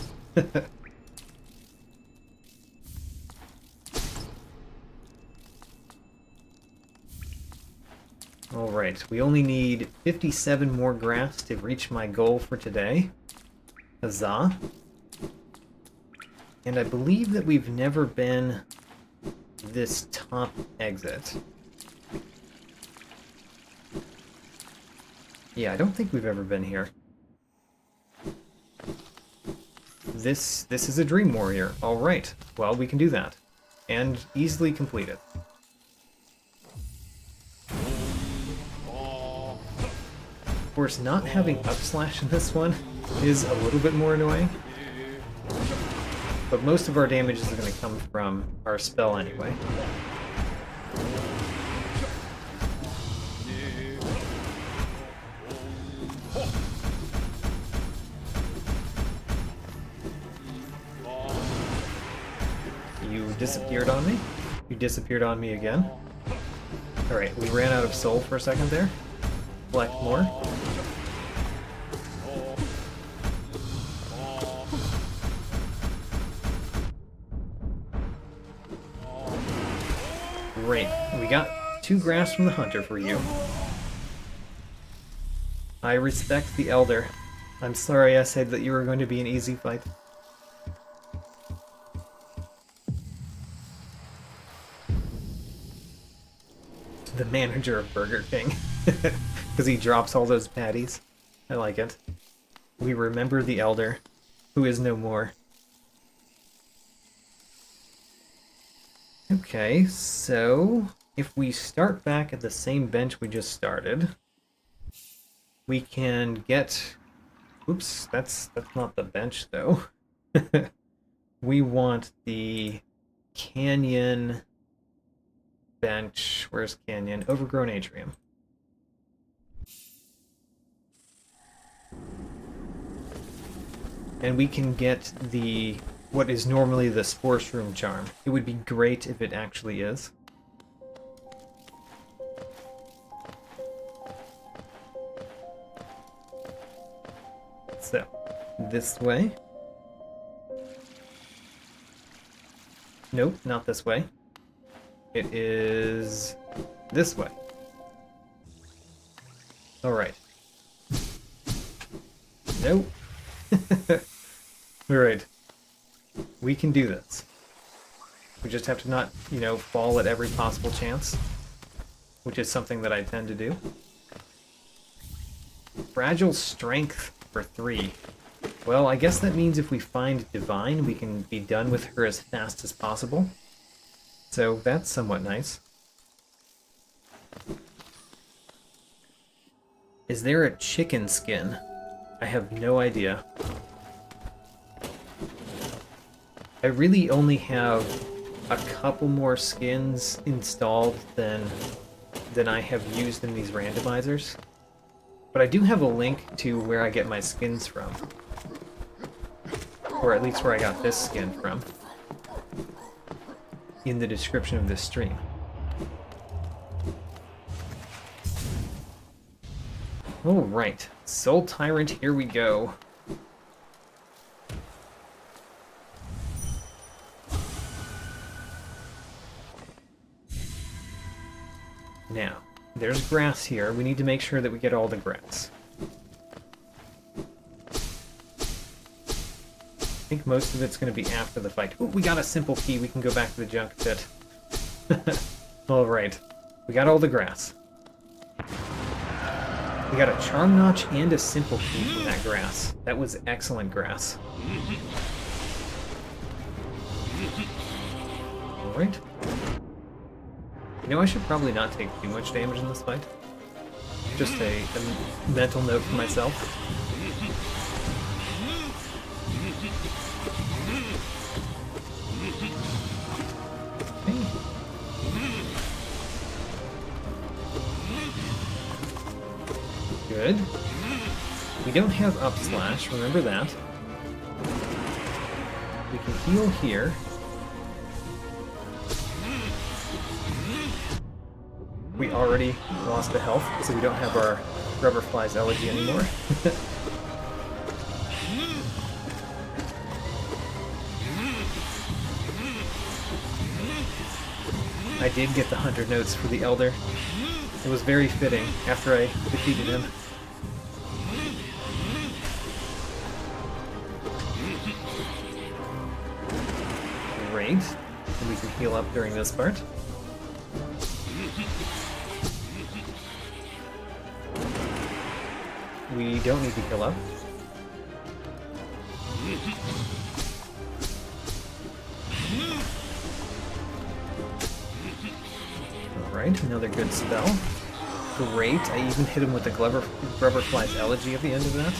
S1: Alright, we only need 57 more grass to reach my goal for today. Huzzah. And I believe that we've never been this top exit. Yeah, I don't think we've ever been here. This is a Dream Warrior. Alright, well, we can do that. And easily complete it. Of course, not having upslash in this one is a little bit more annoying. But most of our damage is going to come from our spell anyway. You disappeared on me? You disappeared on me again? Alright, we ran out of soul for a second there. Collect more. Great. We got 2 grass from the hunter for you. I respect the elder. I'm sorry I said that you were going to be an easy fight. The manager of Burger King. Because he drops all those patties. I like it. We remember the elder, who is no more. Okay, so if we start back at the same bench we just started, we can get... Oops, that's not the bench though. We want the canyon bench. Where's canyon? Overgrown atrium. And we can get the what is normally the Sports Room charm. It would be great if it actually is. So, this way. Nope, not this way. It is this way. Alright. Nope. Alright. We can do this. We just have to not, fall at every possible chance. Which is something that I tend to do. Fragile strength for 3. Well, I guess that means if we find Divine, we can be done with her as fast as possible. So that's somewhat nice. Is there a chicken skin? I have no idea. I really only have a couple more skins installed than I have used in these randomizers. But I do have a link to where I get my skins from. Or at least where I got this skin from. In the description of this stream. Alright, Soul Tyrant, here we go. Now, there's grass here. We need to make sure that we get all the grass. I think most of it's going to be after the fight. Ooh, we got a simple key. We can go back to the junk pit. Alright, we got all the grass. We got a charm notch and a simple key from that grass. That was excellent grass. Alright. You know, I should probably not take too much damage in this fight. Just a mental note for myself. Good. We don't have up slash, remember that. We can heal here. We already lost the health, so we don't have our Rubber Fly's Elegy anymore. I did get the 100 notes for the Elder. It was very fitting after I defeated him. Great. And we can heal up during this part. We don't need to heal up. Alright, another good spell. Great, I even hit him with the Rubber Fly's Elegy at the end of that.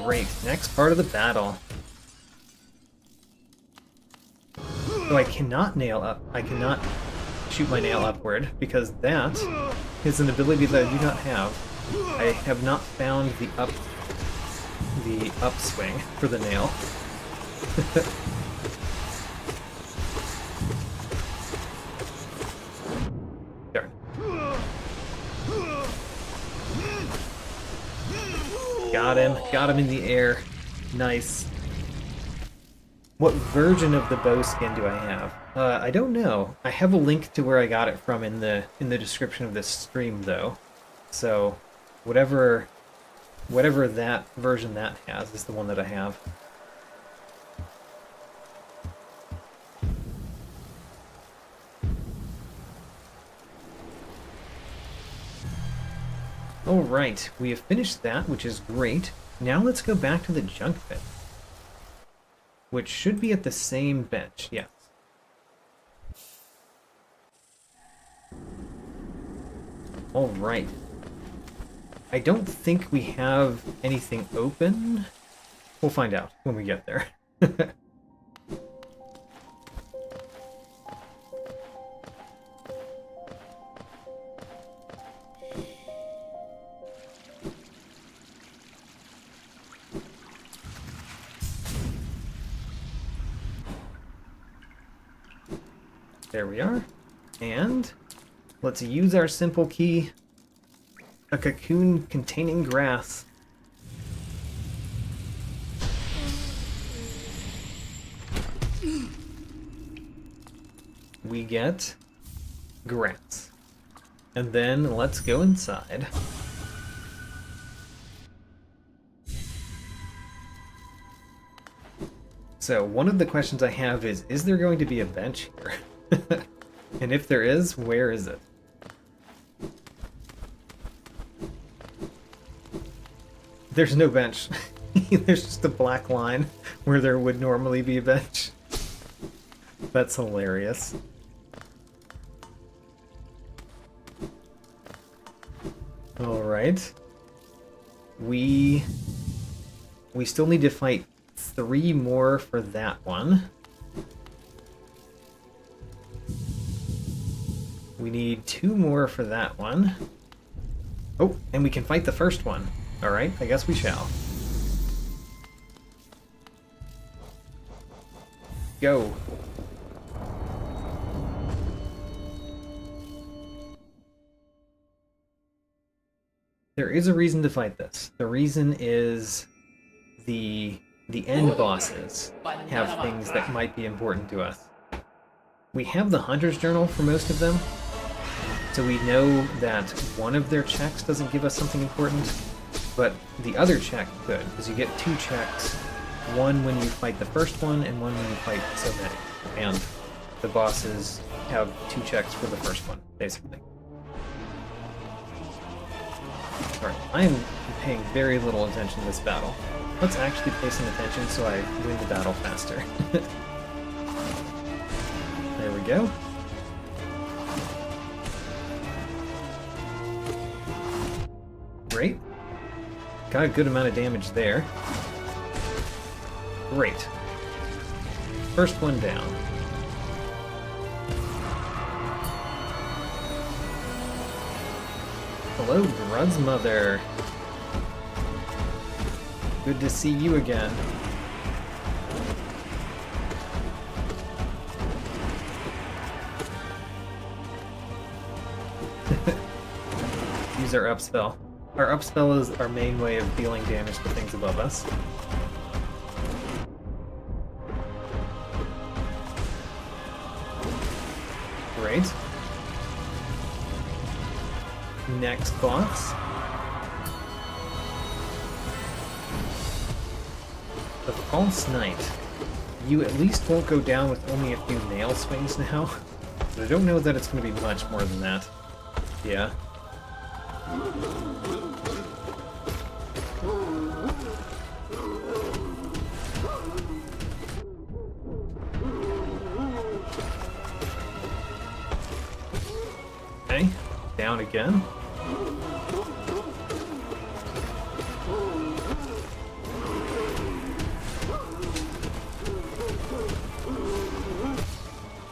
S1: Great, next part of the battle. So I cannot nail up. I cannot shoot my nail upward because that is an ability that I do not have. I have not found the upswing for the nail. Darn. Got him in the air. Nice. What version of the bow skin do I have? I don't know. I have a link to where I got it from in the description of this stream, though. So, whatever that version that has is the one that I have. Alright, we have finished that, which is great. Now let's go back to the junk pit, which should be at the same bench, yes. Alright. I don't think we have anything open. We'll find out when we get there. There we are. And let's use our simple key. A cocoon containing grass. We get grass. And then let's go inside. So one of the questions I have is there going to be a bench here? And if there is, where is it? There's no bench. There's just a black line where there would normally be a bench. That's hilarious. Alright. We still need to fight 3 more for that one. We need 2 more for that one. Oh, and we can fight the first one. Alright, I guess we shall. Go. There is a reason to fight this. The reason is the end bosses have things that might be important to us. We have the Hunter's Journal for most of them, so we know that one of their checks doesn't give us something important, but the other check could, because you get 2 checks, one when you fight the first one, and one when you fight so many. And the bosses have 2 checks for the first one, basically. Alright, I am paying very little attention to this battle. Let's actually pay some attention so I win the battle faster. There we go. Great. Got a good amount of damage there. Great. First one down. Hello, Grud's mother. Good to see you again. Use our up spell. Our up spell is our main way of dealing damage to things above us. Great. Next boss. The False Knight. You at least won't go down with only a few nail swings now. But I don't know that it's going to be much more than that. Yeah. Okay, down again.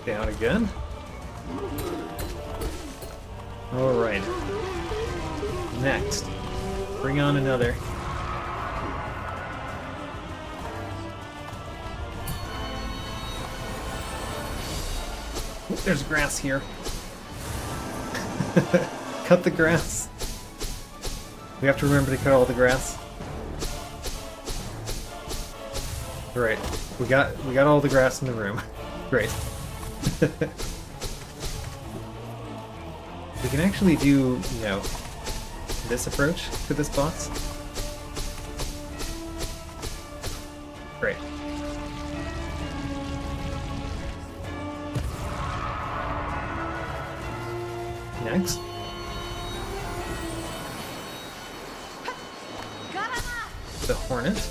S1: Down again. Alright. Next. Bring on another. Oh, there's grass here. Cut the grass. We have to remember to cut all the grass. Right. We got all the grass in the room. Great. We can actually do, you know, this approach to this boss. Great. Next. The Hornet.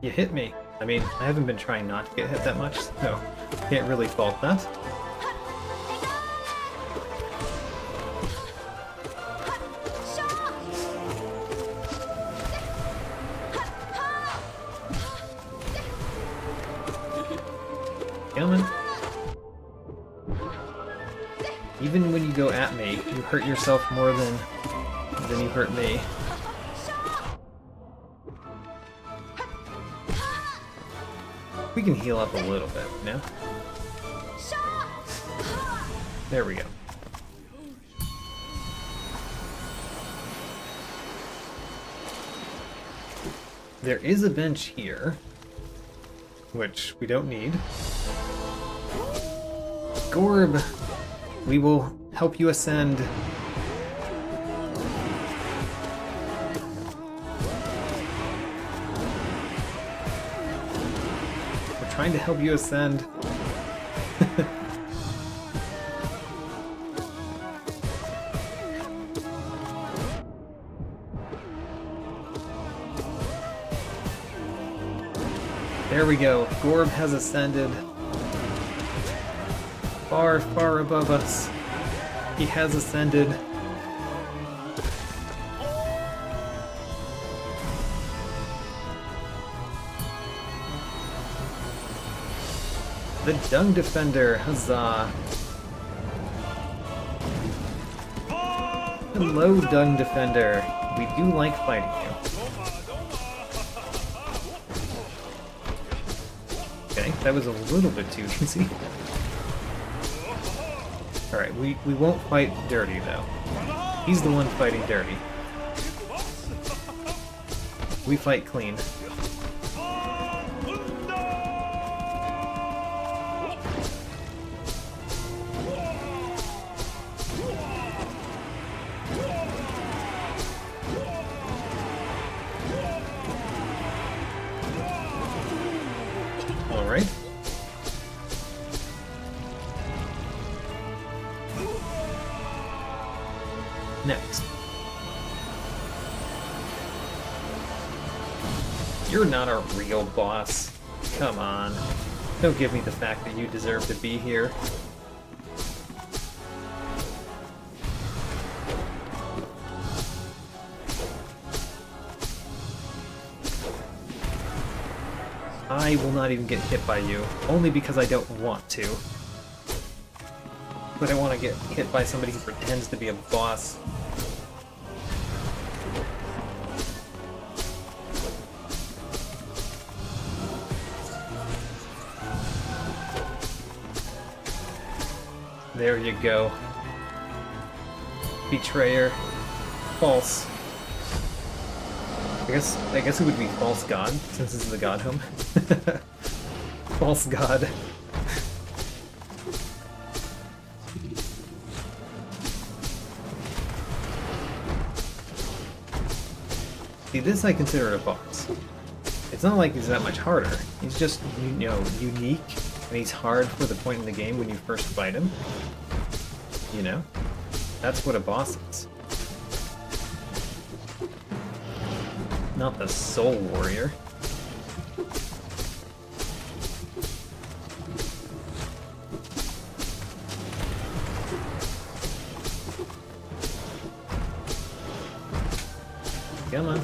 S1: You hit me. I mean, I haven't been trying not to get hit that much, so can't really fault that. Coming. Even when you go at me, you hurt yourself more than you hurt me. We can heal up a little bit, you know? There we go. There is a bench here, which we don't need. Gorb, we will help you ascend. We're trying to help you ascend. There we go. Gorb has ascended. Far, far above us. He has ascended. The Dung Defender, huzzah! Hello, Dung Defender. We do like fighting you. Okay, that was a little bit too easy. Alright, we won't fight Dirty, though. He's the one fighting Dirty. We fight clean. next. You're not a real boss. Come on. Don't give me the fact that you deserve to be here. I will not even get hit by you, only because I don't want to. But I want to get hit by somebody who pretends to be a boss. There you go. Betrayer. False. I guess it would be false god, since this is the god home. False god. See, this I consider a boss. It's not like he's that much harder. He's just, you know, unique, and he's hard for the point in the game when you first fight him. You know? That's what a boss is. Not the Soul Warrior. Come on.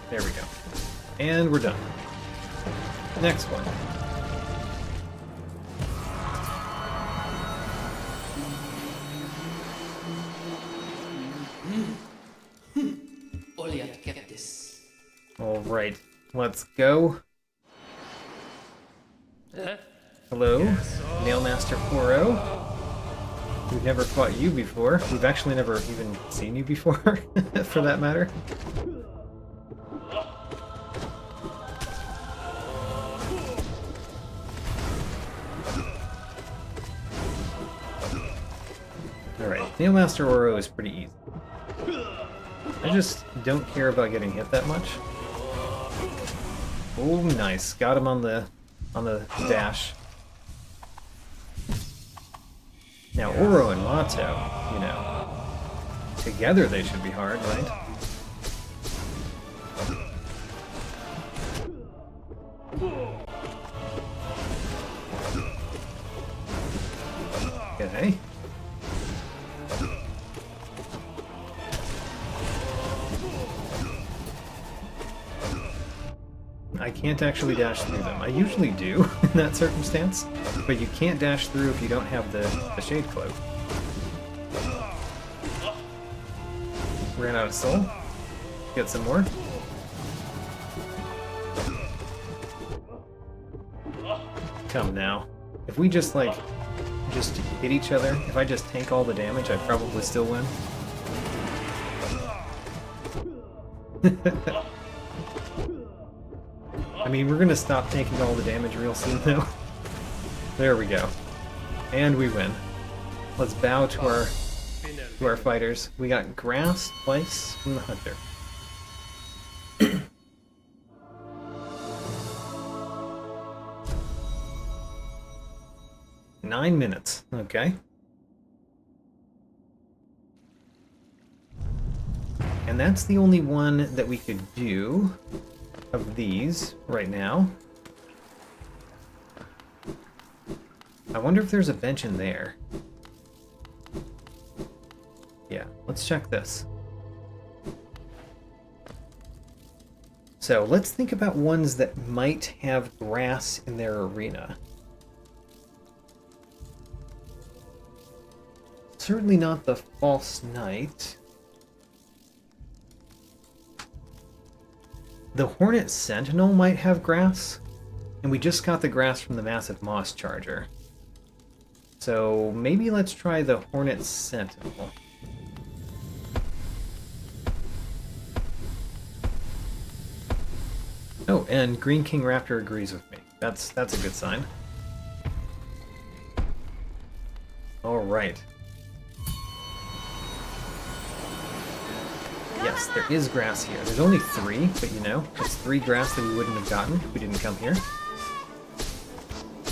S1: There we go. And we're done. Next one. Alright, let's go. Hello, Nailmaster 4-0. We've never fought you before. We've actually never even seen you before, for that matter. Alright, Nailmaster 4-0 is pretty easy. I just don't care about getting hit that much. Oh, nice. Got him on the dash. Now, Oro and Mato, you know, together they should be hard, right? Okay. I can't actually dash through them. I usually do in that circumstance, but you can't dash through if you don't have the Shade Cloak. Ran out of soul. Get some more. Come now. If we just hit each other, if I just tank all the damage, I'd probably still win. I mean, we're gonna stop taking all the damage real soon, though. There we go. And we win. Let's bow to our fighters. We got grass twice from the hunter. 9 minutes. Okay. And that's the only one that we could do of these right now. I wonder if there's a bench in there. Yeah, let's check this. So let's think about ones that might have grass in their arena. Certainly not the False Knight. The Hornet Sentinel might have grass, and we just got the grass from the Massive Moss Charger. So maybe let's try the Hornet Sentinel. Oh, and Green King Raptor agrees with me. That's a good sign. All right. Yes, there is grass here. There's only 3, but you know, it's 3 grass that we wouldn't have gotten if we didn't come here.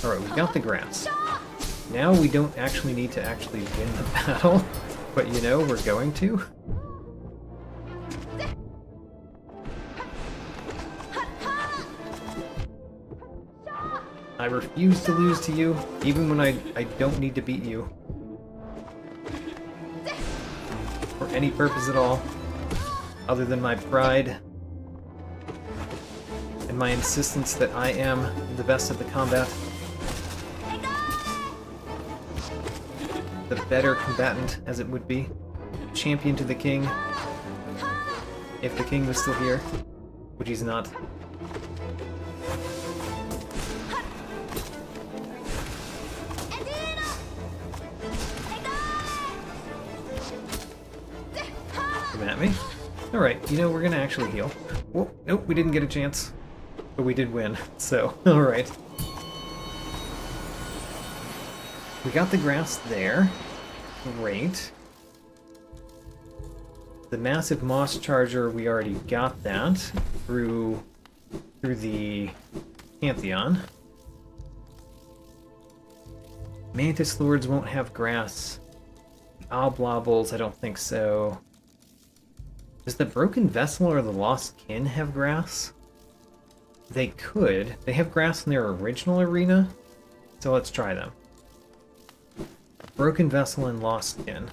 S1: Alright, we've got the grass. Now we don't actually need to actually win the battle, but you know, we're going to. I refuse to lose to you, even when I don't need to beat you. For any purpose at all, other than my pride and my insistence that I am the best at the combat. The better combatant, as it would be. Champion to the king. If the king was still here, which he's not. Come at me. Alright, you know, we're gonna actually heal. Whoa, nope, we didn't get a chance. But we did win, so, alright. We got the grass there. Great. The massive moss charger, we already got that through the Pantheon. Mantis Lords won't have grass. Oblobbles, I don't think so. Does the Broken Vessel or the Lost Kin have grass? They could. They have grass in their original arena, so let's try them. Broken Vessel and Lost Kin.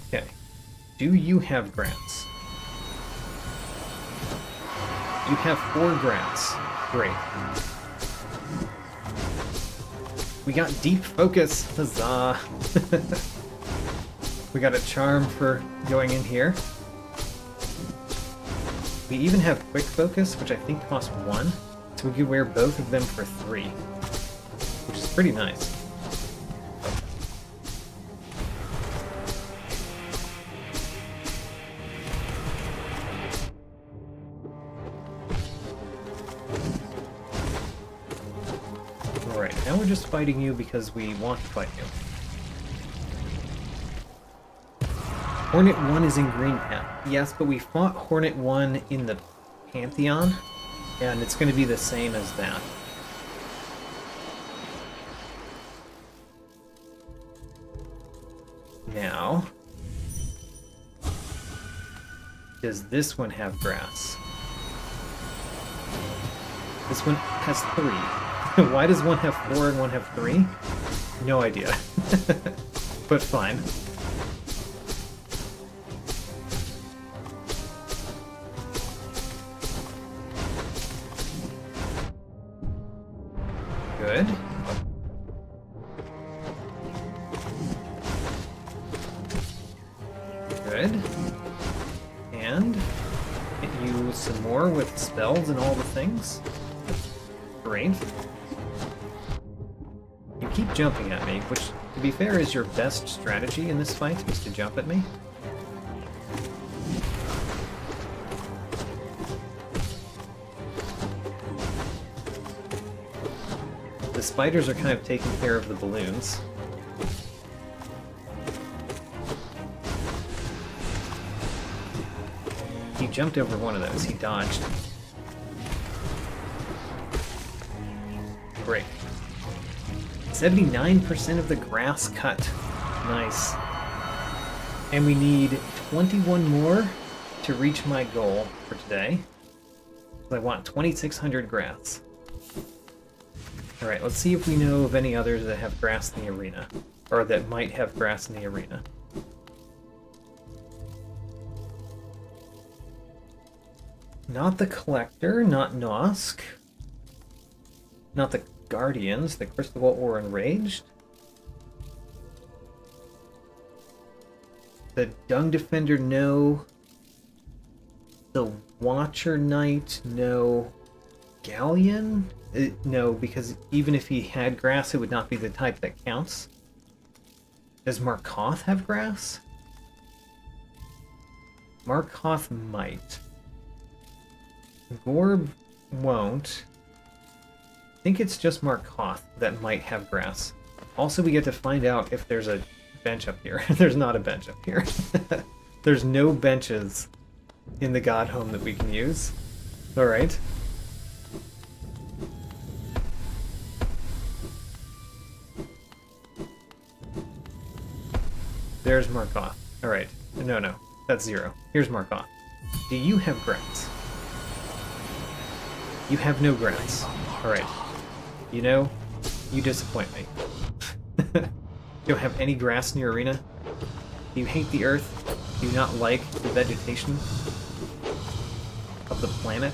S1: Okay. Do you have grass? You have 4 grass. Great. We got deep focus. Huzzah. We got a charm for going in here. We even have quick focus, which I think costs 1. So we could wear both of them for 3. Which is pretty nice. Alright, now we're just fighting you because we want to fight you. Hornet 1 is in green path. Yes, but we fought Hornet 1 in the Pantheon, and it's going to be the same as that. Now, does this one have grass? This one has 3. Why does one have 4 and one have 3? No idea. But fine. Good. Good. And hit you some more with spells and all the things. Great. You keep jumping at me, which, to be fair, is your best strategy in this fight, is to jump at me. The spiders are kind of taking care of the balloons. He jumped over one of those. He dodged. Great. 79% of the grass cut. Nice. And we need 21 more to reach my goal for today. I want 2,600 grass. Alright, let's see if we know of any others that have grass in the arena. Or that might have grass in the arena. Not the Collector, not Nosk. Not the Guardians, the Crystal or Enraged. The Dung Defender, no. The Watcher Knight, no. Galleon? No, because even if he had grass, it would not be the type that counts. Does Markoth have grass? Markoth might. Gorb won't. I think it's just Markoth that might have grass. Also, we get to find out if there's a bench up here. There's not a bench up here. There's no benches in the god home that we can use. Alright. There's Markoth. Alright. No. That's 0. Here's Markoth. Do you have grass? You have no grass. Alright. You know, you disappoint me. You don't have any grass in your arena? Do you hate the earth? Do you not like the vegetation of the planet?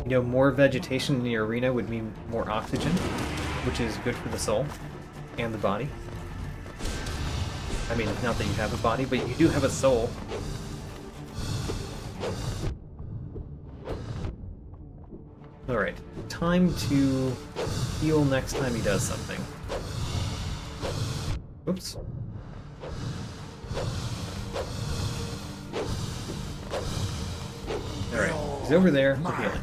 S1: You know, more vegetation in your arena would mean more oxygen, which is good for the soul and the body. I mean, not that you have a body, but you do have a soul. Alright, time to heal next time he does something. Oops. Alright, he's over there for healing.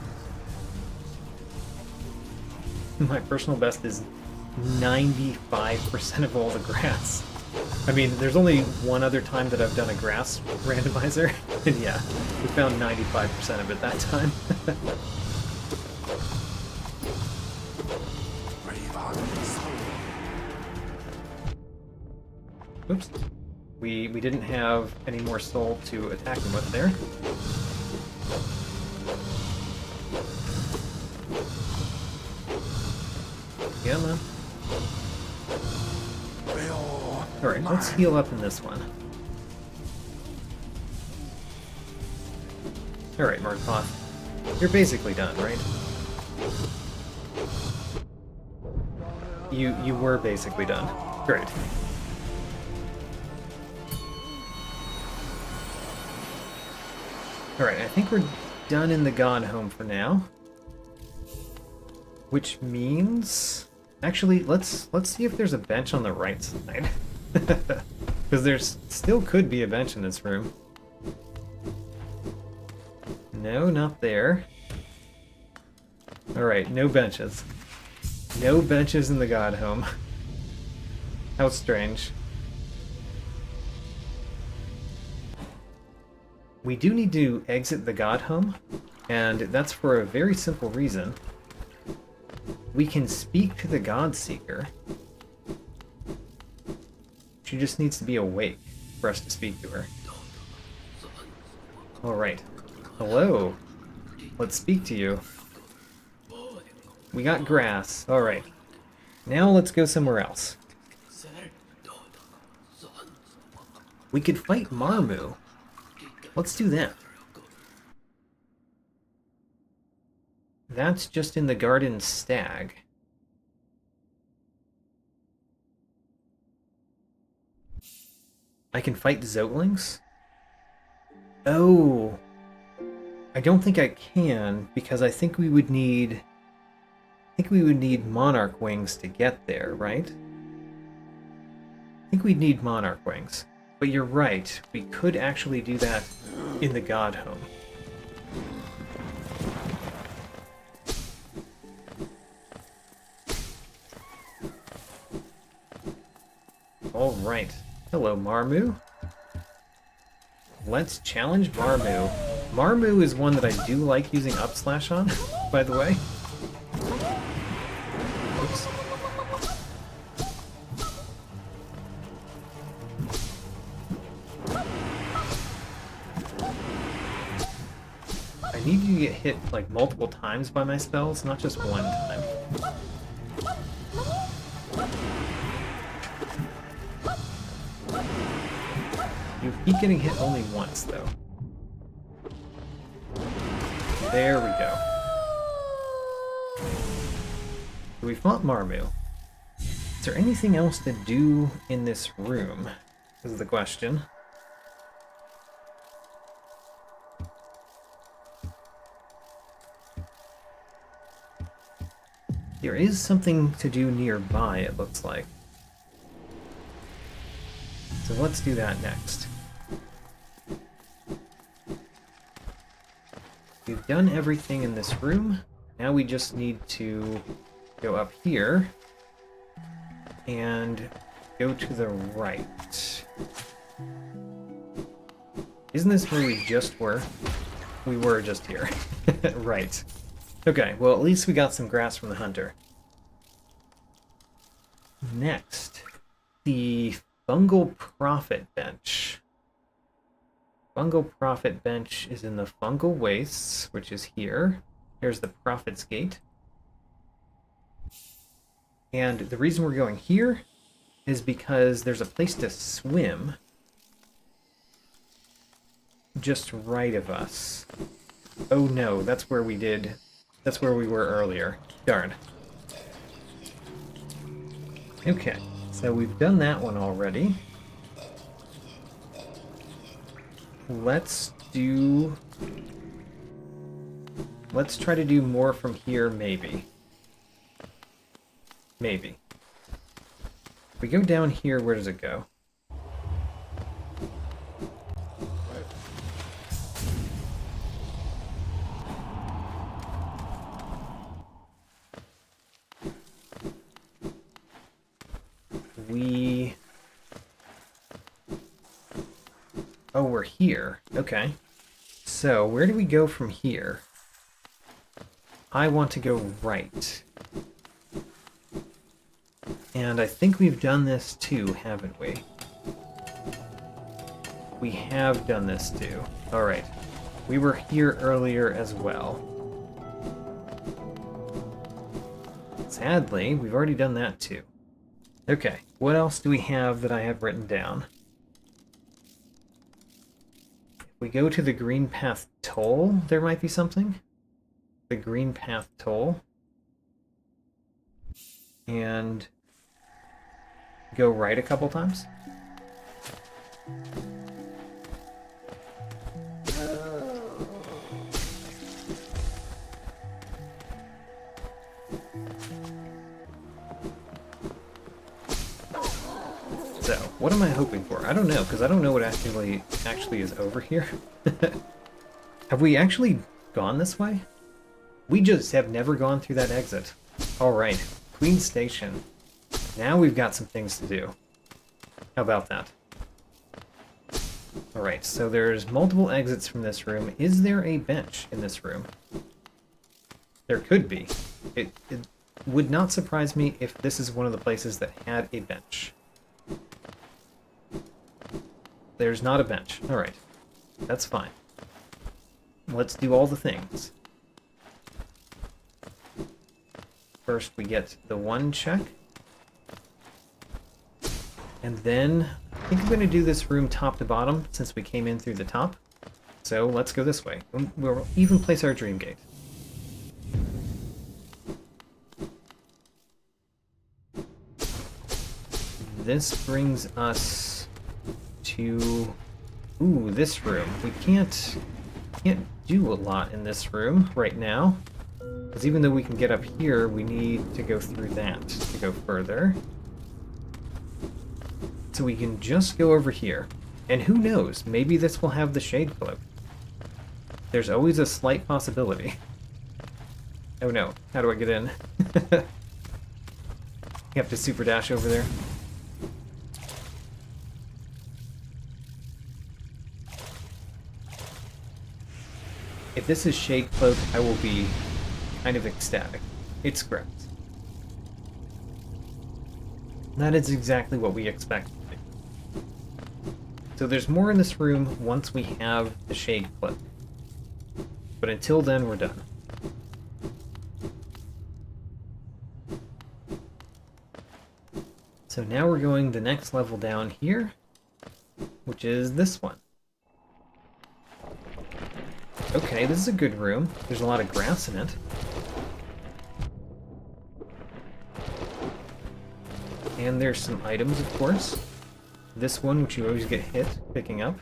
S1: My personal best is 95% of all the grass. I mean, there's only one other time that I've done a grass randomizer, and yeah, we found 95% of it that time. Oops. We didn't have any more soul to attack him with there. Yeah, man. Alright, let's heal up in this one. Alright, Markoth. You're basically done, right? You were basically done. Great. Alright, I think we're done in the God Home for now. Which means... Actually, let's see if there's a bench on the right side. Because there's still could be a bench in this room. No, not there. Alright, no benches. No benches in the God Home. How strange. We do need to exit the God Home, and that's for a very simple reason. We can speak to the God Seeker. She just needs to be awake for us to speak to her. Alright. Hello. Let's speak to you. We got grass. Alright. Now let's go somewhere else. We could fight Marmu. Let's do that. That's just in the Garden Stag. I can fight Zotlings? Oh. I don't think I can, because I think we would need... Monarch Wings to get there, right? I think we'd need Monarch Wings. But you're right, we could actually do that in the God Home. Alright. Hello, Marmu. Let's challenge Marmu. Marmu is one that I do like using upslash on, by the way. Oops. I need you to get hit like multiple times by my spells, not just one time. You keep getting hit only once, though. There we go. So we fought Marmu. Is there anything else to do in this room? Is the question. There is something to do nearby, it looks like. So let's do that next. We've done everything in this room. Now we just need to go up here and go to the right. Isn't this where we just were? We were just here. Right. Okay, well at least we got some grass from the hunter. Next, the Fungal Prophet Bench. Fungal Prophet Bench is in the Fungal Wastes, which is here. Here's the Prophet's Gate. And the reason we're going here is because there's a place to swim just right of us. Oh no, that's where we were earlier. Darn. Okay, so we've done that one already. Let's try to do more from here, maybe. Maybe. If we go down here, where does it go? Oh, we're here. Okay. So, where do we go from here? I want to go right. And I think we've done this too, haven't we? We have done this too. Alright. We were here earlier as well. Sadly, we've already done that too. Okay, what else do we have that I have written down? If we go to the Green Path Toll, there might be something. The Green Path Toll. And go right a couple times. So, what am I hoping for? I don't know, because I don't know what actually is over here. Have we actually gone this way? We just have never gone through that exit. Alright, Queen Station. Now we've got some things to do. How about that? Alright, so there's multiple exits from this room. Is there a bench in this room? There could be. It would not surprise me if this is one of the places that had a bench. There's not a bench. Alright. That's fine. Let's do all the things. First we get the one check. And then I think I'm going to do this room top to bottom since we came in through the top. So let's go this way. We'll even place our dream gate. This brings us to this room. We can't do a lot in this room right now, because even though we can get up here, we need to go through that to go further. So we can just go over here, and who knows, maybe this will have the Shade Cloak. There's always a slight possibility. Oh no, how do I get in? You have to super dash over there. If this is Shade Cloak, I will be kind of ecstatic. It's great. That is exactly what we expected. So there's more in this room once we have the Shade Cloak. But until then, we're done. So now we're going the next level down here, which is this one. Okay, this is a good room. There's a lot of grass in it. And there's some items, of course. This one, which you always get hit picking up.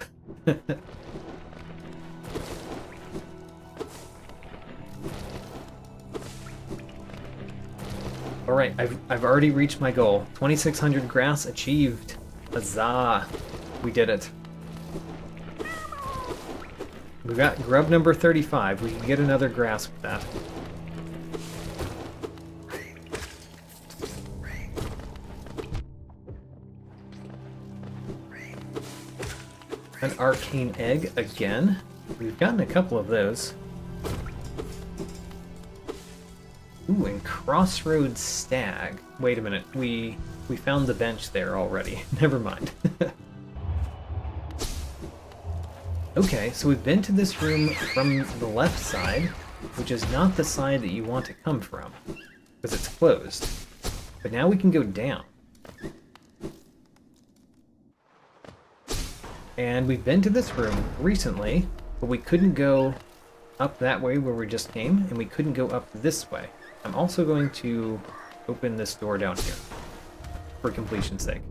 S1: Alright, I've already reached my goal. 2600 grass achieved. Huzzah! We did it. We got grub number 35. We can get another grass with that. And an arcane egg again. We've gotten a couple of those. Ooh, and Crossroads Stag. Wait a minute, we found the bench there already. Never mind. Okay, so we've been to this room from the left side, which is not the side that you want to come from, because it's closed. But now we can go down. And we've been to this room recently, but we couldn't go up that way where we just came, and we couldn't go up this way. I'm also going to open this door down here, for completion's sake.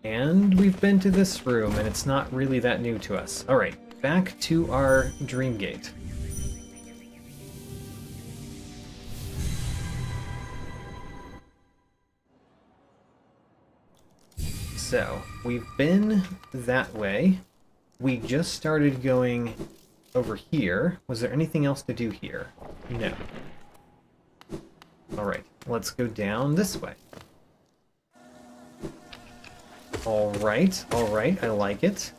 S1: And we've been to this room, and it's not really that new to us. Alright, back to our dream gate. So, we've been that way. We just started going over here. Was there anything else to do here? No. Alright, let's go down this way. Alright, I like it.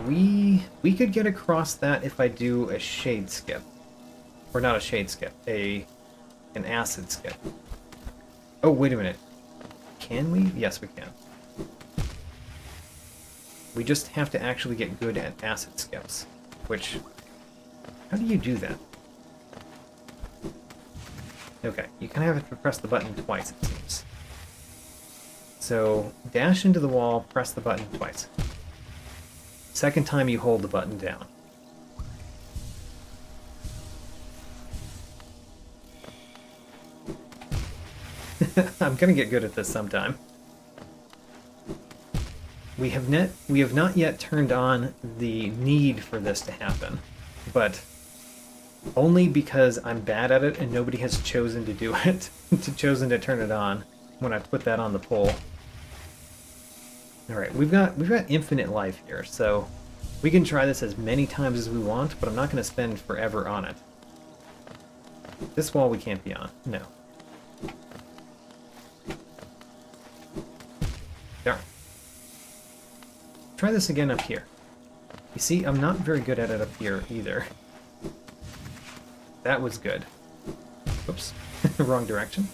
S1: We could get across that if I do a shade skip. Or not a shade skip, an acid skip. Oh, wait a minute. Can we? Yes, we can. We just have to actually get good at acid skips. Which... how do you do that? Okay, you kind of have to press the button twice, it seems. So, dash into the wall, press the button twice. Second time you hold the button down. I'm gonna get good at this sometime. We have not yet turned on the need for this to happen, but only because I'm bad at it and nobody has chosen to do it, chosen to turn it on when I put that on the poll. Alright, we've got infinite life here, so we can try this as many times as we want, but I'm not going to spend forever on it. This wall we can't be on. No. Darn. Try this again up here. You see, I'm not very good at it up here either. That was good. Oops. Wrong direction.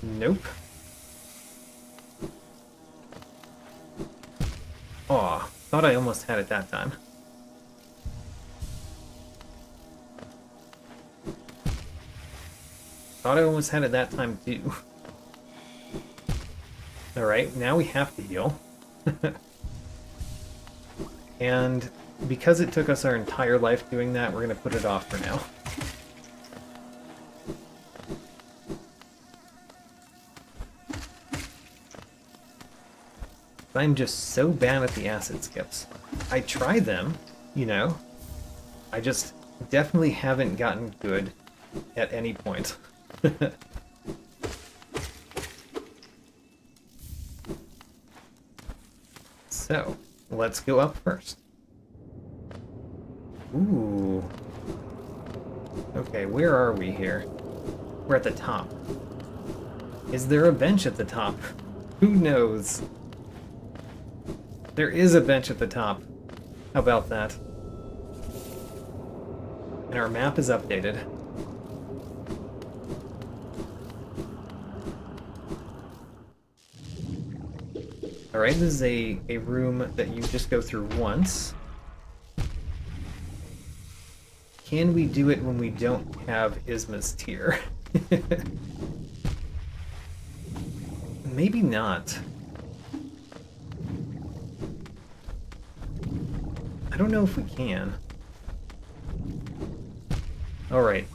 S1: Nope. Aw, thought I almost had it that time. Thought I almost had it that time too. Alright, now we have to heal. And because it took us our entire life doing that, we're going to put it off for now. I'm just so bad at the acid skips. I try them, you know. I just definitely haven't gotten good at any point. So, let's go up first. Ooh. Okay, where are we here? We're at the top. Is there a bench at the top? Who knows? There is a bench at the top. How about that? And our map is updated. Alright, this is a room that you just go through once. Can we do it when we don't have Isma's tear? Maybe not. I don't know if we can. Alright.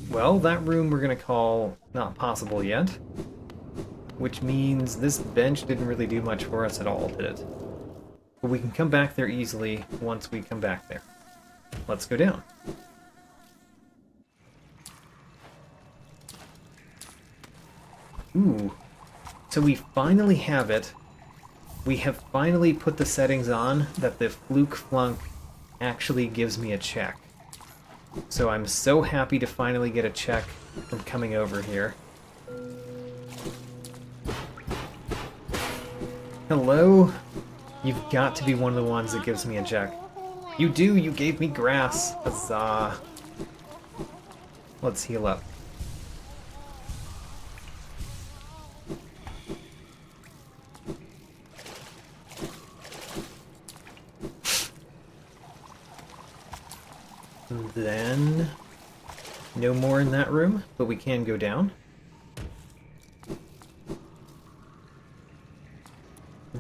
S1: Well, that room we're gonna call not possible yet. Which means this bench didn't really do much for us at all, did it? But we can come back there easily once we come back there. Let's go down. Ooh. So we finally have it. We have finally put the settings on that the fluke flunk actually gives me a check. So I'm so happy to finally get a check from coming over here. Hello? You've got to be one of the ones that gives me a check. You do! You gave me grass! Huzzah! Let's heal up. And then... no more in that room, but we can go down.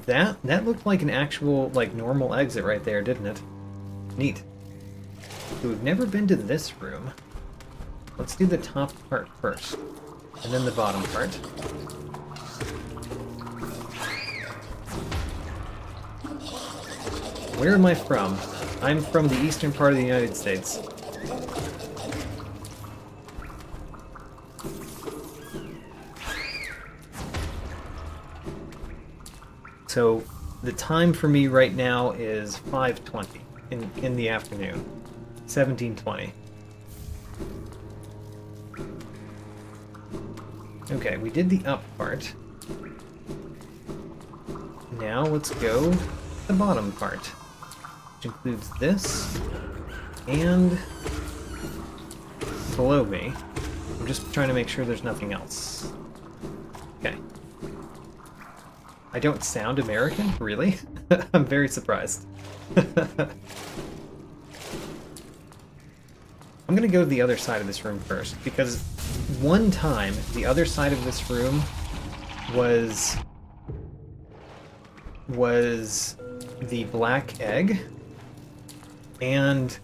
S1: That looked like an actual, like, normal exit right there, didn't it? Neat. So we've never been to this room. Let's do the top part first, and then the bottom part. Where am I from? I'm from the eastern part of the United States. So the time for me right now is 5:20 in the afternoon, 17:20. Okay, we did the up part. Now let's go the bottom part, which includes this and below me. I'm just trying to make sure there's nothing else. Okay. I don't sound American? Really? I'm very surprised. I'm gonna go to the other side of this room first, because one time the other side of this room was the black egg, and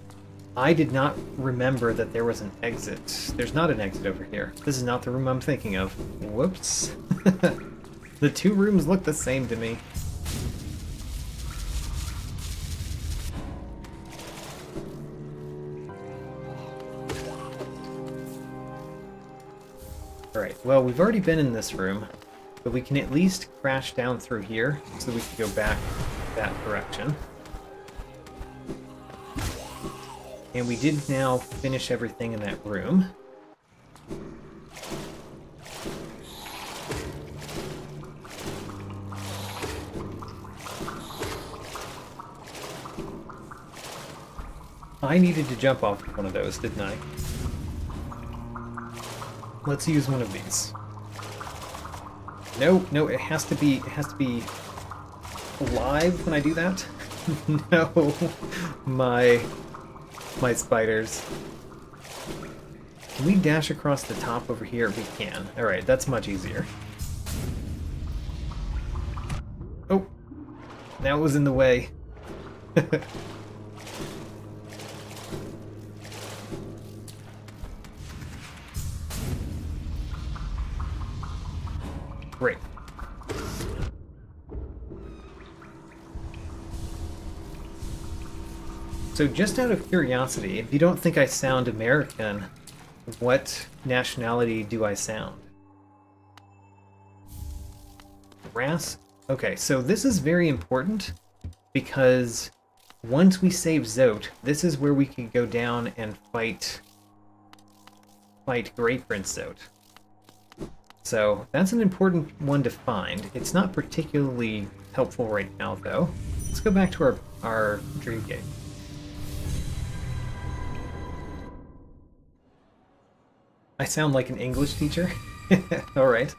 S1: I did not remember that there was an exit. There's not an exit over here. This is not the room I'm thinking of. Whoops. The two rooms look the same to me. Alright, well, we've already been in this room, but we can at least crash down through here so we can go back that direction. And we did now finish everything in that room. I needed to jump off one of those, didn't I? Let's use one of these. No, it has to be alive when I do that. No, my spiders. Can we dash across the top over here? We can. All right, that's much easier. Oh, that was in the way. Great. So just out of curiosity, if you don't think I sound American, what nationality do I sound? Grass? Okay, so this is very important because once we save Zote, this is where we can go down and fight Grey Prince Zote. So that's an important one to find. It's not particularly helpful right now, though. Let's go back to our dream gate. I sound like an English teacher? Alright.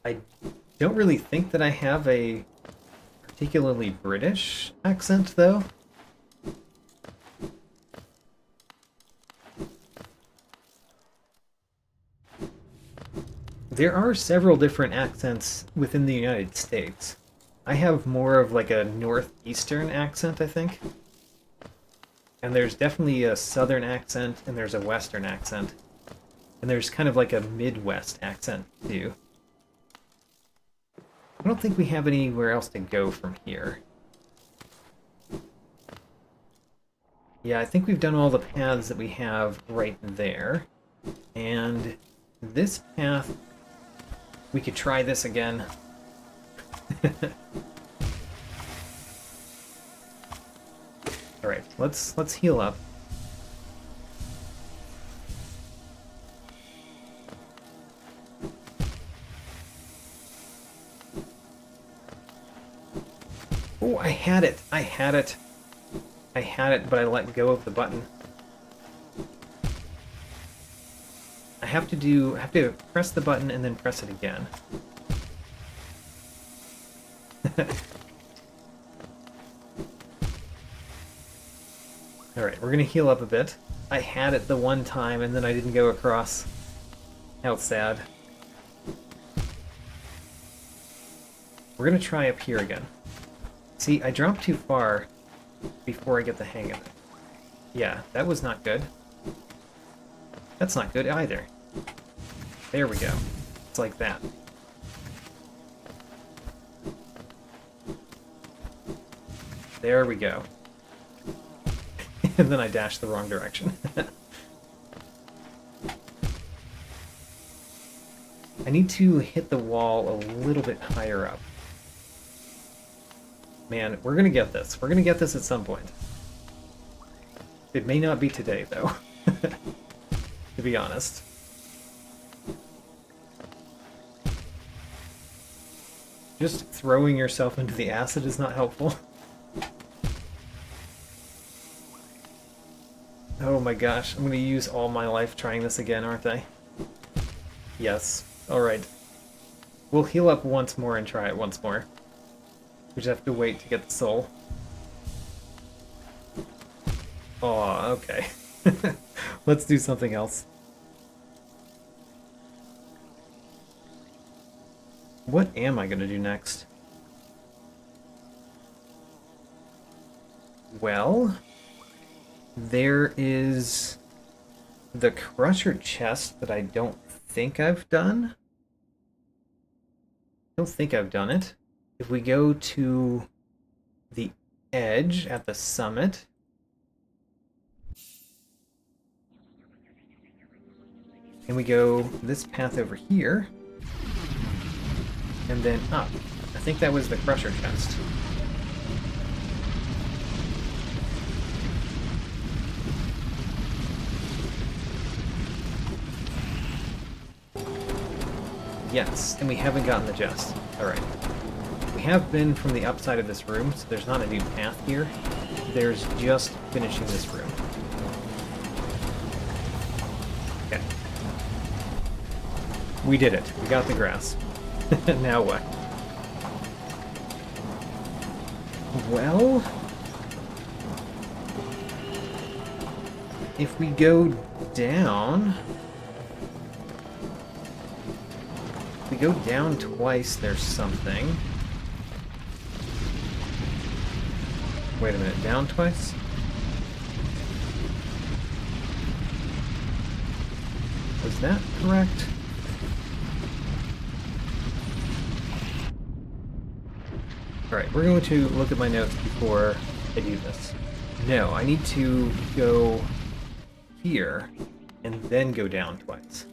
S1: I don't really think that I have a particularly British accent, though. There are several different accents within the United States. I have more of like a northeastern accent, I think. And there's definitely a southern accent, and there's a western accent. And there's kind of like a Midwest accent, too. I don't think we have anywhere else to go from here. Yeah, I think we've done all the paths that we have right there. And this path... we could try this again. Alright, let's heal up. Oh, I had it! I had it! I had it, but I let go of the button. I have to press the button and then press it again. Alright, we're gonna heal up a bit. I had it the one time and then I didn't go across. How sad. We're gonna try up here again. See, I dropped too far before I get the hang of it. Yeah, that was not good. That's not good either. There we go. It's like that. There we go. And then I dashed the wrong direction. I need to hit the wall a little bit higher up. Man, we're gonna get this. We're gonna get this at some point. It may not be today, though. To be honest. Just throwing yourself into the acid is not helpful. Oh my gosh, I'm gonna use all my life trying this again, aren't I? Yes. Alright. We'll heal up once more and try it once more. We just have to wait to get the soul. Oh, okay. Let's do something else. What am I gonna do next? Well, there is the Crusher chest that I don't think I've done. I don't think I've done it. If we go to the edge at the summit, and we go this path over here, and then up. I think that was the Crusher chest. Yes, and we haven't gotten the chest. Alright. We have been from the upside of this room, so there's not a new path here. There's just finishing this room. Okay. We did it. We got the grass. Now what? Well, if we go down... If we go down twice, there's something. Wait a minute, down twice? Was that correct? Alright, we're going to look at my notes before I do this. No, I need to go here and then go down twice.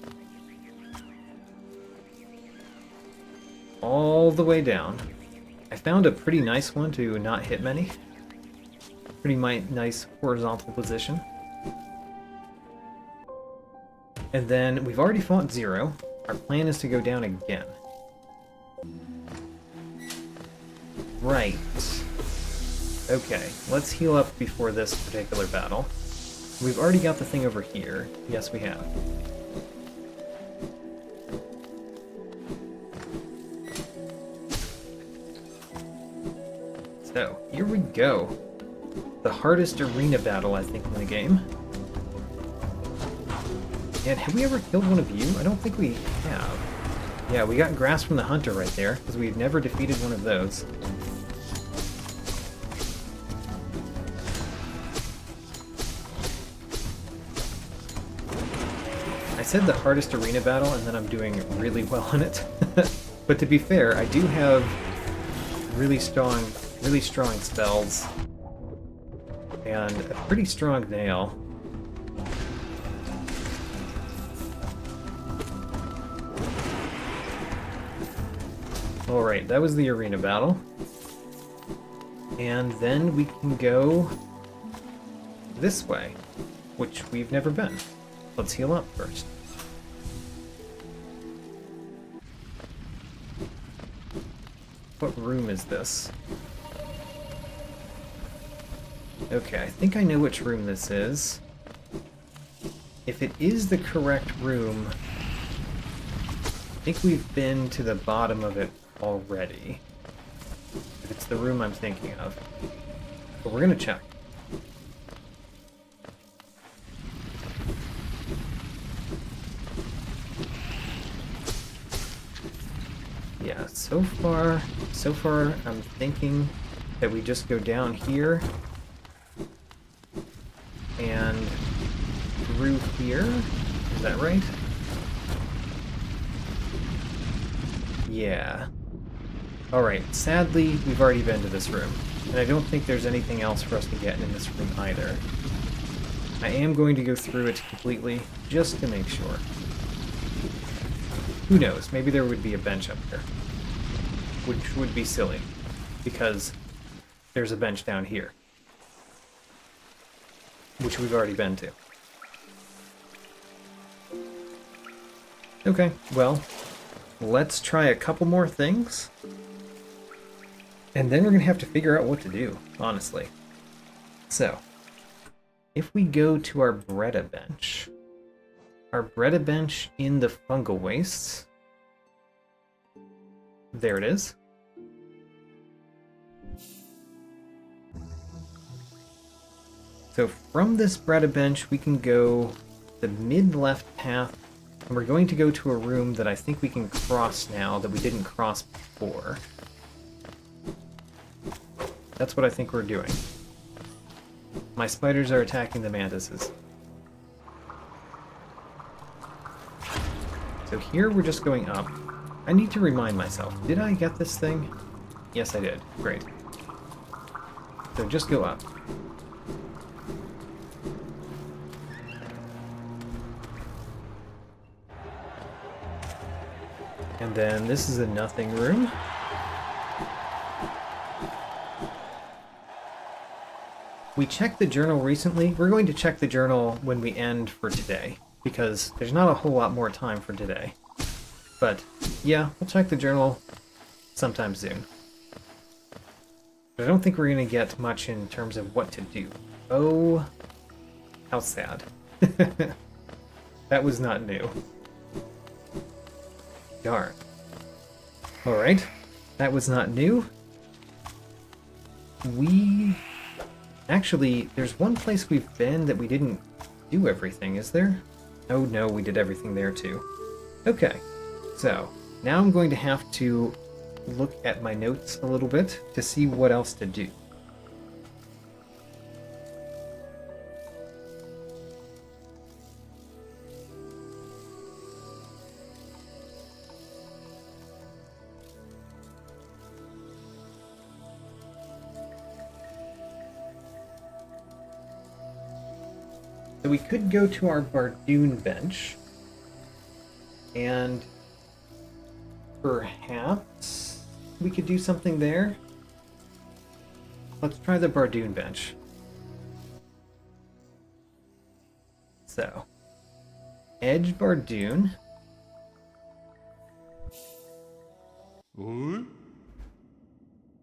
S1: All the way down. I found a pretty nice one to not hit many. Pretty nice horizontal position. And then we've already fought Zero. Our plan is to go down again. Right. Okay, let's heal up before this particular battle. We've already got the thing over here. Yes, we have. So, here we go. The hardest arena battle, I think, in the game. And have we ever killed one of you? I don't think we have. Yeah, we got grass from the hunter right there, because we've never defeated one of those. I said the hardest arena battle, and then I'm doing really well in it. But to be fair, I do have really strong spells and a pretty strong nail. Alright, that was the arena battle. And then we can go this way, which we've never been. Let's heal up first. What room is this? Okay, I think I know which room this is. If it is the correct room, I think we've been to the bottom of it already. If it's the room I'm thinking of. But we're gonna check. Yeah, so far I'm thinking that we just go down here and through here. Is that right? Yeah. Alright, sadly, we've already been to this room, and I don't think there's anything else for us to get in this room either. I am going to go through it completely, just to make sure. Who knows, maybe there would be a bench up there. Which would be silly, because there's a bench down here. Which we've already been to. Okay, well, let's try a couple more things. And then we're going to have to figure out what to do, honestly. So, if we go to our Bretta bench, our Bretta bench in the fungal wastes, there it is. So from this Bretta bench, we can go the mid-left path, and we're going to go to a room that I think we can cross now that we didn't cross before. That's what I think we're doing. My spiders are attacking the mantises. So here we're just going up. I need to remind myself, did I get this thing? Yes, I did. Great. So just go up. And then this is a nothing room. We checked the journal recently. We're going to check the journal when we end for today, because there's not a whole lot more time for today. But yeah, we'll check the journal sometime soon. But I don't think we're going to get much in terms of what to do. Oh, how sad. That was not new. Darn. Alright, that was not new. Actually, there's one place we've been that we didn't do everything, is there? Oh no, we did everything there too. Okay, so now I'm going to have to look at my notes a little bit to see what else to do. So we could go to our Bardoon bench, and perhaps we could do something there. Let's try the Bardoon bench. So, Edge Bardoon.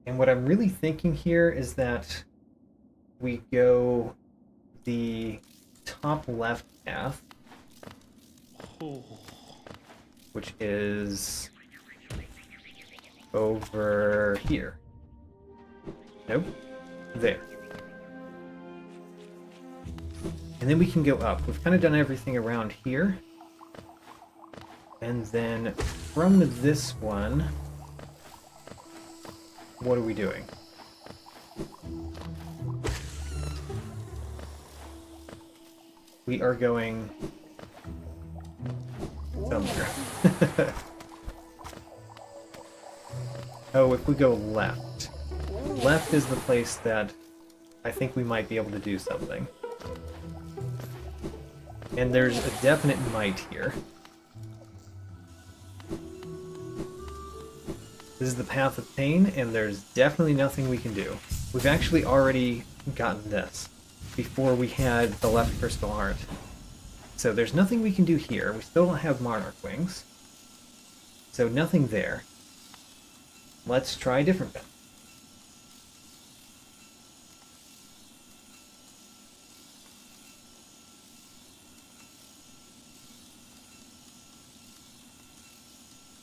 S1: And what I'm really thinking here is that we go the top left path, which is over here. Nope. There. And then we can go up. We've kind of done everything around here. And then from this one, what are we doing? We are going somewhere. Oh, if we go left. Left is the place that I think we might be able to do something. And there's a definite might here. This is the Path of Pain, and there's definitely nothing we can do. We've actually already gotten this. before we had the left crystal heart. So there's nothing we can do here. We still don't have monarch wings. So nothing there. Let's try a different path.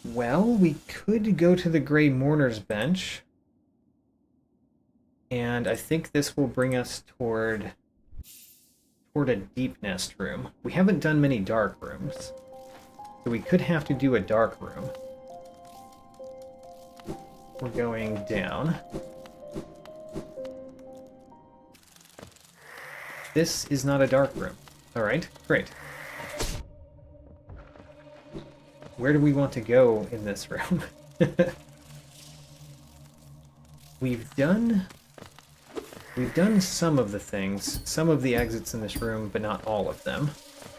S1: Well, we could go to the Grey Mourner's bench. And I think this will bring us toward a deep nest room. We haven't done many dark rooms. So we could have to do a dark room. We're going down. This is not a dark room. Alright, great. Where do we want to go in this room? We've done some of the things, some of the exits in this room, but not all of them.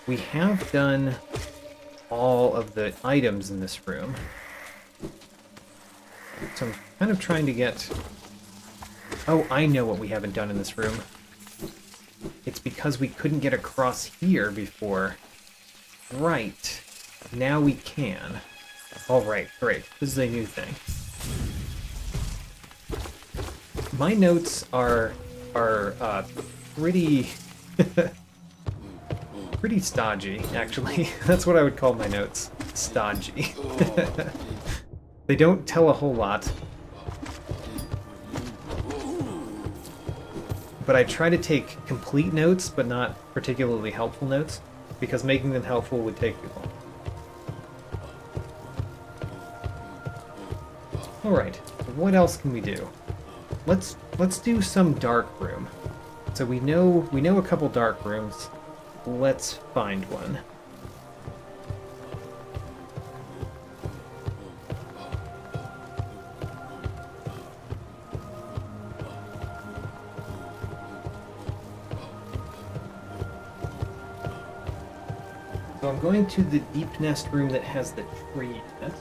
S1: We have done all of the items in this room. So I'm kind of trying to get... Oh, I know what we haven't done in this room. It's because we couldn't get across here before. Right. Now we can. Alright, great. This is a new thing. My notes are pretty pretty stodgy, actually. That's what I would call my notes. Stodgy. They don't tell a whole lot. But I try to take complete notes, but not particularly helpful notes, because making them helpful would take too long. Alright, what else can we do? Let's do some dark room. So we know a couple dark rooms. Let's find one. So I'm going to the deep nest room that has the tree in it.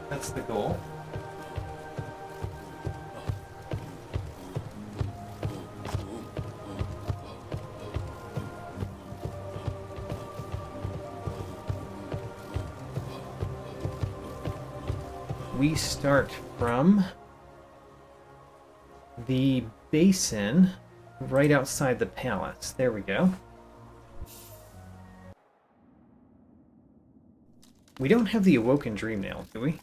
S1: That's the goal. We start from the basin right outside the palace. There we go. We don't have the Awoken Dream Nail, do we?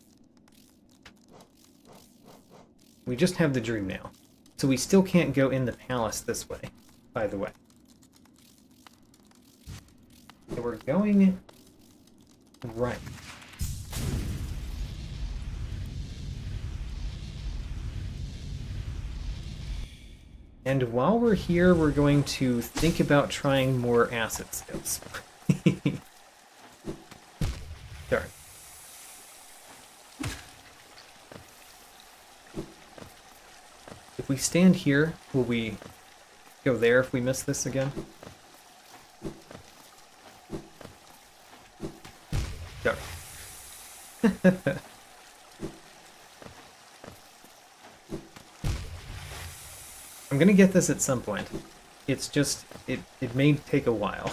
S1: We just have the Dream Nail. So we still can't go in the palace this way, by the way. So we're going right. And while we're here, we're going to think about trying more acid skills. Darn. If we stand here, will we go there if we miss this again? Darn. I'm gonna get this at some point. It's just, it may take a while.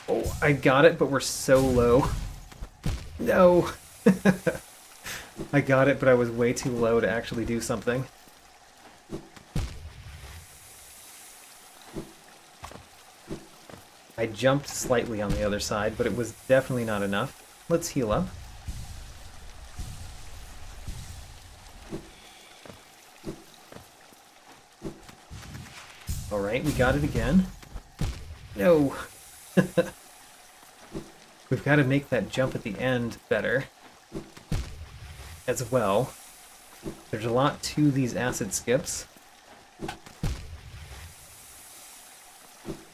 S1: Oh, I got it, but we're so low. No! I got it, but I was way too low to actually do something. I jumped slightly on the other side, but it was definitely not enough. Let's heal up. Alright, we got it again. No! We've got to make that jump at the end better. As well. There's a lot to these acid skips.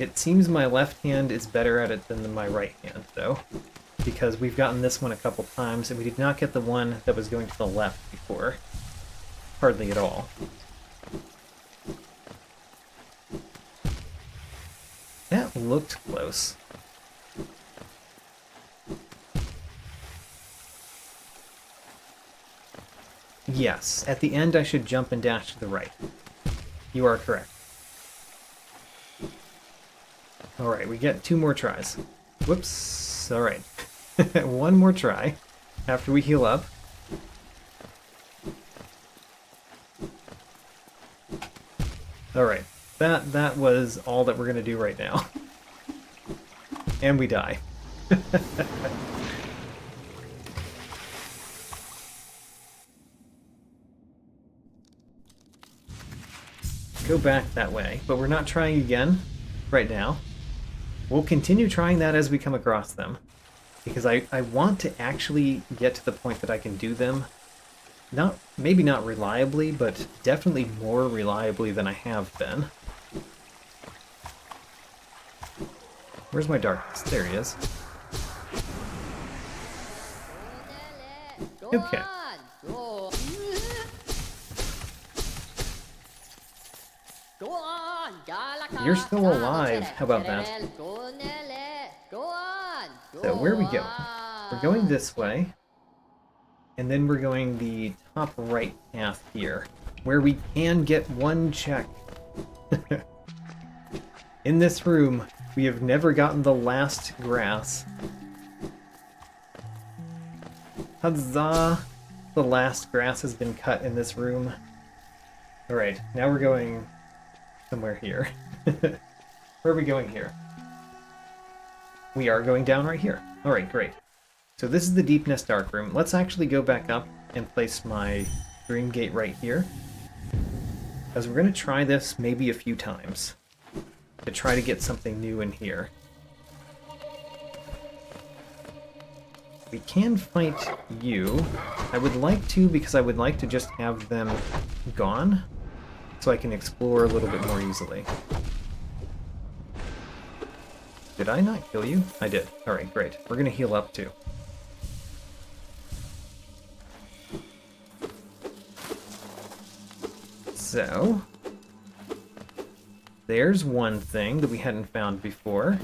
S1: It seems my left hand is better at it than my right hand, though. Because we've gotten this one a couple times, and we did not get the one that was going to the left before. Hardly at all. That looked close. Yes, at the end I should jump and dash to the right. You are correct. Alright, we get 2 more tries. Whoops. Alright. 1 more try after we heal up. Alright. That was all that we're going to do right now. And we die. Go back that way, but we're not trying again right now. We'll continue trying that as we come across them, because I want to actually get to the point that I can do them, maybe not reliably, but definitely more reliably than I have been. Where's my darkness? There he is. Okay. You're still alive. How about that? So where are we going? We're going this way. And then we're going the top right path here, where we can get 1 check. In this room, we have never gotten the last grass. Huzzah! The last grass has been cut in this room. Alright, now we're going somewhere here. Where are we going here? We are going down right here. Alright, great. So this is the Deepness Dark Room. Let's actually go back up and place my Dream Gate right here, because we're going to try this maybe a few times to try to get something new in here. We can fight you. I would like to, because I would like to just have them gone, so I can explore a little bit more easily. Did I not kill you? I did. Alright, great. We're going to heal up too. So, there's one thing that we hadn't found before.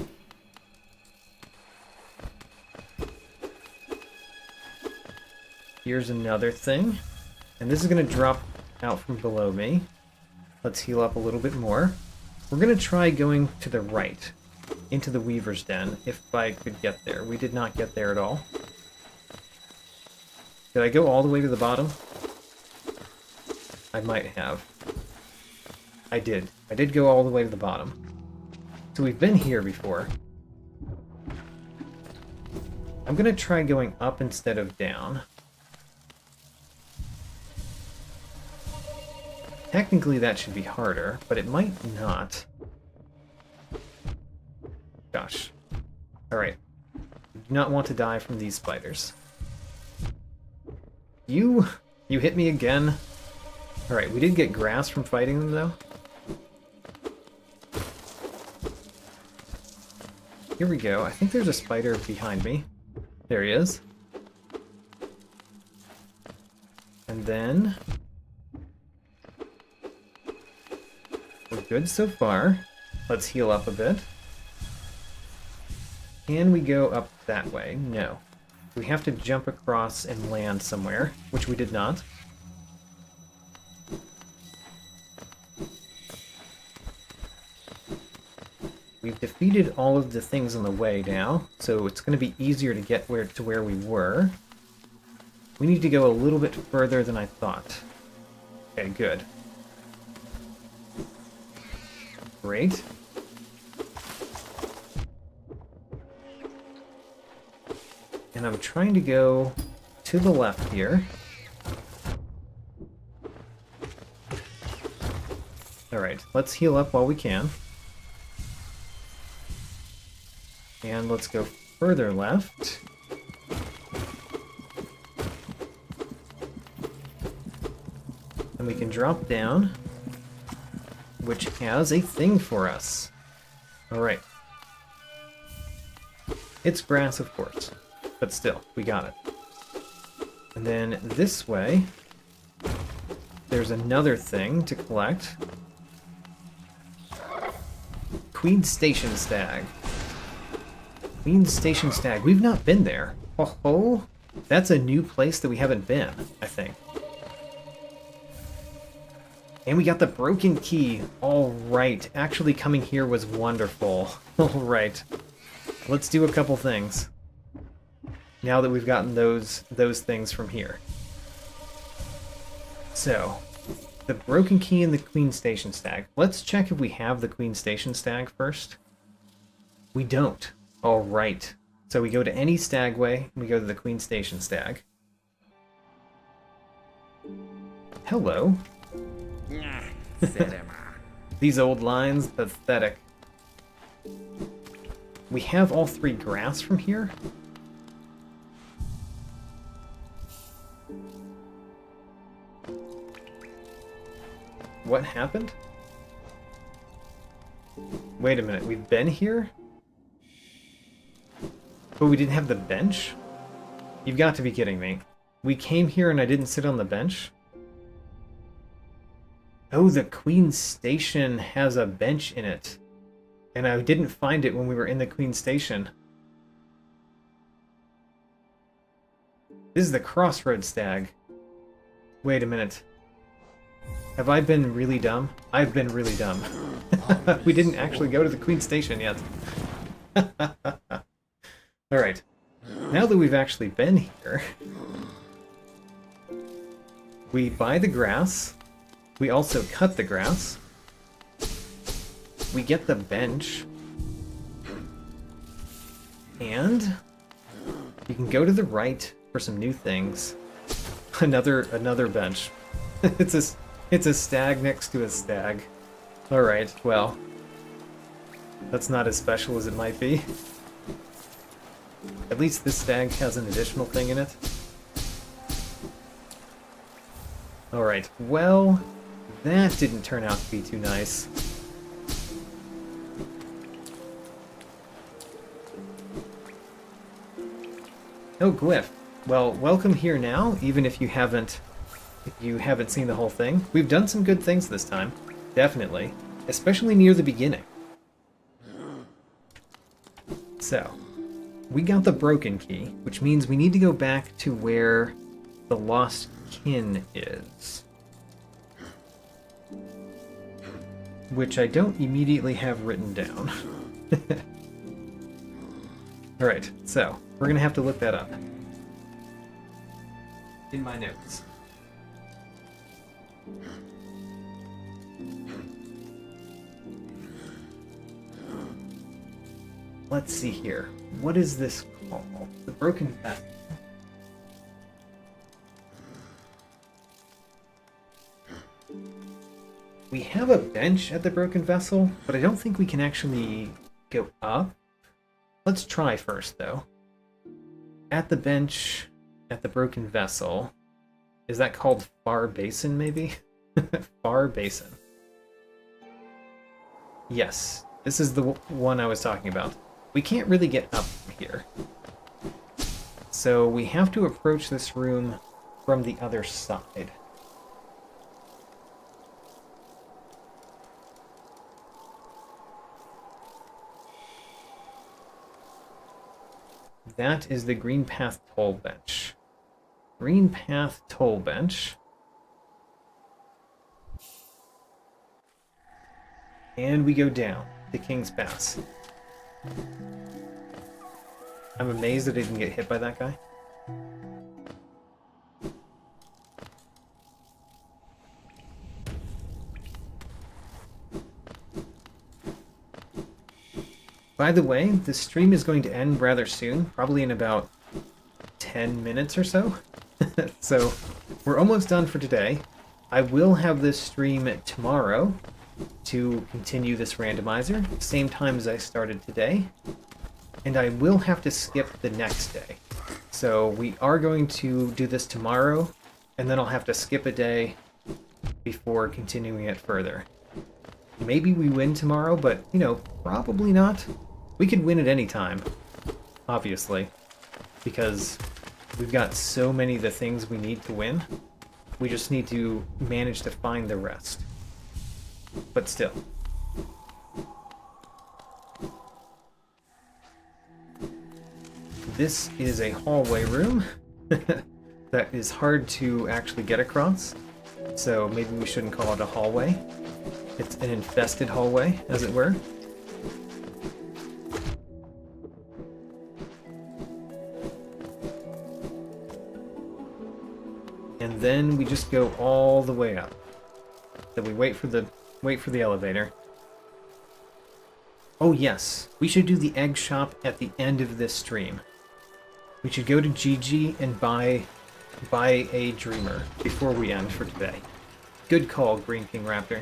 S1: Here's another thing. And this is going to drop out from below me. Let's heal up a little bit more. We're going to try going to the right, into the Weaver's Den, if I could get there. We did not get there at all. Did I go all the way to the bottom? I might have. I did. I did go all the way to the bottom. So we've been here before. I'm going to try going up instead of down. Technically that should be harder, but it might not. Gosh. Alright. Do not want to die from these spiders. You hit me again. Alright, we did get grass from fighting them though. Here we go. I think there's a spider behind me. There he is. And then... we're good so far. Let's heal up a bit. Can we go up that way? No. We have to jump across and land somewhere, which we did not. We've defeated all of the things on the way now, so it's going to be easier to get to where we were. We need to go a little bit further than I thought. Okay, good. Great. And I'm trying to go to the left here. Alright, let's heal up while we can. And let's go further left. And we can drop down, which has a thing for us. Alright. It's grass, of course. But still, we got it. And then this way, there's another thing to collect. Queen's Station Stag. Queen's Station Stag. We've not been there. Oh, that's a new place that we haven't been, I think. And we got the broken key. All right. Actually coming here was wonderful. All right. Let's do a couple things. Now that we've gotten those things from here. So, the broken key and the Queen Station Stag. Let's check if we have the Queen Station Stag first. We don't. All right. So we go to any stagway, and we go to the Queen Station Stag. Hello. These old lines, pathetic. We have all 3 grass from here. What happened? Wait a minute, we've been here? But we didn't have the bench? You've got to be kidding me. We came here and I didn't sit on the bench? Oh, the Queen Station has a bench in it. And I didn't find it when we were in the Queen Station. This is the Crossroads Stag. Wait a minute. Have I been really dumb? I've been really dumb. We didn't actually go to the Queen Station yet. Alright. Now that we've actually been here, we buy the grass. We also cut the grass. We get the bench. And you can go to the right for some new things. Another bench. It's a stag next to a stag. Alright, well. That's not as special as it might be. At least this stag has an additional thing in it. Alright, well, that didn't turn out to be too nice. Oh, Glyph. Well, welcome here now, even if you haven't seen the whole thing. We've done some good things this time, definitely, especially near the beginning. So, we got the broken key, which means we need to go back to where the lost kin is. Which I don't immediately have written down. Alright, so, we're gonna have to look that up. In my notes. Let's see here. What is this called? The Broken Vessel. We have a bench at the Broken Vessel, but I don't think we can actually go up. Let's try first, though. At the bench, at the Broken Vessel. Is that called Far Basin, maybe? Far Basin. Yes, this is the one I was talking about. We can't really get up from here. So we have to approach this room from the other side. That is the Green Path Toll Bench. Green Path Toll Bench. And we go down to King's Pass. I'm amazed that I didn't get hit by that guy. By the way, this stream is going to end rather soon, probably in about 10 minutes or so. So, we're almost done for today. I will have this stream tomorrow to continue this randomizer, same time as I started today. And I will have to skip the next day. So we are going to do this tomorrow, and then I'll have to skip a day before continuing it further. Maybe we win tomorrow, but, you know, probably not. We could win at any time, obviously, because we've got so many of the things we need to win. We just need to manage to find the rest. But still. This is a hallway room that is hard to actually get across. so maybe we shouldn't call it a hallway. It's an infested hallway, as it were. And then we just go all the way up. So we wait for the elevator. Oh yes, we should do the egg shop at the end of this stream. We should go to GG and buy a dreamer before we end for today. Good call, Green King Raptor.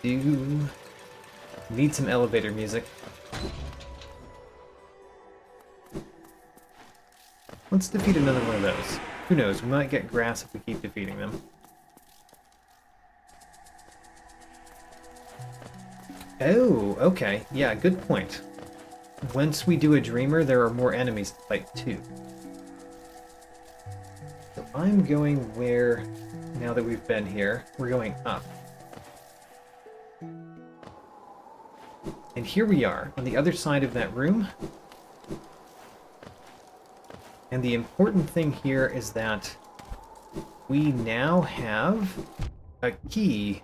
S1: Do. Need some elevator music. Let's defeat another one of those. Who knows, we might get grass if we keep defeating them. Oh, okay. Yeah, good point. Once we do a dreamer, there are more enemies to fight too. So I'm going where, now that we've been here, we're going up. And here we are, on the other side of that room. And the important thing here is that we now have a key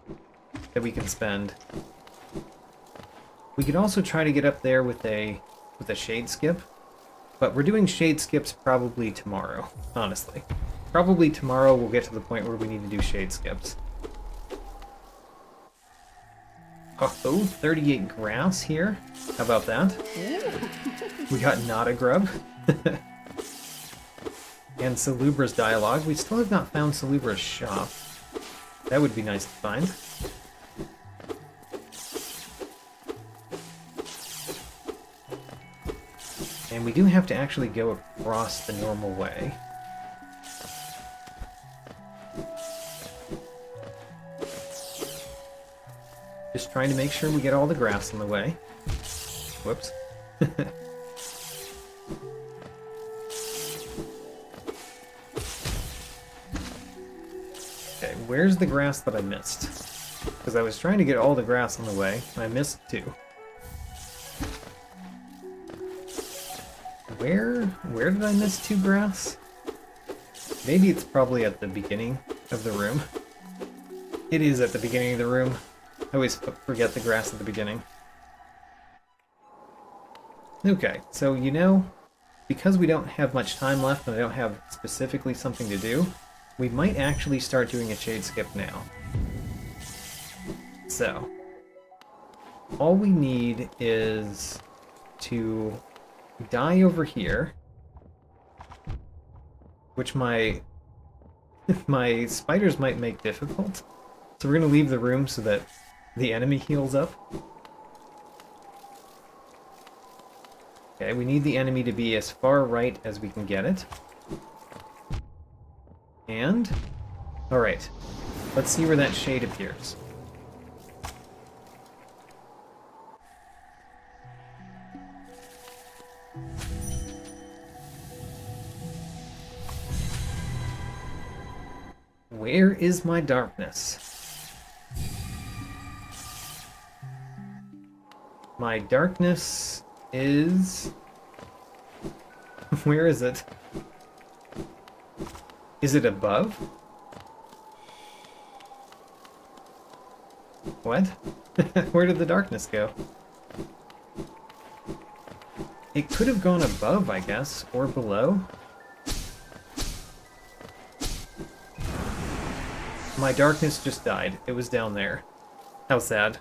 S1: that we can spend. We could also try to get up there with a shade skip, but we're doing shade skips probably tomorrow, honestly. Probably tomorrow we'll get to the point where we need to do shade skips. Oh, 38 grass here. How about that? We got Nada Grub. And Salubra's dialogue. We still have not found Salubra's shop. That would be nice to find. And we do have to actually go across the normal way. Just trying to make sure we get all the grass in the way. Whoops. Okay, where's the grass that I missed? Because I was trying to get all the grass in the way, and I missed two. Where did I miss two grass? Maybe it's probably at the beginning of the room. It is at the beginning of the room. I always forget the grass at the beginning. Okay, so you know, because we don't have much time left and I don't have specifically something to do, we might actually start doing a shade skip now. So, all we need is to die over here, which my spiders might make difficult. So we're going to leave the room so that the enemy heals up. Okay, we need the enemy to be as far right as we can get it. And, alright, let's see where that shade appears. Where is my darkness? My darkness is... Where is it? Is it above? What? Where did the darkness go? It could have gone above, I guess, or below. My darkness just died. It was down there. How sad.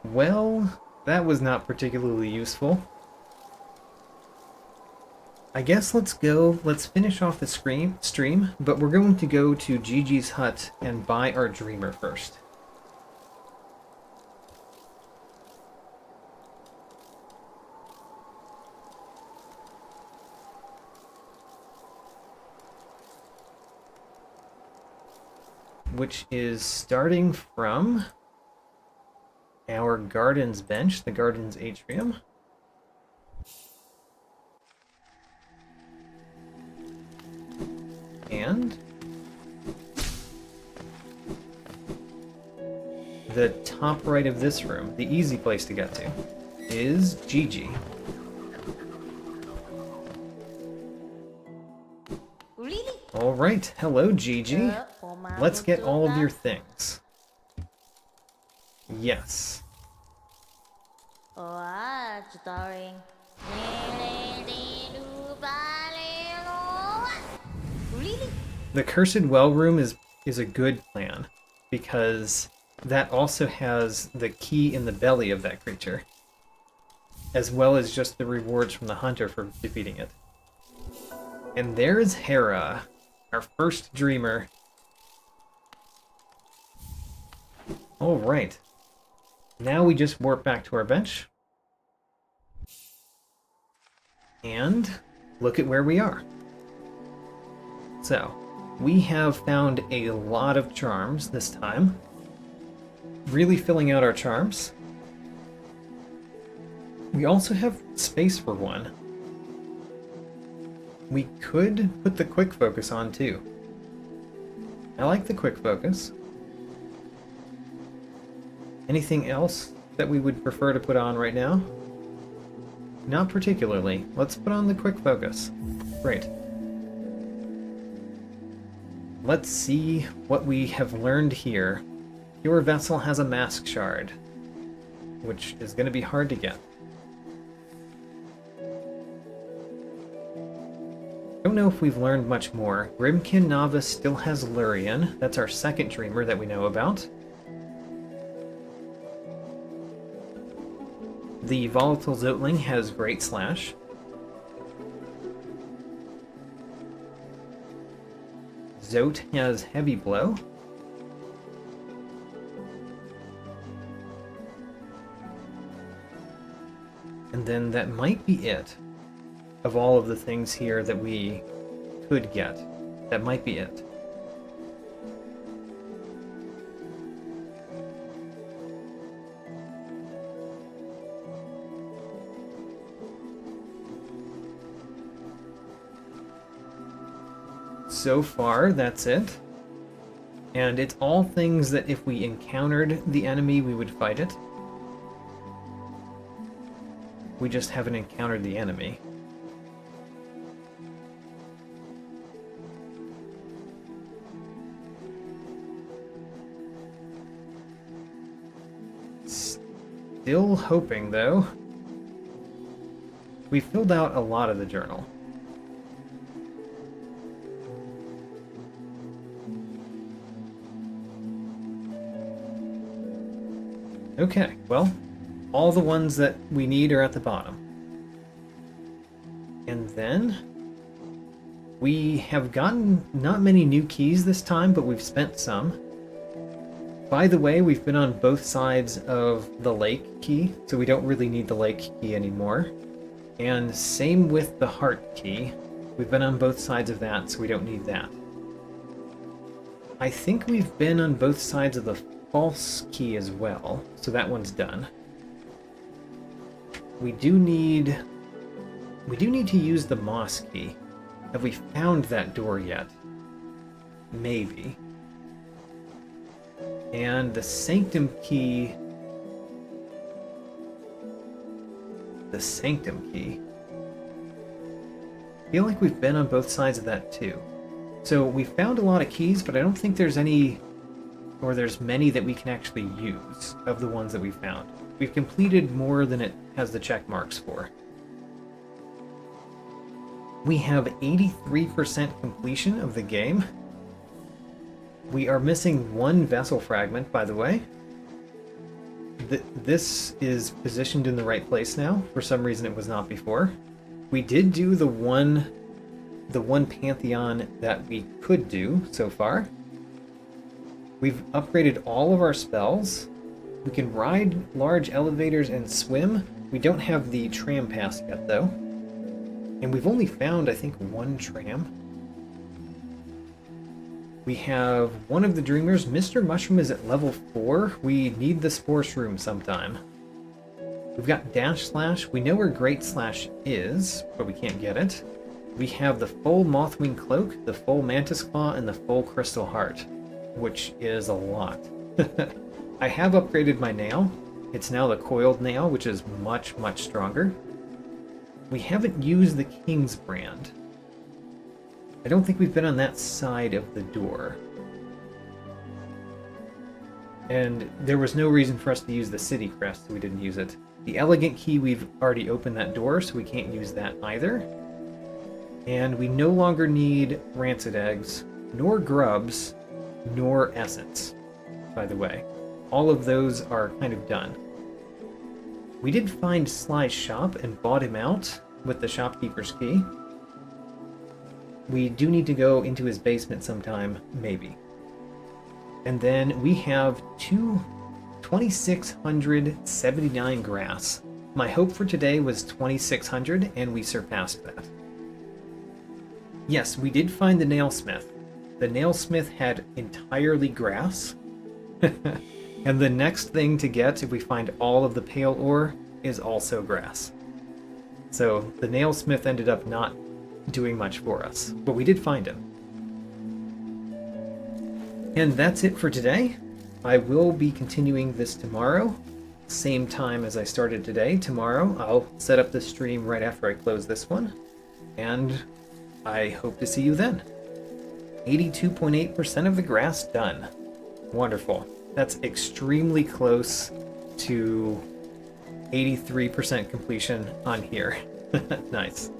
S1: Well, that was not particularly useful. I guess let's finish off the stream, but we're going to go to Gigi's hut and buy our dreamer first. Which is starting from our garden's bench, the garden's atrium. And the top right of this room, the easy place to get to, is Gigi.
S2: Really?
S1: Alright, hello Gigi. Let's get all of your things. Yes.
S2: Starring. Really?
S1: The Cursed Well Room is a good plan, because that also has the key in the belly of that creature, as well as just the rewards from the hunter for defeating it. And there's Hera, our first dreamer. Alright. Now we just warp back to our bench. And look at where we are. So, we have found a lot of charms this time. Really filling out our charms. We also have space for one. We could put the quick focus on too. I like the quick focus. Anything else that we would prefer to put on right now? Not particularly. Let's put on the quick focus. Great. Let's see what we have learned here. Your vessel has a mask shard, which is going to be hard to get. Don't know if we've learned much more. Grimkin Novice still has Lurian. That's our second dreamer that we know about. The Volatile Zotling has Great Slash. Zote has Heavy Blow. And then that might be it. Of all of the things here that we could get. That might be it. So far, that's it. And it's all things that if we encountered the enemy, we would fight it. We just haven't encountered the enemy. Still hoping, though. We filled out a lot of the journal. Okay, well, all the ones that we need are at the bottom. And then we have gotten not many new keys this time, but we've spent some. By the way, we've been on both sides of the lake key, so we don't really need the lake key anymore. And same with the heart key. We've been on both sides of that, so we don't need that. I think we've been on both sides of the false key as well, so that one's done. We do need to use the moss key. Have we found that door yet? Maybe. And the sanctum key. The sanctum key. I feel like we've been on both sides of that too. So we found a lot of keys, but I don't think there's any, or there's many that we can actually use of the ones that we found. We've completed more than it has the check marks for. We have 83% completion of the game. We are missing one vessel fragment, by the way. This is positioned in the right place now. For some reason it was not before. We did do the one Pantheon that we could do so far. We've upgraded all of our spells. We can ride large elevators and swim. We don't have the tram pass yet, though. And we've only found, I think, one tram. We have one of the Dreamers. Mr. Mushroom is at level 4. We need the Spore Shroom sometime. We've got Dash Slash. We know where Great Slash is, but we can't get it. We have the full Mothwing Cloak, the full Mantis Claw, and the full Crystal Heart, which is a lot. I have upgraded my nail. It's now the coiled nail, which is much, much stronger. We haven't used the King's brand. I don't think we've been on that side of the door. And there was no reason for us to use the city crest, so we didn't use it. The elegant key, we've already opened that door, so we can't use that either. And we no longer need rancid eggs, nor grubs, nor essence, by the way. All of those are kind of done. We did find Sly's shop and bought him out with the shopkeeper's key. We do need to go into his basement sometime, maybe. And then we have 2,679 grass. My hope for today was 2,600, and we surpassed that. Yes, we did find the nailsmith. The nailsmith had entirely grass. And the next thing to get, if we find all of the pale ore, is also grass. So the nailsmith ended up not doing much for us, but we did find him. And that's it for today. I will be continuing this tomorrow, same time as I started today. Tomorrow I'll set up the stream right after I close this one, and I hope to see you then. 82.8% of the grass done. Wonderful. That's extremely close to 83% completion on here. Nice.